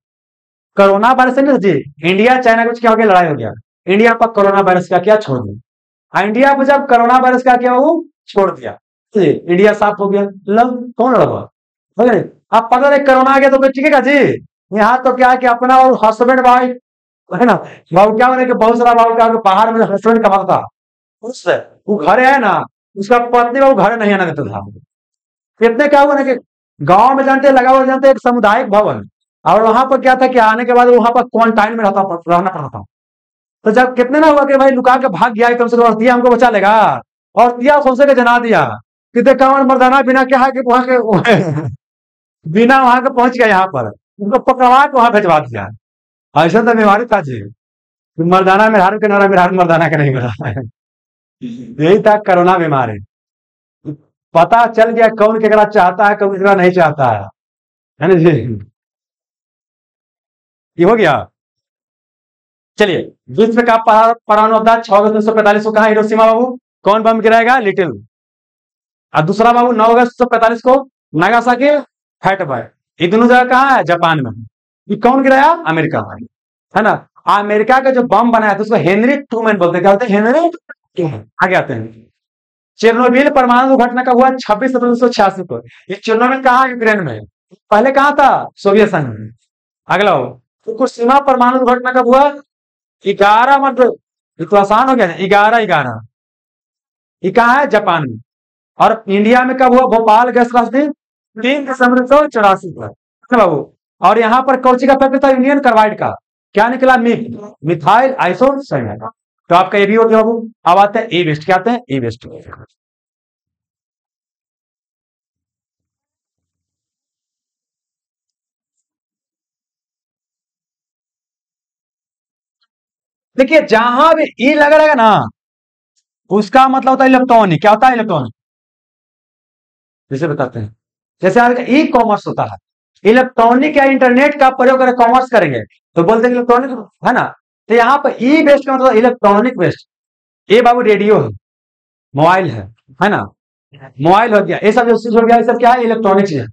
कोरोना वायरस से नहीं जी, इंडिया चाइना कुछ क्या हो गया, लड़ाई हो गया, इंडिया पर कोरोना वायरस का क्या छोड़ दिया, इंडिया पर जब कोरोना वायरस का क्या वो छोड़ दिया, इंडिया साफ हो गया। लो, कौन लड़ा, अब पता नहीं कोरोना आ गया तो कोई टिकेगा जी। यहाँ तो क्या है कि अपना और हस्बैंड वाइफ, है ना, बाबू क्या होने के बहुत सारा बाबू क्या बाहर में हस्बैंड कमाता था, उससे वो घर है ना, उसका पत्नी बाबू घर नहीं आना देता था। कितने क्या हुआ ना कि गांव में जानते लगा हुआ, जानते एक सामुदायिक भवन, और वहां पर क्या था कि आने के बाद वहां पर क्वारंटाइन में रहना पड़ता था। तो जब कितने ना हुआ कि भाई लुका के भाग गया एकदम से, और दिया हमको बचा लेगा, और दिया सौसे के जना दिया, कितने कांवर मर्दाना बिना क्या है कि वहां के बिना वहां के पहुंच गया, यहाँ पर उनको पकड़वा के वहां भिजवा दिया। ऐसा तो बीमारी था जी, मर्दाना मेहरारू के नारा, मेहरारू मर्दाना का नहीं मिला है। यही था कोरोना बीमारी। पता चल गया कौन केकरा चाहता है, कौन केकरा नहीं चाहता है ना जी। ये हो गया। चलिए, विश्व का परमाणु अपराध 6 अगस्त 1945 को कहा, हिरोशिमा बाबू, कौन बम गिराएगा, लिटिल। और दूसरा बाबू 9 अगस्त 1945 को नागासाकी, हैटबर्ग। ये दोनों जगह कहाँ है, जापान में। ये कौन गिराया, अमेरिका में, है ना। अमेरिका का जो बम बनाया था उसको हेनरी ट्रूमैन बोलते हैं, क्या बोलते हैं, हेनरी ट्रूमैन। आगे आते हैं, चेरनोबिल परमाणु दुर्घटना का हुआ 26 सितंबर 1986 को। ये चेरनोबिल कहाँ, यूक्रेन में, पहले कहाँ था, सोवियत संघ में। अगला हो, फुकुशिमा परमाणु दुर्घटना कब हुआ, 11 मतलब ये तो आसान हो गया, 11/11। ये कहाँ है, जापान में। और इंडिया में कब हुआ, भोपाल गैस त्रासदी 3 दिसंबर 1984 को, है बाबू। और यहाँ पर कौची का फैक्ट्री था, यूनियन कार्बाइड का, क्या निकला, मिथाइल आइसोसाइनाइड। तो आपका ये भी हो गया बाबू। अब आते हैं ई वेस्ट, क्या आते हैं, ई वेस्ट। देखिए, जहां भी ई लगा रहेगा ना, उसका मतलब होता है इलेक्ट्रॉनिक। क्या होता है, इलेक्ट्रॉनिक। जैसे बताते हैं, जैसे आज ई कॉमर्स होता है, इलेक्ट्रॉनिक या इंटरनेट का प्रयोग कर कॉमर्स करेंगे तो बोलते हैं इलेक्ट्रॉनिक, है ना। तो यहाँ पर ई वेस्ट का मतलब इलेक्ट्रॉनिक वेस्ट। ये बाबू रेडियो है, मोबाइल है ना, मोबाइल हो गया, ये सब जो चीज हो गया, ये सब क्या है, इलेक्ट्रॉनिक चीज है।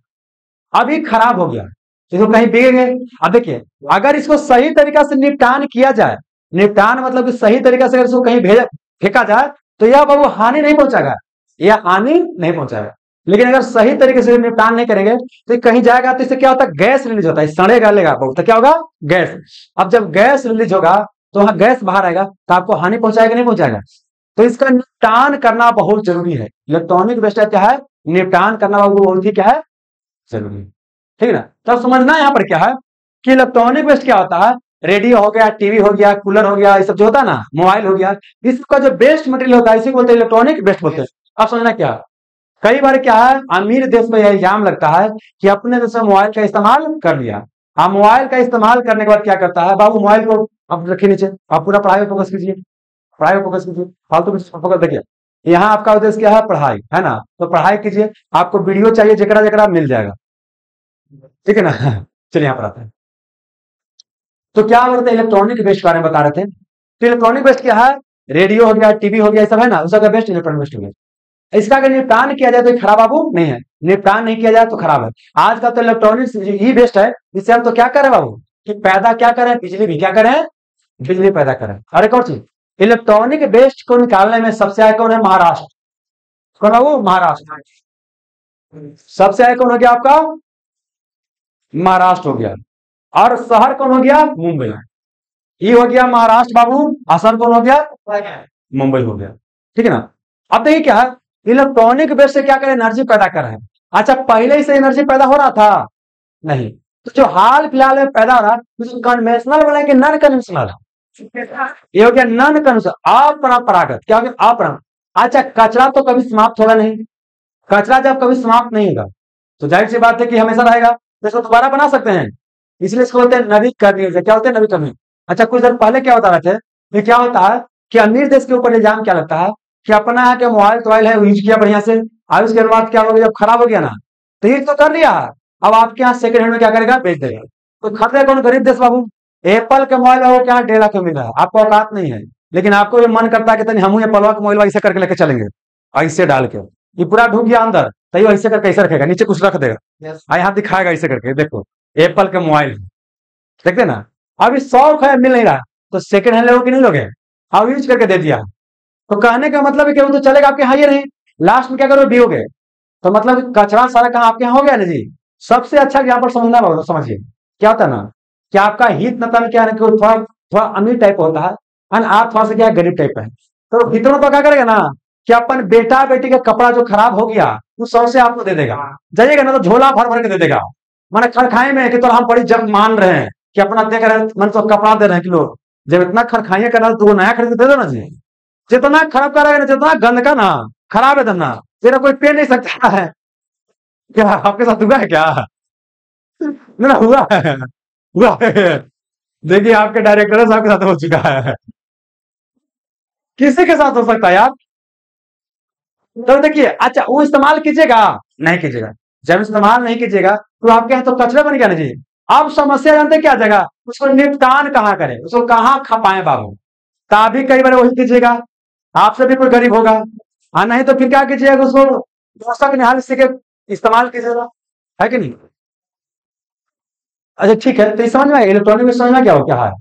अभी खराब हो गया, इसको कहीं बिकेंगे। अब देखिए, अगर इसको सही तरीका से निपटान किया जाए, निपटान मतलब कि सही तरीका से अगर इसको कहीं भेजा फेंका जाए, तो यह बाबू हानि नहीं पहुंचाएगा, यह हानि नहीं पहुंचाएगा। लेकिन अगर सही तरीके से निपटान नहीं करेंगे तो ये कहीं जाएगा तो इससे क्या होता है, गैस रिलीज होता है, सड़ेगा लेगा बहुत, तो क्या होगा, गैस। अब जब गैस रिलीज होगा तो वहां गैस बाहर आएगा तो आपको हानि पहुंचाएगा नहीं पहुंचाएगा। तो इसका निपटान करना बहुत जरूरी है। इलेक्ट्रॉनिक वेस्ट क्या है, निपटान करना बहुत ही क्या है, जरूरी है। ठीक है ना। तब समझना यहाँ पर क्या है कि इलेक्ट्रॉनिक वेस्ट क्या होता है, रेडियो हो गया, टीवी हो गया, कूलर हो गया, ये सब जो होता है ना, मोबाइल हो गया, इसका जो वेस्ट मटेरियल होता है इसी को बोलते हैं इलेक्ट्रॉनिक वेस्ट बोलते हैं। अब समझना क्या है, कई बार क्या है, अमीर देश में यह इल्जाम लगता है कि अपने देश में मोबाइल का इस्तेमाल कर लिया। आप मोबाइल का इस्तेमाल करने के बाद क्या करता है, बाबू मोबाइल को आप रखिए नीचे, आप पूरा पढ़ाई पर फोकस कीजिए, पढ़ाई पर फोकस कीजिए, फालतू में फोकस देखिए। यहाँ आपका उद्देश्य क्या है, पढ़ाई है ना, तो पढ़ाई कीजिए। आपको वीडियो चाहिए जकरा जकरा मिल जाएगा, ठीक है ना। चलिए यहाँ पर आते हैं। तो क्या बोलते हैं, इलेक्ट्रॉनिक वेस्ट के बारे में बता रहे थे। तो इलेक्ट्रॉनिक वेस्ट क्या है, रेडियो हो गया, टीवी हो गया, ये सब है ना, उसका बेस्ट इलेक्ट्रॉनिक वेस्ट हो गया। इसका अगर निपटान किया जाए तो खराब बाबू नहीं है, निपटान नहीं किया जाए तो खराब है। आज का तो इलेक्ट्रॉनिक्स ही बेस्ट है, इससे हम तो क्या करें बाबू, कि पैदा क्या करें, बिजली भी क्या करें, बिजली पैदा करें। और एक और चीज, इलेक्ट्रॉनिक वेस्ट को निकालने में सबसे आगे कौन है, महाराष्ट्र। कौन बाबू, महाराष्ट्र। सबसे आगे कौन हो गया आपका, महाराष्ट्र हो गया। और शहर कौन हो गया, मुंबई। ये हो गया महाराष्ट्र बाबू, असर कौन हो गया, मुंबई हो गया। ठीक है ना। अब देखिए क्या है, इलेक्ट्रॉनिक वेस्ट से क्या करें, एनर्जी पैदा कर रहे हैं। अच्छा, पहले ही से एनर्जी पैदा हो रहा था, नहीं। तो जो हाल फिलहाल में पैदा हो रहा है, कन्वेंशनल बना कि नॉन कन्वेंशनल, ये हो गया नॉन कन्वेंशनल, अपरंपरागत। क्या हो गया, अपरंपरागत। अच्छा, कचरा तो कभी समाप्त होगा नहीं, कचरा जब कभी समाप्त नहीं होगा तो जाहिर सी बात है कि हमेशा रहेगा, तो इसको दोबारा बना सकते हैं, इसलिए इसको बोलते हैं नवीकरणीय। क्या होते हैं, नवीकरणीय। अच्छा, कुछ देर पहले क्या बता रहे थे, ये क्या होता है कि अमीर देश के ऊपर इल्जाम क्या लगता है कि अपना यहाँ के मोबाइल तोबाइल है, यूज किया बढ़िया से, अब उसके बाद क्या हो गया, जब खराब हो गया ना, तो ये तो कर लिया, अब आपके यहाँ सेकंड हैंड में क्या करेगा, बेच देगा। तो खरीदे कौन, गरीब देश बाबू। एप्पल का मोबाइल वो क्या 1.5 लाख में मिल रहा है, आपको औकात नहीं है, लेकिन आपको ये मन करता है कि तनी हम एप्पल का मोबाइल ऐसे करके लेके चलेंगे, ऐसे डाल के, ये पूरा ढूक गया अंदर, तो ऐसे करके ऐसे रखेगा, नीचे कुछ रख देगा, यहाँ दिखाएगा ऐसे करके, देखो एप्पल का मोबाइल, देखते ना। अभी 100 है, मिल नहीं रहा, तो सेकंड हैंड लोगे कि नहीं लोगे, अब यूज करके दे दिया। तो कहने का मतलब है कि वो तो चलेगा आपके यहाँ, ये नहीं, लास्ट में क्या करो, दियोगे। तो मतलब कचरा सारा कहाँ, आपके यहाँ हो गया ना जी। सबसे अच्छा यहाँ पर समझना होगा, समझिए क्या होता है ना, कि आपका हित नतन क्या है कि थोड़ा थोड़ा अमीर टाइप होता है, और आप थोड़ा सा क्या गरीब टाइप है। तो हितों तो क्या करेगा ना, कि अपन बेटा बेटी का कपड़ा जो खराब हो गया वो 100 से आपको दे देगा, जाइएगा ना तो झोला भर भर के दे देगा। मैंने खड़खाए में कि तो हम बड़ी जब मान रहे हैं कि अपना देख रहे हैं, मन तो कपड़ा दे रहे हैं कि लोग, जब इतना खड़खाइया कर रहा है तो वो नया खरीद के दे दो ना जी। जितना खराब कर रहा है, जितना गंद का ना, खराब है धंधा, तेरा कोई पे नहीं सकता है। क्या आपके साथ हुआ है क्या, ना हुआ है, हुआ है। देखिए आपके डायरेक्टर साहब के साथ हो चुका है, किसी के साथ हो सकता है यार। तो देखिए, अच्छा वो इस्तेमाल कीजिएगा, नहीं कीजिएगा, जब इस्तेमाल नहीं कीजिएगा तो आपके यहाँ तो कचरा बन गया ना जी। अब समस्या जानते क्या जगह, उसको निपटान कहाँ करें, उसको कहाँ खपाए बाबू। तभी कई बार वही कीजिएगा, आपसे भी कोई गरीब होगा, हाँ नहीं तो फिर क्या कीजिएगा, उसको व्यवस्था के निहाल से के इस्तेमाल कीजिएगा, है कि नहीं। अच्छा ठीक है, तो ये समझ में इलेक्ट्रॉनिक वेस्ट समझना क्या हो, क्या है,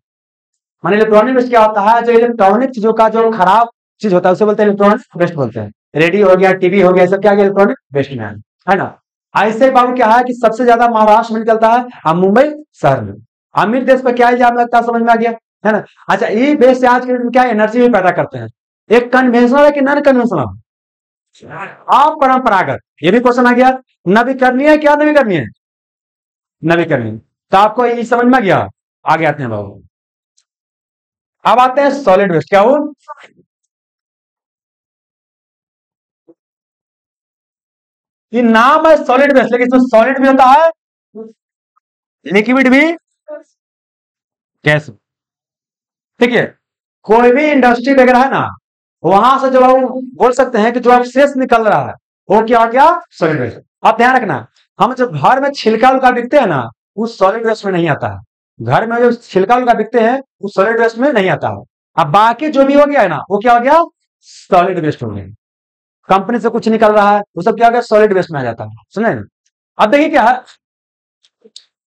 माने इलेक्ट्रॉनिक वेस्ट क्या होता है, जो इलेक्ट्रॉनिक चीजों का जो खराब चीज होता है उसे बोलते हैं इलेक्ट्रॉनिक वेस्ट बोलते हैं। रेडियो हो गया, टीवी हो गया, सब क्या इलेक्ट्रॉनिक वेस्ट में है ना। ऐसे बाबू क्या है कि सबसे ज्यादा महाराष्ट्र में निकलता है, और मुंबई शहर में। अमीर देश पर क्या इल्जाम लगता है, समझ में आ गया है ना। अच्छा, ये बेस से आज के दिन क्या एनर्जी भी पैदा करते हैं, एक कन्वेंशनल है कि नॉन कन्वेंशनल, अपरंपरागत, ये भी क्वेश्चन आ गया। नवीकरणीय है, क्या नवीकरणीय है, नवीकरणीय। तो आपको ये समझ में आ गया, आगे आते हैं बाबू। अब आते हैं सॉलिड वेस्ट, क्या हो, ये नाम है सॉलिड वेस्ट, लेकिन इसमें सॉलिड भी होता है, लिक्विड भी, गैस। ठीक है, कोई भी इंडस्ट्री वगैरह है ना, वहां से जो आप बोल सकते हैं कि जो अवशेष निकल रहा है वो क्या क्या, सॉलिड वेस्ट। आप ध्यान रखना, हम जो घर में छिलका उलका बिकते हैं ना, वो सॉलिड वेस्ट में नहीं आता है। घर में जो छिलका उलका बिकते हैं वो सॉलिड वेस्ट में नहीं आता है। अब बाकी जो भी हो गया है ना, वो क्या हो गया, सॉलिड वेस्ट हो गया। कंपनी से कुछ निकल रहा है वो सब क्या हो गया, सॉलिड वेस्ट में आ जाता है, सुने। अब देखिए क्या है,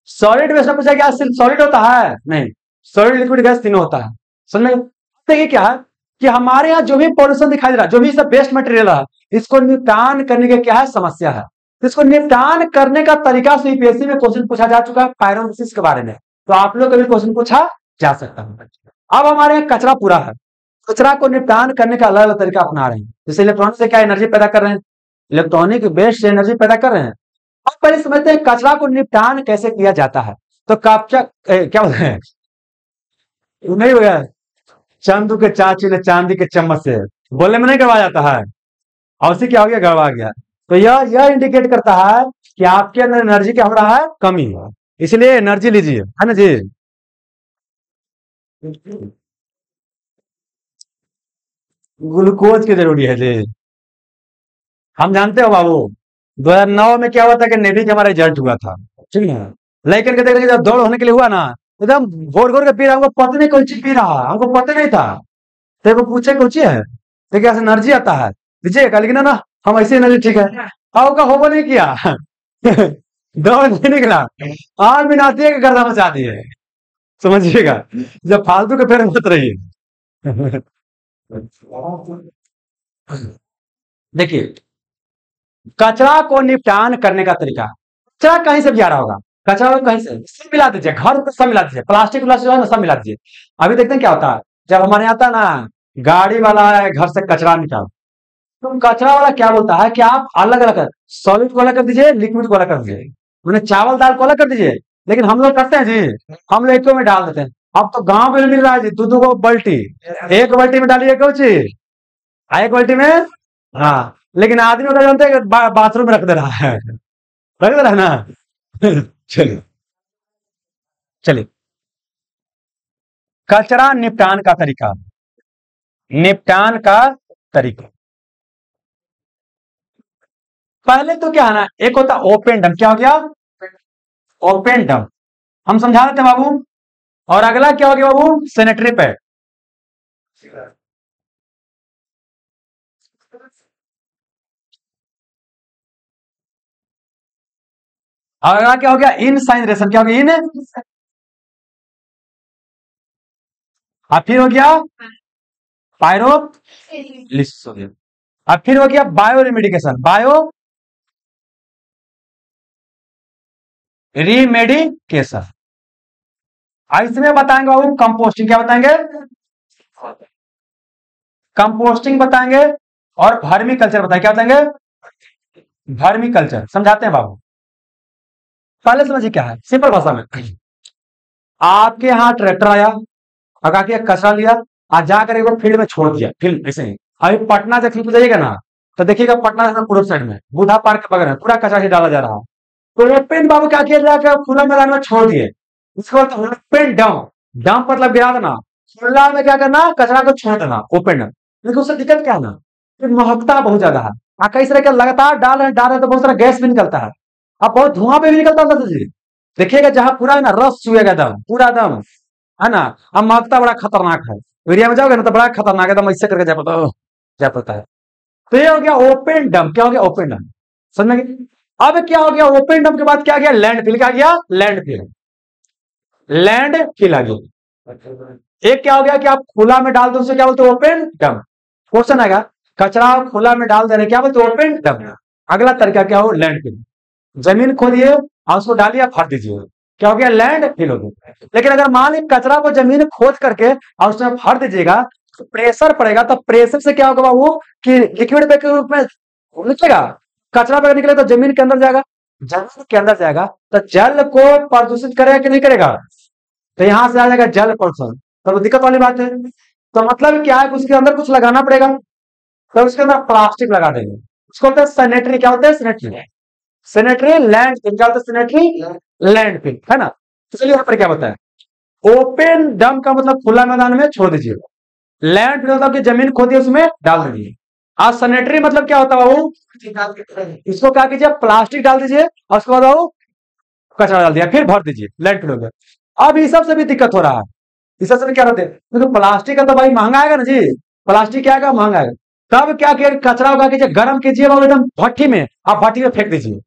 सॉलिड वेस्ट में पूछा क्या सिर्फ सॉलिड होता है, नहीं, सॉलिड लिक्विड गैस तीनों होता है, समझ में। देखिए क्या है, कि हमारे यहाँ जो भी पॉल्यूशन दिखाई दे रहा है, जो भी सब वेस्ट मटेरियल है, इसको निपटान करने का क्या है समस्या है। तो इसको निपटान करने का तरीका से यूपीएससी में क्वेश्चन पूछा जा चुका है पायरोनोसिस के बारे में, तो आप लोग का भी क्वेश्चन पूछा जा सकता है। अब हमारे यहाँ कचरा पूरा है, कचरा को निपटान करने का अलग अलग तरीका अपना रहे हैं। जैसे इलेक्ट्रॉनिक से क्या एनर्जी पैदा कर रहे हैं, इलेक्ट्रॉनिक वेस्ट से एनर्जी पैदा कर रहे हैं। अब पहले समझते हैं कचरा को निपटान कैसे किया जाता है। तो क्या बोलते हैं, नहीं हो गया, चंदू के चाची ने चांदी के चम्मच से बोलने में नहीं गड़वा जाता है, और उसी क्या हो गया, गड़वा गया। तो यह इंडिकेट करता है कि आपके अंदर एनर्जी क्या हो रहा है, कमी है, इसलिए एनर्जी लीजिए, है ना जी। ग्लूकोज की जरूरी है जी। हम जानते हो बाबू 2009 में क्या हुआ था कि नेवी का हमारा रिजल्ट हुआ था, ठीक है। लेकिन कहते हैं जब दौड़ होने के लिए हुआ ना, एकदम घोर घोर के पी रहा, हमको पता नहीं कौन चीज पी रहा, हमको पता नहीं था। तो वो पूछे कौन ची है, तो क्या एनर्जी आता है दीजिएगा, लेकिन ना हम ऐसे एनर्जी ठीक है, आपका होगा नहीं किया दौड़ नहीं निकला, आज भी नाती है कि गर्दा मचा दिए, समझिएगा। जब फालतू के फेर मत रहिए देखिए, कचरा को निपटान करने का तरीका, कचरा कहीं से भी आ रहा होगा, कचरा को कहीं से सब मिला दीजिए, घर को सब मिला दीजिए, प्लास्टिक जो है ना सब मिला दीजिए। अभी देखते हैं क्या होता है, जब हमारे यहाँ आता है ना गाड़ी वाला है घर से कचरा निकाल, तो कचरा वाला क्या बोलता है कि आप अलग अलग सॉलिड को अलग कर दीजिए, लिक्विड को अलग कर दीजिए, मैंने चावल दाल को अलग कर दीजिए। लेकिन हम लोग करते हैं जी, हम लोग एक में डाल देते हैं। अब तो गांव में मिल रहा है जी, दो को बाल्टी, एक बाल्टी में डालिए कौन चीज, एक बाल्टी में, हाँ। लेकिन आदमी का जानते हैं बाथरूम में रख दे रहा है, रख दे रहा है ना चलिए चलिए, कचरा निपटान का तरीका, निपटान का तरीका पहले तो क्या है ना, एक होता ओपन डम, क्या हो गया ओपन डम, हम समझा देते हैं बाबू। और अगला क्या हो गया बाबू, सैनिटरी पैड। और अगला क्या हो गया, इनसाइनरेशन, क्या हो गया इन, और फिर हो गया पायरोलिसिस हो गया, अब फिर हो गया बायो रिमेडिकेशन, बायो रिमेडिकेशन। इसमें बताएंगे बाबू कंपोस्टिंग, क्या बताएंगे, कंपोस्टिंग बताएंगे, और वर्मी कल्चर बताएंगे, क्या बताएंगे, वर्मी कल्चर समझाते हैं बाबू। पहले समझिए क्या है, सिंपल भाषा में, आपके यहाँ ट्रैक्टर आया, भगा के कचरा लिया, आज जाकर एक फील्ड में छोड़ दिया, फील्ड ऐसे ही। अभी पटना से फील्ड जाइएगा ना, तो देखिएगा पटना से पूर्व साइड में बुधा पार्क के बगल में पूरा कचरा ही डाला जा रहा है। तो ओपन बाबू क्या किया जाएगा, खुला मैदान में छोड़ दिए, उसको ओपन डंप, डंप मतलब गिरा देना, खुला में क्या करना, कचरा को छोड़ देना, ओपन डंप। लेकिन उससे दिक्कत क्या है ना, महकता बहुत ज्यादा है, कई तरह के लगातार डाल रहे तो बहुत सारा गैस भी निकलता है, अब बहुत धुआं भी निकलता है। देखिएगा जहां पूरा है ना रस चुएगा एकदम पूरा दम, है ना, अब महकता बड़ा खतरनाक है, एरिया में जाओगे ना तो बड़ा खतरनाक एकदम ऐसे करके जा पड़ता है। तो ये हो गया ओपन डंप, क्या हो गया ओपन डंप, समझ में। अब क्या हो गया ओपन डंप के बाद क्या गया, लैंडफिल, क्या गया लैंडफिल, लैंडफिल आ गया। एक क्या हो गया कि आप खुला में डाल दो, उसे क्या बोलते हैं ओपन डंप। क्वेश्चन आएगा, कचरा खुला में डाल देने क्या बोलते हैं ओपन डंप। अगला तरीका क्या हो, लैंडफिल, जमीन खोदिए और उसको डालिए फाड़ दीजिए, क्या हो गया लैंडफिल हो गया। लेकिन अगर मान ली कचरा को जमीन खोद करके और उसमें फाड़ दीजिएगा तो प्रेशर पड़ेगा, तो प्रेशर से क्या होगा बाबू कि लिक्विड बैग के रूप में निकलेगा, कचरा बैग निकले तो जमीन के अंदर जाएगा, जमीन के अंदर जाएगा तो जल को प्रदूषित करेगा कि नहीं करेगा, तो यहां से आ जाएगा जल प्रदूषण, तो दिक्कत वाली बात है। तो मतलब क्या है, उसके अंदर कुछ लगाना पड़ेगा, तो उसके अंदर प्लास्टिक लगा देंगे, उसको बोलते हैं सैनिटरी, क्या होता है सैनिटरी, सैनिटरी लैंडफिल, क्या होता है सैनिटरी लैंडफिल, है ना। तो चलिए यहाँ पर क्या बताया, ओपन डंप का मतलब खुला मैदान में छोड़ दीजिए, लैंडफिल मतलब कि जमीन खोदिए उसमें डाल दीजिए, और सैनिटरी मतलब क्या होता है बाबू, इसको क्या कीजिए प्लास्टिक डाल दीजिए और उसके बाद बाबू कचरा डाल दिया, फिर भर दीजिए, लैंडफिल हो गया। अब इस सब से भी दिक्कत हो रहा है, इस सब से क्या रहते हैं, क्योंकि प्लास्टिक का तो भाई महंगा आएगा ना जी, प्लास्टिक क्या आएगा महंगा आएगा। तब क्या किया, कचरा उगा कीजिए, गर्म कीजिए एकदम भट्टी में, आप भट्टी में फेंक दीजिए।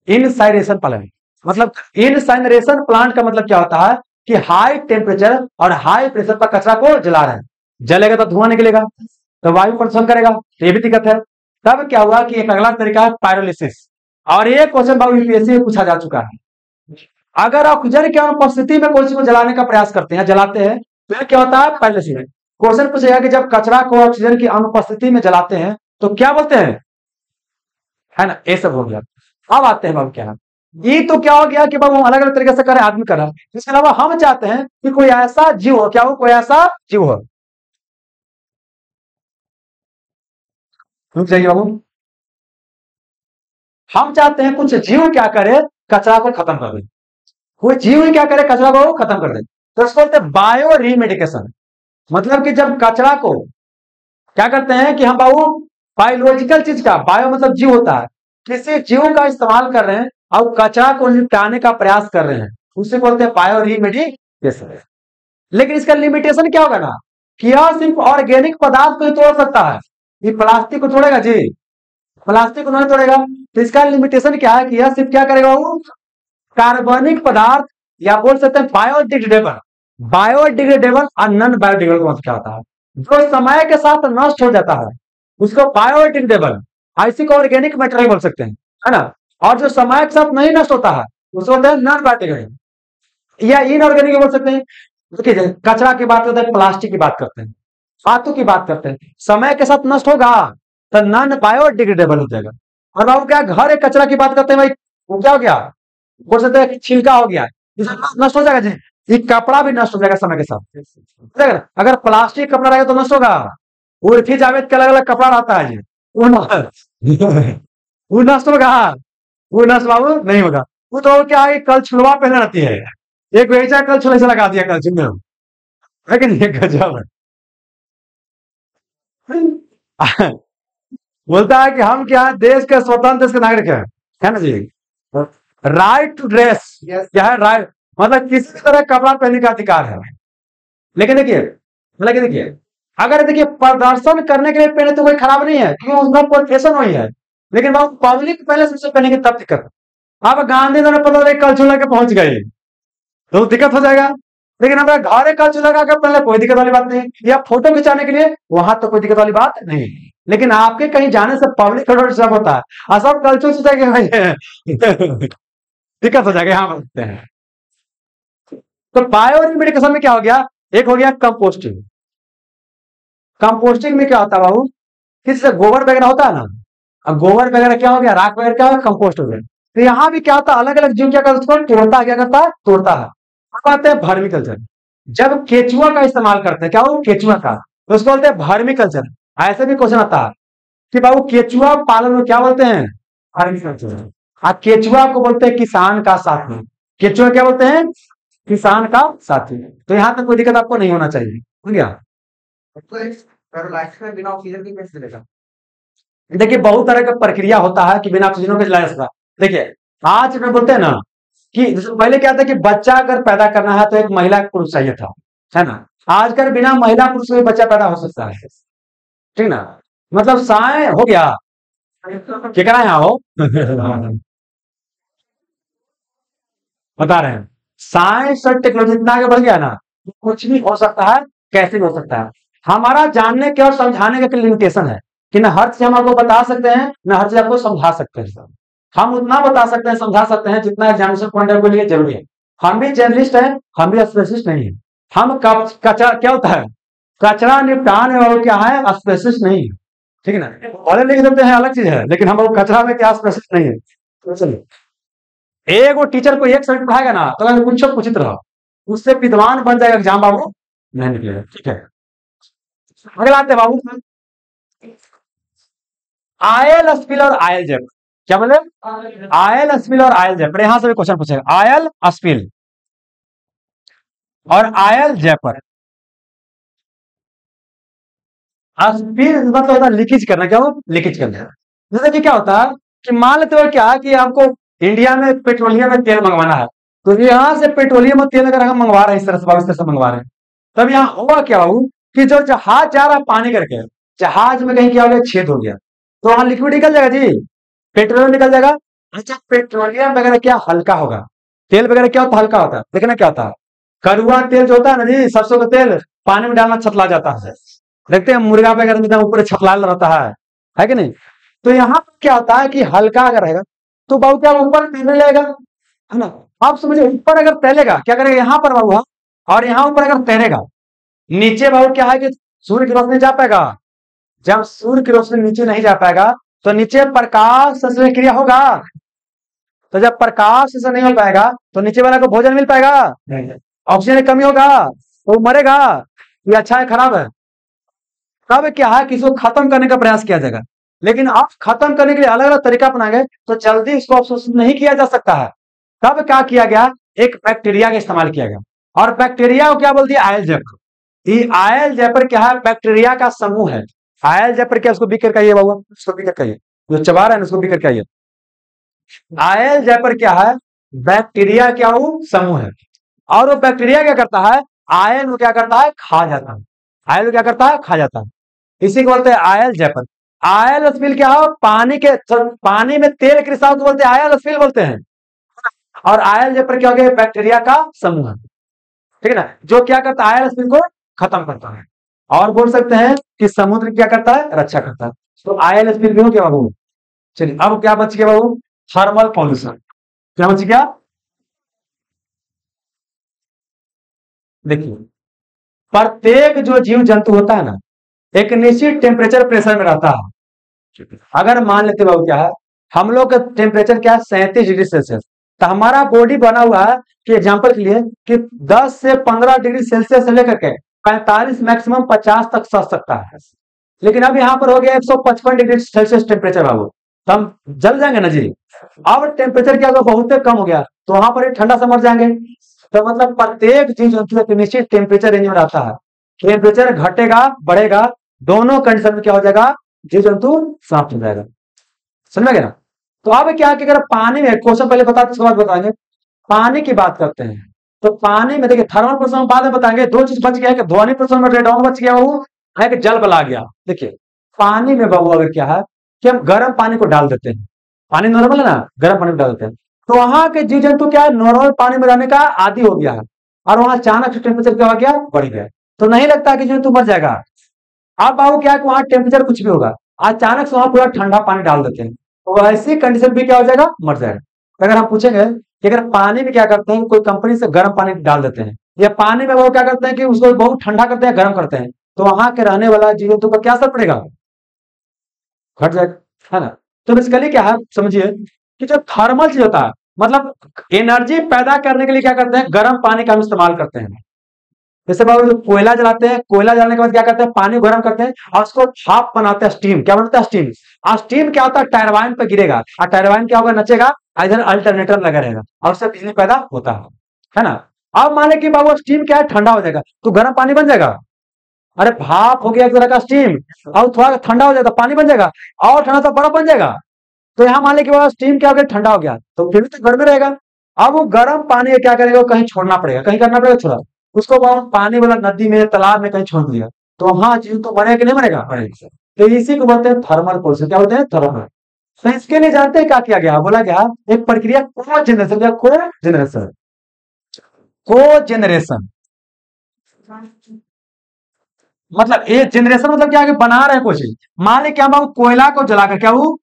इनसाइनरेशन प्लांट, मतलब इनसाइनरेशन प्लांट का मतलब क्या होता है कि हाई टेम्परेचर और हाई प्रेशर पर कचरा को जला रहे हैं, जलेगा तो धुआं निकलेगा, तो वायु प्रदूषण करेगा, तो ये भी दिक्कत है। तब क्या हुआ कि एक अगला तरीका है पायरोलिसिस, और ये क्वेश्चन बाबू यूपीएससी में पूछा जा चुका है। अगर ऑक्सीजन की अनुपस्थिति में कोई चीज को जलाने का प्रयास करते हैं, जलाते हैं, तो ये क्या होता है, पायरोलिसिस। क्वेश्चन पूछेगा कि जब कचरा को ऑक्सीजन की अनुपस्थिति में जलाते हैं तो क्या बोलते हैं, है ना, ये सब हो गया। अब आते हैं बाबू क्या, ये तो क्या हो गया कि बाबू अलग अलग तरीके से करें, आदमी कर रहा है। इसके अलावा हम चाहते हैं कि कोई ऐसा जीव हो, क्या हो, कोई ऐसा जीव हो, रुक जाइए बाबू, हम चाहते हैं कुछ जीव क्या करे, कचरा को खत्म कर दे, कोई जीव ही क्या करे, कचरा को खत्म कर दे। तो इसको बोलते हैं बायो रीमेडिकेशन। मतलब कि जब कचरा को क्या करते हैं कि हम बाबू बायोलॉजिकल चीज का, बायो मतलब जीव होता है, किसी जीव का इस्तेमाल कर रहे हैं और कचरा को निपटाने का प्रयास कर रहे हैं, उसे बोलते हैं बायो रीमेडिकेशन। लेकिन इसका लिमिटेशन क्या होगा ना, कि यह सिर्फ ऑर्गेनिक पदार्थ को ही तोड़ सकता है, ये प्लास्टिक को तोड़ेगा जी, प्लास्टिक को नहीं तोड़ेगा। तो इसका लिमिटेशन क्या है कि यह सिर्फ क्या करेगा, वो कार्बनिक पदार्थ, या बोल सकते हैं बायोडिग्रेडेबल, बायोडिग्रेडेबल और नॉन बायोडिग्रेडेबल मतलब क्या होता है, जो समय के साथ नष्ट हो जाता है उसको बायोडिग्रेडेबल, इसी को ऑर्गेनिक मटेरियल बोल सकते हैं, है ना। और जो समय के साथ नहीं नष्ट होता है उसको बोलते हैं नॉन बायोडिग्रेडेबल या इनऑर्गेनिक बोल सकते हैं। देखिए कचरा की बात करते हैं, प्लास्टिक की बात करते हैं, धातु की बात करते हैं, समय के साथ नष्ट होगा तो नॉन बायोडिग्रेडेबल हो जाएगा। और बाबू क्या घर एक कचरा की बात करते हैं भाई, वो क्या हो गया, बोल सकते हैं छिलका हो गया, नष्ट हो जाएगा जी। ये कपड़ा भी नष्ट हो जाएगा समय के साथ। अगर प्लास्टिक कपड़ा रहेगा तो नष्ट होगा। उर्फी जावेद का अलग अलग कपड़ा रहता है जी, वो नष्ट होगा, वो नष्ट बाबू नहीं होगा। वो तो क्या है, कल छुलवा पहले रहती है, एक बेचा कल छुले से लगा दिया कल चुन, लेकिन ये गजब है। बोलता है कि हम क्या है, देश के स्वतंत्र देश के नागरिक है ना जी। राइट टू ड्रेस क्या है, राइट मतलब किसी भी तरह कपड़ा पहनने का अधिकार है। लेकिन देखिए, अगर देखिए प्रदर्शन करने के लिए पहने तो कोई खराब नहीं है, क्योंकि उसका प्रोफेशन वही है। लेकिन पब्लिक पहले से पहनेंगे तब दिक्कत है। अब गांधी ने पता कल चूल्हा के पहुंच गए तो दिक्कत हो जाएगा। लेकिन अगर घर कल चूल्हा लगा कर पहले कोई दिक्कत वाली बात नहीं, या फोटो खिंचाने के लिए वहां तो कोई दिक्कत वाली बात नहीं। लेकिन आपके कहीं जाने से पब्लिक सब होता है, और सब कल्चर सोचेगा दिक्कत हो जाएगा, यहाँ बोलते हैं। तो बायो रिमेडिकेशन में क्या हो गया, एक हो गया कंपोस्टिंग। कंपोस्टिंग में क्या होता है बाबू, किसी से गोबर वगैरह होता है ना, अब गोबर वगैरह क्या हो गया, राख वगैरह क्या हो गया, कंपोस्ट हो गया। तो यहाँ भी क्या होता है, अलग अलग जीव क्या करता है, तोड़ता है, क्या करता है, तोड़ता है। अब आते हैं वर्मी कल्चर। जब केचुआ का इस्तेमाल करते हैं, क्या हो, केचुआ का, तो उसको बोलते हैं वर्मी कल्चर। ऐसे भी क्वेश्चन आता है कि बाबू केचुआ पालन में क्या बोलते हैं, वर्मी कल्चर। केचुआ को बोलते हैं किसान का साथी, केचुआ क्या बोलते हैं, किसान का साथी। तो यहाँ तक कोई दिक्कत आपको नहीं होना चाहिए, हो गया। बिना ऑक्सीजन की कैसे चलेगा, देखिए बहुत तरह का प्रक्रिया होता है कि बिना ऑक्सीजन के चलाया जाता है। देखिए आज में बोलते हैं ना कि पहले क्या था कि बच्चा अगर पैदा करना है तो एक महिला पुरुष चाहिए था, है ना। आजकल बिना महिला पुरुष में बच्चा पैदा हो सकता है, ठीक ना। मतलब साय हो गया, क्या यहाँ हो बता रहे हैं, साइंस और टेक्नोलॉजी इतना आगे बढ़ गया ना, कुछ भी हो सकता है, कैसे भी हो सकता है। हमारा जानने के और समझाने का लिमिटेशन है कि ना हर चीज हम आपको बता सकते हैं, ना हर चीज आपको समझा सकते हैं। हम उतना बता सकते हैं, समझा सकते हैं जितना एग्जामिनेशन पॉइंट ऑफ व्यू के लिए जरूरी है। हम भी जर्नलिस्ट हैं, हम भी स्पेशलिस्ट नहीं है। हम कचरा क्या होता है, कचरा निपटान और क्या है, स्पेशलिस्ट नहीं है, ठीक है ना। पढ़े लिख देते हैं अलग चीज है, लेकिन हम कचरा में क्या स्पेशलिस्ट नहीं है। तो चलिए, एक वो टीचर को एक सब्जेक्ट पढ़ाएगा ना तो अगर कुछ पूछित रहो, उससे विद्वान बन जाएगा, एग्जाम बाबू नहीं निकलेगा, ठीक है। अगला आते हैं बाबू, आयल स्पिल और आयल जेप। क्या बोले, आयल स्पिल और आयल जेपर, यहां से भी क्वेश्चन पूछेगा, आयल स्पिल और आयल जेपर। स्पिल मतलब होता है लीकेज करना, क्या हो, लीकेज करना। जैसे कि क्या होता है कि मान लेते हो क्या कि आपको इंडिया में पेट्रोलियम में तेल मंगवाना है, तो यहां से पेट्रोलियम और तेल अगर हम मंगवा रहे हैं, इस तरह से मंगवा रहे हैं, तब यहाँ होगा क्या बाबू कि जो जहाज जा रहा है पानी करके, जहाज में कहीं क्या हो गया, छेद हो गया, तो वहां लिक्विड निकल जाएगा जी, पेट्रोलियम निकल जाएगा। अच्छा पेट्रोलियम वगैरह क्या हल्का होगा, तेल वगैरह क्या होता है, हल्का होता है। देखना क्या होता है, कड़ुआ तेल जो होता है ना जी, सरसों का तेल, पानी में डालना छतला जाता है। देखते हैं मुर्गा पे अगर एकदम ऊपर छतला रहता है कि नहीं। तो यहाँ पर क्या होता है कि हल्का अगर रहेगा तो बाबू क्या ऊपर तैरने लगेगा, है ना। आप समझे, ऊपर अगर तैरेगा क्या करेगा यहाँ पर बाबू, और यहाँ ऊपर अगर तैरेगा, नीचे बाबू क्या है कि सूर्य की रोशनी जा पाएगा। जब सूर्य की रोशनी नीचे नहीं जा पाएगा तो नीचे प्रकाश संश्लेषण क्रिया होगा। तो जब प्रकाश से नहीं हो पाएगा तो नीचे वाला को भोजन मिल पाएगा, ऑक्सीजन की कमी होगा तो वो मरेगा। ये अच्छा है खराब है? तब क्या है कि इसको खत्म करने का प्रयास किया जाएगा, लेकिन आप खत्म करने के लिए अलग अलग तरीका अपनाएंगे तो जल्दी इसको अवशोषित नहीं किया जा सकता है। तब क्या किया गया, एक बैक्टीरिया का इस्तेमाल किया गया, और बैक्टीरिया को क्या बोलती है, आयल जैपर। ये आयल जैपर क्या है, बैक्टीरिया का समूह है। आयल जैपर क्या, उसको बिकर कहिए बाबू, उसको बिकर कहिए, जो चबा रहा है उसको बिकर कहिए। आयल जैपर क्या है, बैक्टीरिया क्या वो समूह है, और वो बैक्टीरिया क्या करता है, आयल को क्या करता है, खा जाता है। आयल को क्या करता है, खा जाता है। इसी को बोलते हैं आयल जैपर। आयल स्पिल क्या है, पानी में तेल के रिसाव को बोलते हैं आयल स्पिल बोलते हैं। और आयल जैपर क्या हो गया, बैक्टीरिया का समूह है, ठीक है ना, जो क्या करता है, आयल स्पिल को खत्म करता है। और बोल सकते हैं कि समुद्र क्या करता है, रक्षा करता है। तो आयल स्पिल भी हो गया बाबू। चलिए अब क्या बच गया बाबू, थर्मल पॉल्यूशन। क्या बच गया, देखिए प्रत्येक जो जीव जंतु होता है ना, एक निश्चित टेम्परेचर प्रेशर में रहता है। अगर मान लेते बाबू क्या है, हम लोग का टेम्परेचर क्या है, 37 डिग्री सेल्सियस। तो हमारा बॉडी बना हुआ है कि एग्जांपल के लिए कि 10 से 15 डिग्री सेल्सियस से लेकर के 45 मैक्सिमम 50 तक सह सकता है। लेकिन अब यहाँ पर हो गया 155 डिग्री सेल्सियस टेम्परेचर बाबू, तो हम जल जाएंगे ना जी। अब टेम्परेचर क्या होगा, बहुत कम हो गया, तो वहां पर ठंडा से मर जाएंगे। तो मतलब प्रत्येक जीव जंतु एक निश्चित टेम्परेचर रेंज में रहता है। टेम्परेचर घटेगा बढ़ेगा, दोनों कंडीशन में क्या हो जाएगा, जीव जंतु समाप्त हो जाएगा। समझ गए ना। तो अब क्या है कि अगर पानी में, क्वेश्चन पहले बता उसके बाद बताएंगे, पानी की बात करते हैं तो पानी में देखिए थर्मल प्रश्न बाद में बताएंगे। दो चीज बच गया, कि ध्वनि प्रश्न में रेडॉन बच गया, वो है कि जल बला गया। देखिए पानी में बाबू अगर क्या है कि हम गर्म पानी को डाल देते हैं, पानी नॉर्मल है ना, गर्म पानी में डाल देते हैं, तो वहां के जीव जंतु क्या है, नॉर्मल पानी में रहने का आदी हो गया है, और वहां अचानक से टेम्परेचर क्या हो गया, बढ़ गया, तो नहीं लगता कि जंतु मर जाएगा। अब बाबू क्या है कि वहां टेम्परेचर कुछ भी होगा, अचानक से वहां पूरा ठंडा पानी डाल देते हैं, तो ऐसी कंडीशन भी क्या हो जाएगा, मर जाएगा। अगर हम पूछेंगे कि अगर पानी में क्या करते हैं, कोई कंपनी से गर्म पानी डाल देते हैं, या पानी में वो क्या करते हैं कि उसको बहुत ठंडा करते हैं, गर्म करते हैं, तो वहां के रहने वाला जीव जंतु पर क्या असर पड़ेगा, घट जाएगा, है ना। तो बेसिकली क्या है समझिए कि जो थर्मल चीज होता है, मतलब एनर्जी पैदा करने के लिए क्या करते हैं, गर्म पानी का हम इस्तेमाल करते हैं। जैसे बाबू जो कोयला जलाते हैं, कोयला जलाने के बाद क्या करते हैं, पानी गर्म करते हैं और उसको भाप बनाते हैं, स्टीम। क्या बनाते हैं, स्टीम। और स्टीम क्या होता है, टरबाइन पे गिरेगा, और टरबाइन क्या होगा, नचेगा, इधर अल्टरनेटर लगा रहेगा, और उससे बिजली पैदा होता है ना। अब माने कि बाबू स्टीम क्या है, ठंडा हो जाएगा, तो गर्म पानी बन जाएगा। अरे भाप हो गया एक तरह का स्टीम, और थोड़ा ठंडा हो जाएगा, पानी बन जाएगा, और ठंडा तो बर्फ बन जाएगा। तो यहाँ मान लें कि बाबा स्टीम क्या हो गया, ठंडा हो गया, तो फिर भी तो गर्म रहेगा। अब वो गर्म पानी क्या करेगा, कहीं छोड़ना पड़ेगा, कहीं करना पड़ेगा छोड़ा, उसको पानी वाला नदी में, तालाब में कहीं छोड़ दिया, तो वहां जीव तो मरेगा कि नहीं मरेगा, मरेगा। तो इसी को बोलते हैं थर्मल पॉल्यूशन। क्या बोलते हैं, थर्मल। तो इसके लिए जानते हैं क्या किया गया, बोला गया एक प्रक्रिया को जनरेशन, को जनरेशन, को जनरेशन मतलब एक जनरेशन मतलब क्या है, बना रहे हैं कुछ। मान ली क्या हम कोयला को जलाकर, क्या वो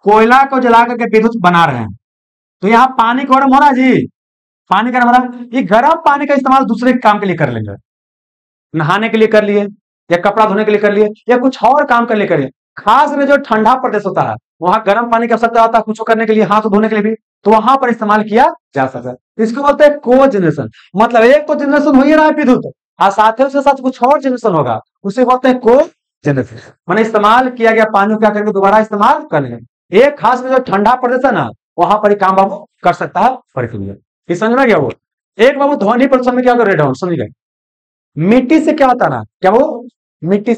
कोयला को जला करके विद्युत बना रहे हैं, तो यहाँ पानी गर्म हो रहा है जी, पानी गर्म हो रहा है, ये गर्म पानी का इस्तेमाल दूसरे काम के लिए कर लेंगे, नहाने के लिए कर लिए, या कपड़ा धोने के लिए कर लिए, या कुछ और काम के लिए करिए। खास में जो ठंडा प्रदेश होता है वहां गर्म पानी की आवश्यकता होता है, कुछ करने के लिए, हाथ धोने के लिए भी, तो वहां पर इस्तेमाल किया जा सकता है। इसको बोलते हैं को जनरेशन। मतलब एक तो जनरेशन हो ही रहा है विद्युत, और साथ ही उसके साथ कुछ और जनरेशन होगा, उसे बोलते हैं को जनरेशन। मैंने इस्तेमाल किया गया पानी क्या करेंगे, दोबारा इस्तेमाल कर लेंगे। एक खास में जो ठंडा प्रदेश है ना, वहां पर काम बाबू कर सकता है प्रक्रिया। ये समझ में गया। वो एक बाबू ध्वनि प्रदूषण में क्या कर रेडाउन, समझ गए। मिट्टी से क्या होता है ना, क्या वो मिट्टी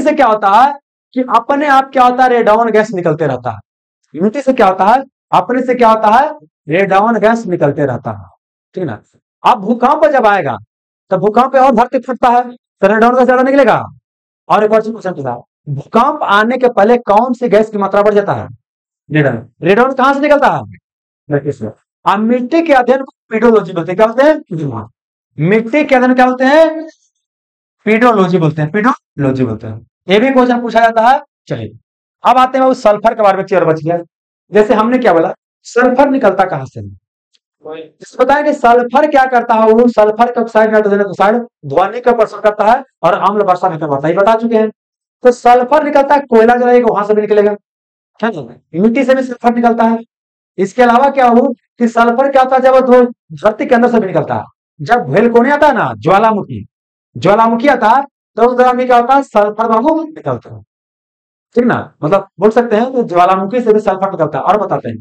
से क्या होता है कि अपने आप क्या होता है, रेडाउन गैस निकलते रहता है। मिट्टी से क्या होता है, अपने से क्या होता है, रेडाउन गैस निकलते रहता है, ठीक ना। अब भूकंप जब आएगा तब भूकंप और धरती फटता है, तो रेडाउन गैस ज्यादा निकलेगा। और एक बार भूकंप आने के पहले कौन सी गैस की मात्रा बढ़ जाता है, रेडाउन। रेडाउन कहां से निकलता है, मिट्टी से। अब मिट्टी के अध्ययन को पेडोलॉजी बोलते हैं, क्या बोलते हैं, मिट्टी के अध्ययन क्या बोलते हैं? पीडोलॉजी बोलते हैं, पीडोलॉजी बोलते हैं। ये भी क्वेश्चन पूछा जाता है। चलिए अब आते हैं सल्फर के बारे में, चेयर बच गया। जैसे हमने क्या बोला, सल्फर निकलता कहां से? इसको बताएं कि सल्फर क्या करता है, वो सल्फर का ऑक्साइड नाइट्रोजन ऑक्साइड ध्वनि का प्रसरण करता है और अम्ल वर्षा भी करवाता है, बता चुके हैं। तो सल्फर निकलता है, कोयला जलाएगा वहां से भी निकलेगा, क्या मिट्टी से भी सल्फर निकलता है। इसके अलावा क्या हो कि सल्फर क्या होता है, जब वो धरती के अंदर से भी निकलता है, जब भेलकोनी आता है ना, ज्वालामुखी, ज्वालामुखी आता है, तो उस दौरान भी क्या होता है, सल्फर बाबू निकलता है, ठीक ना। मतलब बोल सकते हैं कि ज्वालामुखी से भी सल्फर निकलता है। और बताते हैं,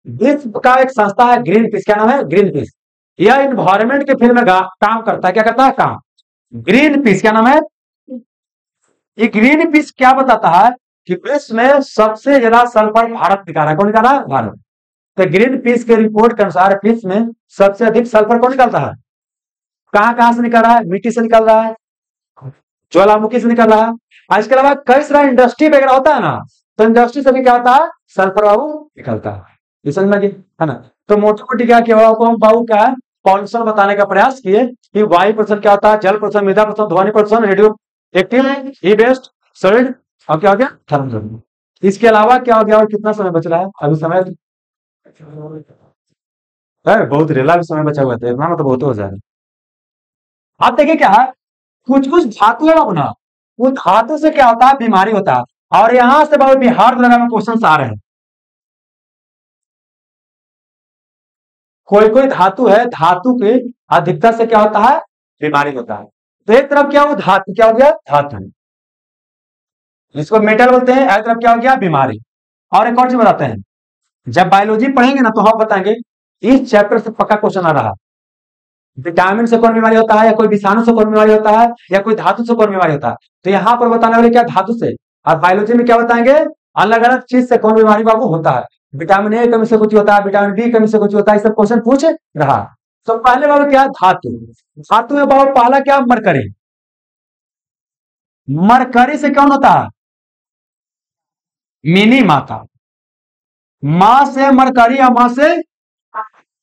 विश्व का एक संस्था है ग्रीन पीस, क्या नाम है? Green peas. यह इन्वायरमेंट के फील्ड में काम करता है, क्या करता है? काम। ग्रीन पीस क्या नाम है? ये ग्रीन पीस क्या बताता है कि विश्व में सबसे ज्यादा सल्फर भारत निकाला है। कौन निकाला? भारत। तो ग्रीन पीस के रिपोर्ट के अनुसार विश्व में सबसे अधिक सल्फर कौन निकलता है? कहां कहां से निकल रहा है? मिट्टी से निकल रहा है, ज्वालामुखी से निकल रहा है। इसके अलावा कई सारा इंडस्ट्री वगैरह होता है ना, तो इंडस्ट्री से भी क्या होता है? सल्फर बाबू निकलता है। ये समझ में गई है ना। तो मोटी मोटी क्या किया बाबू क्या है, पॉल्यूशन बताने का प्रयास किए कि वायु प्रदूषण क्या होता है, जल प्रदूषण, मृदा प्रदूषण, ध्वनि प्रदूषण, रेडियो एक्टिव, ई वेस्ट, सॉलिड, और क्या हो गया? थर्मल। इसके अलावा क्या हो गया, और कितना समय बच रहा है अभी? समय है बहुत, रेला भी समय बचा हुआ था, इतना मतलब बहुत हो जाएगा। आप देखिए क्या है, कुछ कुछ धातु है बाबू ना, वो धातु से क्या होता है? बीमारी होता है। और यहां से बाबू बिहार में क्वेश्चन आ रहे हैं। कोई कोई धातु है, धातु के अधिकता से क्या होता है? बीमारी होता है। तो एक तरफ क्या हो, धातु, क्या हो गया? धातु, जिसको मेटल बोलते हैं। एक तरफ क्या हो गया? बीमारी। और एक और चीज बताते हैं, जब बायोलॉजी पढ़ेंगे ना, तो हम बताएंगे, इस चैप्टर से पक्का क्वेश्चन आ रहा है, विटामिन से कौन बीमारी होता है, या कोई विषाणु से कौन बीमारी होता है, या कोई धातु से कौन बीमारी होता है। तो यहाँ पर बताने वाले क्या? धातु से। और बायोलॉजी में क्या बताएंगे? अलग अलग चीज से कौन बीमारी बाबू होता है। विटामिन ए कमी से कुछ होता है, विटामिन बी कमी से कुछ होता है, सब क्वेश्चन पूछ रहा। तो पहले बाबू क्या? धातु। धातु में बाबू पहला क्या? मरकरी। मरकरी से कौन होता है? मिनी माता। मां से मरकरी और मां से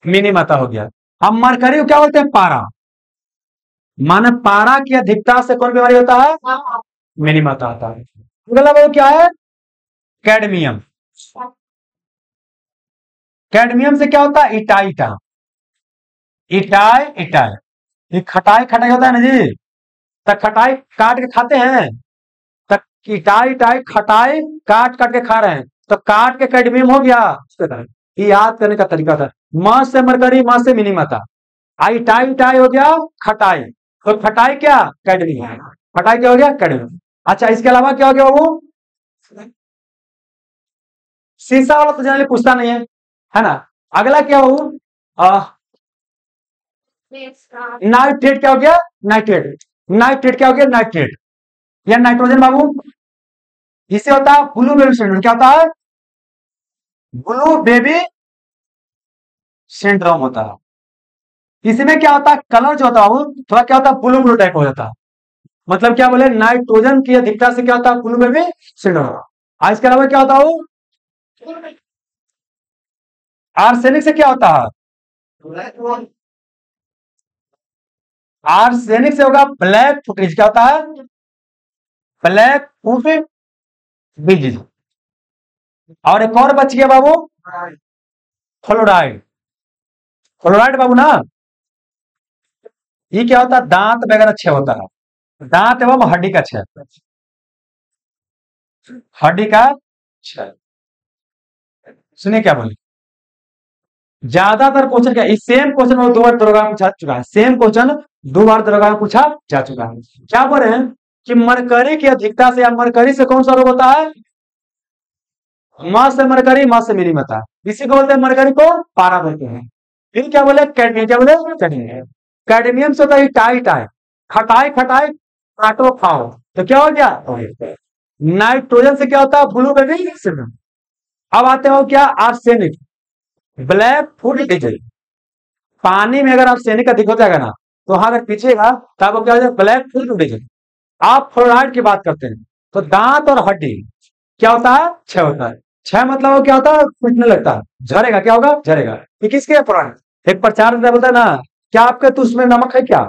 मिनी माता हो गया। अब मरकरी को क्या बोलते हैं? पारा। माने पारा की अधिकता से कौन बीमारी होता है? मिनी माता होता है। अगला वो क्या है? कैडमियम। कैडमियम से क्या होता है? इटाइटा। इटाई इटाई, ये खटाई खटाई होता है ना जी, तो खटाई काट के खाते हैं, तो इटाई इटाई खटाई काट काट के खा रहे हैं, तो काट के कैडमियम हो गया। ये याद करने का तरीका था। मां से मरकरी, मां से मिनी माता, इटाई इटाई हो गया खटाई, तो खटाई क्या? कैडमियम। खटाई क्या हो गया? कैडमियम। अच्छा, इसके अलावा क्या हो गया वो? शीशा वाला तो जनरली पूछता नहीं है ना। अगला क्या हो? नाइट्रेट क्या हो गया? नाइट्रेट। नाइट्रेट क्या हो गया? नाइट्रेट या नाइट्रोजन बाबू। इसे होता है ब्लू बेबी सिंड्रोम। क्या होता है? ब्लू बेबी सिंड्रोम होता है। इसमें क्या होता है? कलर जो होता है वो थोड़ा क्या होता है? ब्लू ब्लू टाइप हो जाता है। मतलब क्या बोले, नाइट्रोजन की अधिकता से क्या होता है? Blue baby syndrome. इसके अलावा क्या होता है? आर्सेनिक से क्या होता है? आर्सेनिक से होगा ब्लैक फुट डिजीज। क्या होता है? Black foot disease. और एक और बच गया बाबू, फ्लोराइड। फ्लोराइड बाबू ना, ये क्या होता है? दांत वगैरह क्षय होता है, दांत एवं हड्डी का क्षय, हड्डी का क्षय। सुनिए क्या बोले, ज्यादातर क्वेश्चन क्या, इस सेम क्वेश्चन वो 2 बार दरोगा में पूछा चुका है, सेम क्वेश्चन 2 बार दरोगा में पूछा जा चुका है। क्या बोल रहे हैं कि मरकरी की अधिकता से या मरकरी से कौन सा रोग होता है? मां से मरकरी, मां से मिनी माता। इसी को बोलते हैं, मरकरी को पारा बोलते हैं। फिर क्या बोले? कैडमियम। क्या बोले? कैडमियम। कैडमियम से होता है टाई टाई, खटाई खटाई काटो खाओ, तो क्या हो गया? नाइट्रोजन से क्या होता है? Blue baby syndrome. अब आते हो क्या? Arsenic, black foot disease. पानी में अगर आर्सेनिक अधिक हो जाएगा ना, तो वहां अगर पीछेगा तो आपको क्या हो जाएगा? Black foot disease. आप फ्लोराइड की बात करते हैं, तो दांत और हड्डी क्या होता है? क्षय होता है। क्षय मतलब वो क्या होता है? फूटने लगता है, झरेगा। क्या होगा? झरेगा। ये किसके फ्लोराइड? एक प्रचार बोलता है ना क्या आपके तो उसमें नमक है क्या?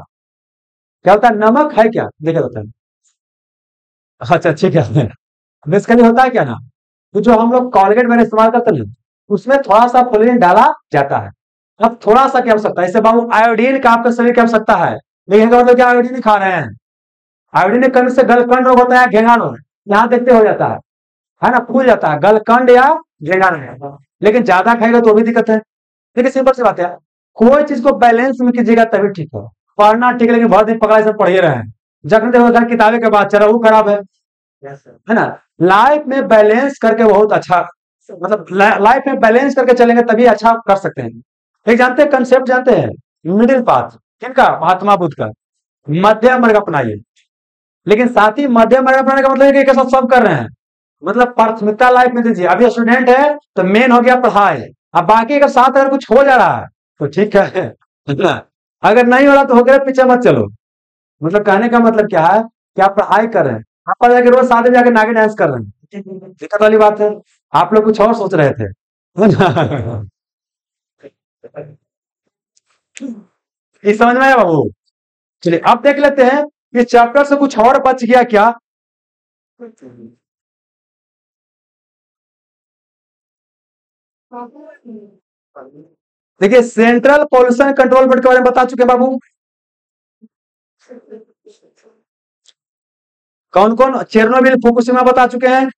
क्या होता है, नमक है क्या? देखा होता है। अच्छा ठीक है। बेसिकली होता है क्या ना, तो जो हम लोग कॉलगेट मैंने इस्तेमाल करते हैं ना, उसमें थोड़ा सा फ्लोरीन डाला जाता है। अब थोड़ा सा क्या हो सकता है, इससे बाबू आयोडीन का आपका शरीर क्या हो सकता है, लेकिन का मतलब क्या आयोडीन नहीं खा रहे हैं। आयोडीन की कमी से गलकंड रोग होता है, घेंगान रोग, यहाँ देखते हो जाता है ना, फूल जाता है गलकंड या घेंगान रोग। लेकिन ज्यादा खाएगा तो भी दिक्कत है। देखिए सिंपल सी बात है, कोई चीज को बैलेंस में कीजिएगा तभी ठीक है। पढ़ना ठीक है, लेकिन बहुत दिन पकड़ा सब पढ़ ही रहे हैं, जखन देखो घर किताबें के बाद चलो वो खराब है ना। लाइफ में बैलेंस करके बहुत अच्छा, मतलब लाइफ में बैलेंस करके चलेंगे तभी अच्छा कर सकते हैं। एक जानते हैं कंसेप्ट, जानते हैं मिडिल पाथ किनका, महात्मा बुद्ध का, मध्यम मार्ग अपनाइए। लेकिन साथ ही मध्यम मार्ग अपनाने का मतलब है कि एक साथ सब कर रहे हैं, मतलब प्राथमिकता लाइफ में दीजिए। अभी स्टूडेंट है तो मेन हो गया पढ़ाई, अब बाकी अगर साथ अगर कुछ हो जा रहा है तो ठीक है ना? अगर नहीं हो रहा तो हो गया पीछे मत चलो। मतलब कहने का मतलब क्या है कि आप पढ़ाई कर रहे हैं, आप जाके रोज साथ में जाके नागिन डांस कर रहे हैं, दिक्कत वाली बात है। आप लोग कुछ और सोच रहे थे है ना? ये समझ में आया बाबू? चलिए अब देख लेते हैं ये चैप्टर से कुछ और बच गया क्या। देखिए सेंट्रल पॉल्यूशन कंट्रोल बोर्ड के बारे में बता चुके हैं बाबू। कौन कौन, चेरनोबिल फुकुशिमा बता चुके हैं।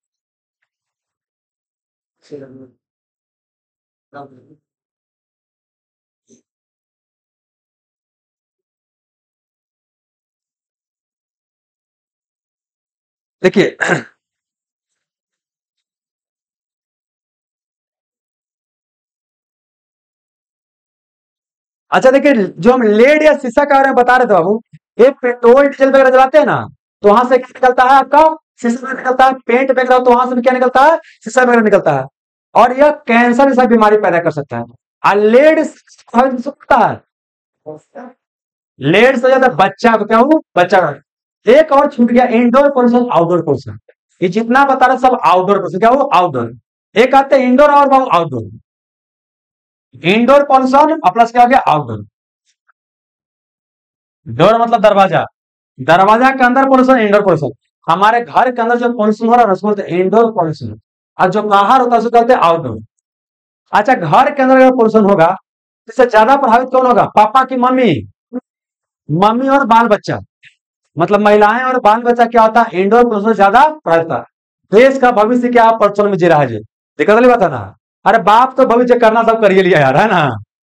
देखिए अच्छा देखिए, जो हम लेड या शीशा के बारे में बता रहे थे बाबू, ये पेट्रोल डीजल वगैरह जलाते हैं ना, तो वहां से क्या निकलता है आपका, शीशा में निकलता है। पेंट वगैरह तो वहां से भी क्या निकलता है, शीशा वगैरह निकलता है। और यह कैंसर जैसा बीमारी पैदा कर सकता है। और लेड सकता है, लेट से ज्यादा बच्चा को क्या हूँ, बच्चा का। एक और छूट गया, इंडोर पोल्यूशन आउटडोर पोल्यूशन। ये जितना बता रहा सब आउटडोर पोल्यूशन, क्या वो आउटडोर। एक आते हैं इंडोर और वो आउटडोर। इंडोर पोल्यूशन और प्लस क्या हो गया आउटडोर। डोर मतलब दरवाजा, दरवाजा के अंदर पोल्यूशन इंडोर पोल्यूशन। हमारे घर के अंदर जो पोल्यूशन हो रहा है उसको बोलते हैं इंडोर पोल्यूशन, और जो बाहर होता है उसको कहते हैं आउटडोर। अच्छा घर के अंदर अगर पोल्यूशन होगा तो इससे ज्यादा प्रभावित कौन होगा, पापा की मम्मी, मम्मी और बाल बच्चा। मतलब महिलाएं और बाल बच्चा क्या होता है, इंडोर पोल्यूशन ज्यादा बढ़ता है। देश का भविष्य क्या प्रचलन में जी रहा है जी, दिक्कत वाली बात है ना। अरे बाप तो भविष्य करना सब करिए लिया यार, है ना।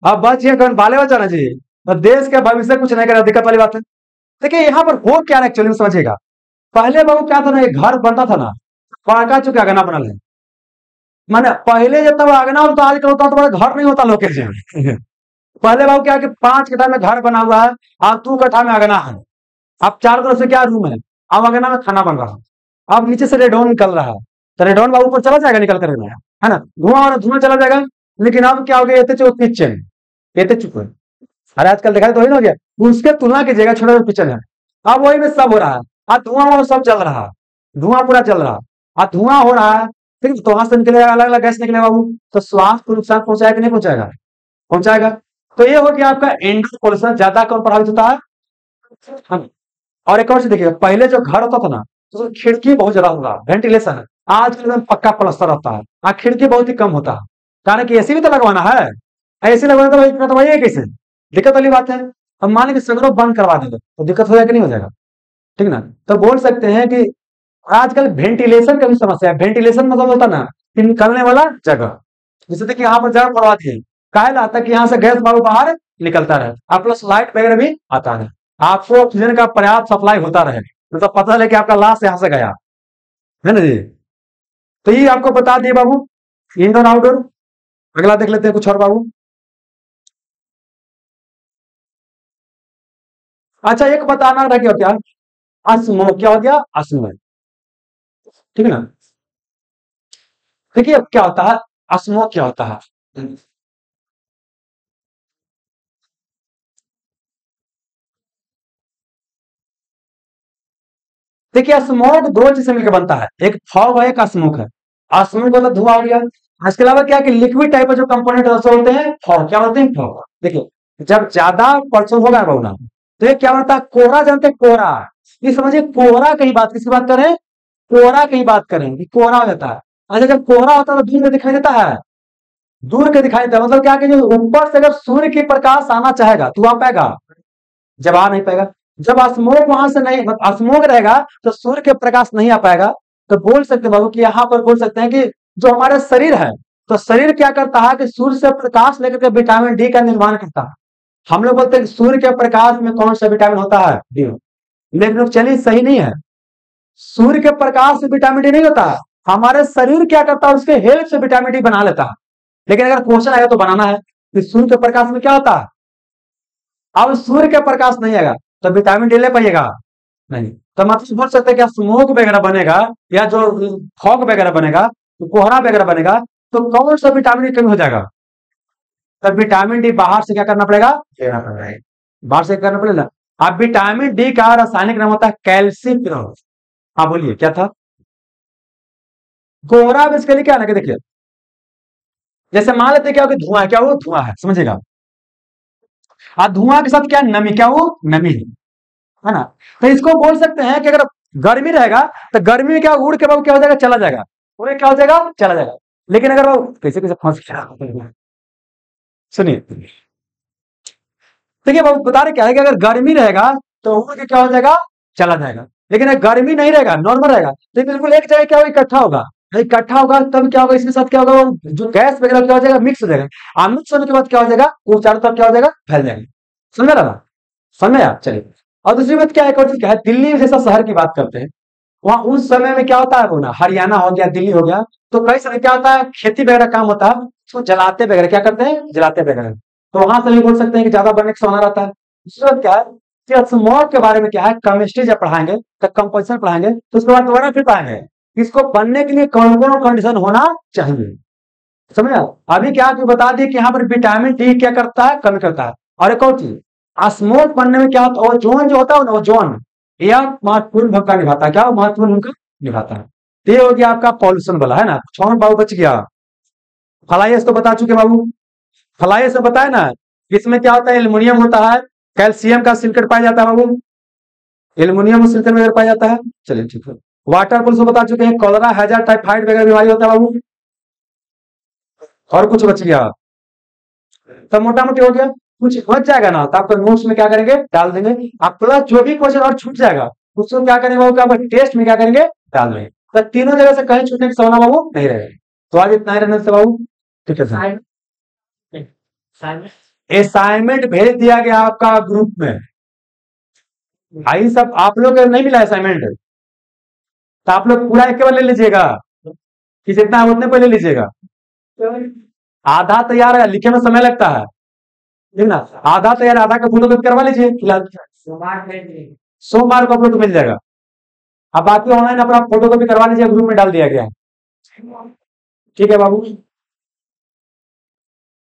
अब बचिए कौन, बाले बचा ना जी, तो देश के भविष्य कुछ नहीं करेगा, दिक्कत वाली बात है। देखिए यहाँ पर हो क्या एक्चुअली में समझिएगा। पहले बाबू क्या था ना, एक घर बनता था ना, पड़का चुके अगना बनल है। माने पहले जब तक अगना होता, आजकल होता तो बड़ा घर नहीं होता लोग के। पहले बाबू क्या कि 5 कट्ठा में घर बना हुआ है, अब 2 कट्ठा में अगना है। अब चारों तरफ से क्या रूम है, अब अगना में खाना बन रहा है। अब नीचे से रेडोन निकल रहा है, तो रेडोन बाबू ऊपर चला जाएगा निकल कर, है ना, धुआं और धुआं चला जाएगा। लेकिन अब क्या हो गया, ये तो किचन, ये तो चुप है। अरे आजकल देखा तो वही ना हो गया, उसके तुलना कीजिएगा छोटा सा किचन है। अब वही में सब हो रहा है, अब धुआं वो सब चल रहा है, धुआं पूरा चल रहा है। अब धुआं हो रहा है, ठीक है, तो वहां से निकलेगा अलग अलग गैस निकलेगा बाबू, तो स्वास्थ्य को नुकसान पहुंचाएगा कि नहीं पहुंचाएगा, पहुंचाएगा। तो ये हो गया आपका इंडोर पोल्यूशन, ज्यादा कौन प्रभावित होता है, हम। और एक और चीज देखिए, पहले जो घर होता था ना, तो उसमें खिड़की बहुत ज्यादा होगा, वेंटिलेशन है। आजकल एकदम पक्का प्लास्टर रहता है, खिड़की बहुत ही कम होता है। कारण कि एसी भी तो लगवाना है, एसी लगवाना तो इतना तो वही है कैसे, दिक्कत वाली बात है। अब मान लीजिए सगरों बंद करवा देंगे तो दिक्कत हो जाएगा कि नहीं हो जाएगा, ठीक ना। तो बोल सकते हैं कि आजकल वेंटिलेशन का भी समस्या है। वेंटिलेशन मतलब होता ना कि निकलने वाला जगह, जैसे देखिए यहाँ पर जगह पड़वा दिए, काहे लाता कि यहाँ से गैस बाबू बाहर निकलता रहे, और प्लस लाइट वगैरह भी आता है, आपको ऑक्सीजन का पर्याप्त सप्लाई होता रहे, मतलब पता चले कि आपका लाश यहाँ से गया, है ना जी। तो ये आपको बता दिए बाबू, इंडोर आउटडोर। अगला देख लेते हैं कुछ और बाबू। अच्छा एक बताना रह गया क्या, अस्मो क्या हो गया, अस्मो, ठीक है ना। देखिए अब क्या होता है, अस्मो क्या होता है। देखिए स्मोक दो चीज से मिलकर बनता है, एक फॉग है, एक स्मोक है। स्मोक मतलब धुआं हो गया। इसके अलावा क्या कि लिक्विड टाइप के जो कंपोनेंट होते हैं फॉग, क्या होते हैं फॉग। देखिए जब ज्यादा परसेंट होगा बाबू ना, तो ये क्या बनता है, कोहरा जानते हैं, कोहरा। ये समझिए कोहरा कहीं बात, किसकी बात करें, कोहरा कहीं बात करें कि कोहरा हो जाता है। अच्छा, जब कोहरा होता है तो दूर में दिखाई देता है, दूर के दिखाई देता है, मतलब क्या कि जो ऊपर से अगर सूर्य की प्रकाश आना चाहेगा तो आ पाएगा, जब आ नहीं पाएगा। जब स्मोक वहां से नहीं, स्मोक रहेगा तो सूर्य के प्रकाश नहीं आ पाएगा। तो बोल सकते हैं बाबू कि यहाँ पर बोल सकते हैं कि जो हमारे शरीर है, तो शरीर क्या करता है कि सूर्य से प्रकाश लेकर के विटामिन डी का निर्माण करता है। हम लोग बोलते हैं कि सूर्य के प्रकाश में कौन सा विटामिन होता है, डी। लेकिन चलिए सही नहीं है, सूर्य के प्रकाश से विटामिन डी नहीं होता है। हमारे शरीर क्या करता है, उसके हेल्प से विटामिन डी बना लेता है। लेकिन अगर क्वेश्चन आएगा तो बनाना है कि सूर्य के प्रकाश में क्या होता है। अब सूर्य के प्रकाश नहीं आएगा तो विटामिन डी ले पाइएगा नहीं। तो मतलब बोल सकते हैं कि स्मोक वगैरह बनेगा या जो फॉग वगैरह बनेगा, तो कोहरा वगैरह बनेगा, तो कौन सा विटामिन की कमी हो जाएगा, तब विटामिन डी बाहर से क्या करना पड़ेगा, लेना पड़ेगा, बाहर से करना पड़ेगा। अब विटामिन डी का रासायनिक नाम होता है कैल्सियम। हाँ बोलिए क्या था, कोहरा बेसिकली क्या है, देखिए जैसे मान लेते क्या हो कि धुआं, क्या वो धुआं है, समझेगा। धुआं के साथ क्या नमी, क्या वो नमी है ना। तो इसको बोल सकते हैं कि अगर गर्मी रहेगा तो गर्मी में क्या उड़ के बाबू क्या हो जाएगा, चला जाएगा, उड़ क्या हो जाएगा, चला जाएगा। लेकिन अगर वो कैसे कैसे फंस गया, सुनिए देखिए बाबू बता रहे क्या है कि अगर गर्मी रहेगा तो उड़ के क्या हो जाएगा, चला जाएगा। लेकिन अगर गर्मी नहीं रहेगा, नॉर्मल रहेगा, तो बिल्कुल एक जगह क्या होगा, इकट्ठा होगा। इकट्ठा होगा तब क्या होगा, इसके साथ क्या होगा, जो गैस वगैरह क्या हो जाएगा, मिक्स हो जाएगा। मिक्स होने के बाद क्या हो जाएगा, वो चारों तरफ क्या हो जाएगा, फैल जाएगा। समझ रहा, समझ आप, चलिए। और दूसरी बात क्या है, एक और चीज क्या है, दिल्ली जैसा शहर की बात करते हैं, वहां उस समय में क्या होता है वो ना, हरियाणा हो गया, दिल्ली हो गया, तो कई समय क्या होता है, खेती वगैरह काम होता है, उसको जलाते वगैरह, क्या करते हैं, जलाते वगैरह। तो वहां से भी बोल सकते हैं कि ज्यादा बनने का संभावना रहता है। दूसरी बात क्या है कि स्मॉग के बारे में क्या है, केमिस्ट्री जब पढ़ाएंगे तो कंपोजिशन पढ़ाएंगे, तो उसके बाद दोबारा फिर पढ़ाएंगे इसको बनने के लिए कौन कौन कंडीशन होना चाहिए। समझ आप, अभी क्या आपको बता दिए कि यहाँ पर विटामिन डी क्या करता है, कमी करता है। और एक और चीज, स्मोक बनने में क्या होता है, ओजोन जो होता है ना, ओजोन यह महत्वपूर्ण भूमिका निभाता है, क्या महत्वपूर्ण भूमिका निभाता है। तो ये हो गया आपका पॉल्यूशन वाला, है ना। छौन बाबू बच गया, फ्लाई तो बता चुके बाबू, फ्लाई से बताए ना, इसमें क्या होता है, एल्युमिनियम होता है, कैल्शियम का सिलिकेट पाया जाता है बाबू, एल्युमिनियम सिलिकेट वगैरह पाया जाता है। चलिए ठीक है, वाटर पुल से बता चुके हैं, कॉलरा, हैजा, टाइफाइड वगैरह बीमारी होता है बाबू। और कुछ बच गया, तो मोटा मोटी हो गया, कुछ बच जाएगा ना तो आपको नोट्स में क्या करेंगे, डाल देंगे। आपका जो भी क्वेश्चन और छूट जाएगा उसको क्या करेंगे बाबू, आपका टेस्ट में क्या करेंगे, डाल देंगे। तो तीनों जगह से कहीं छूटने की संभावना बाबू नहीं रहेगी। तो आज इतना ही रहने से बाबू, ठीक है सर। असाइनमेंट भेज दिया गया आपका ग्रुप में, भाई सब आप लोग को नहीं मिला असाइनमेंट, तो आप लोग पूरा एक बार ले लीजिएगा, कि जितना है उतने पे ले लीजिएगा। आधा तैयार है, लिखे में समय लगता है, ठीक ना। आधा तैयार, आधा का फोटो कॉपी करवा लीजिए फिलहाल, सोमवार को आप लोग को मिल जाएगा। अब बाकी ऑनलाइन अपना फोटो कॉपी करवा लीजिए, ग्रुप में डाल दिया गया है, ठीक है बाबू।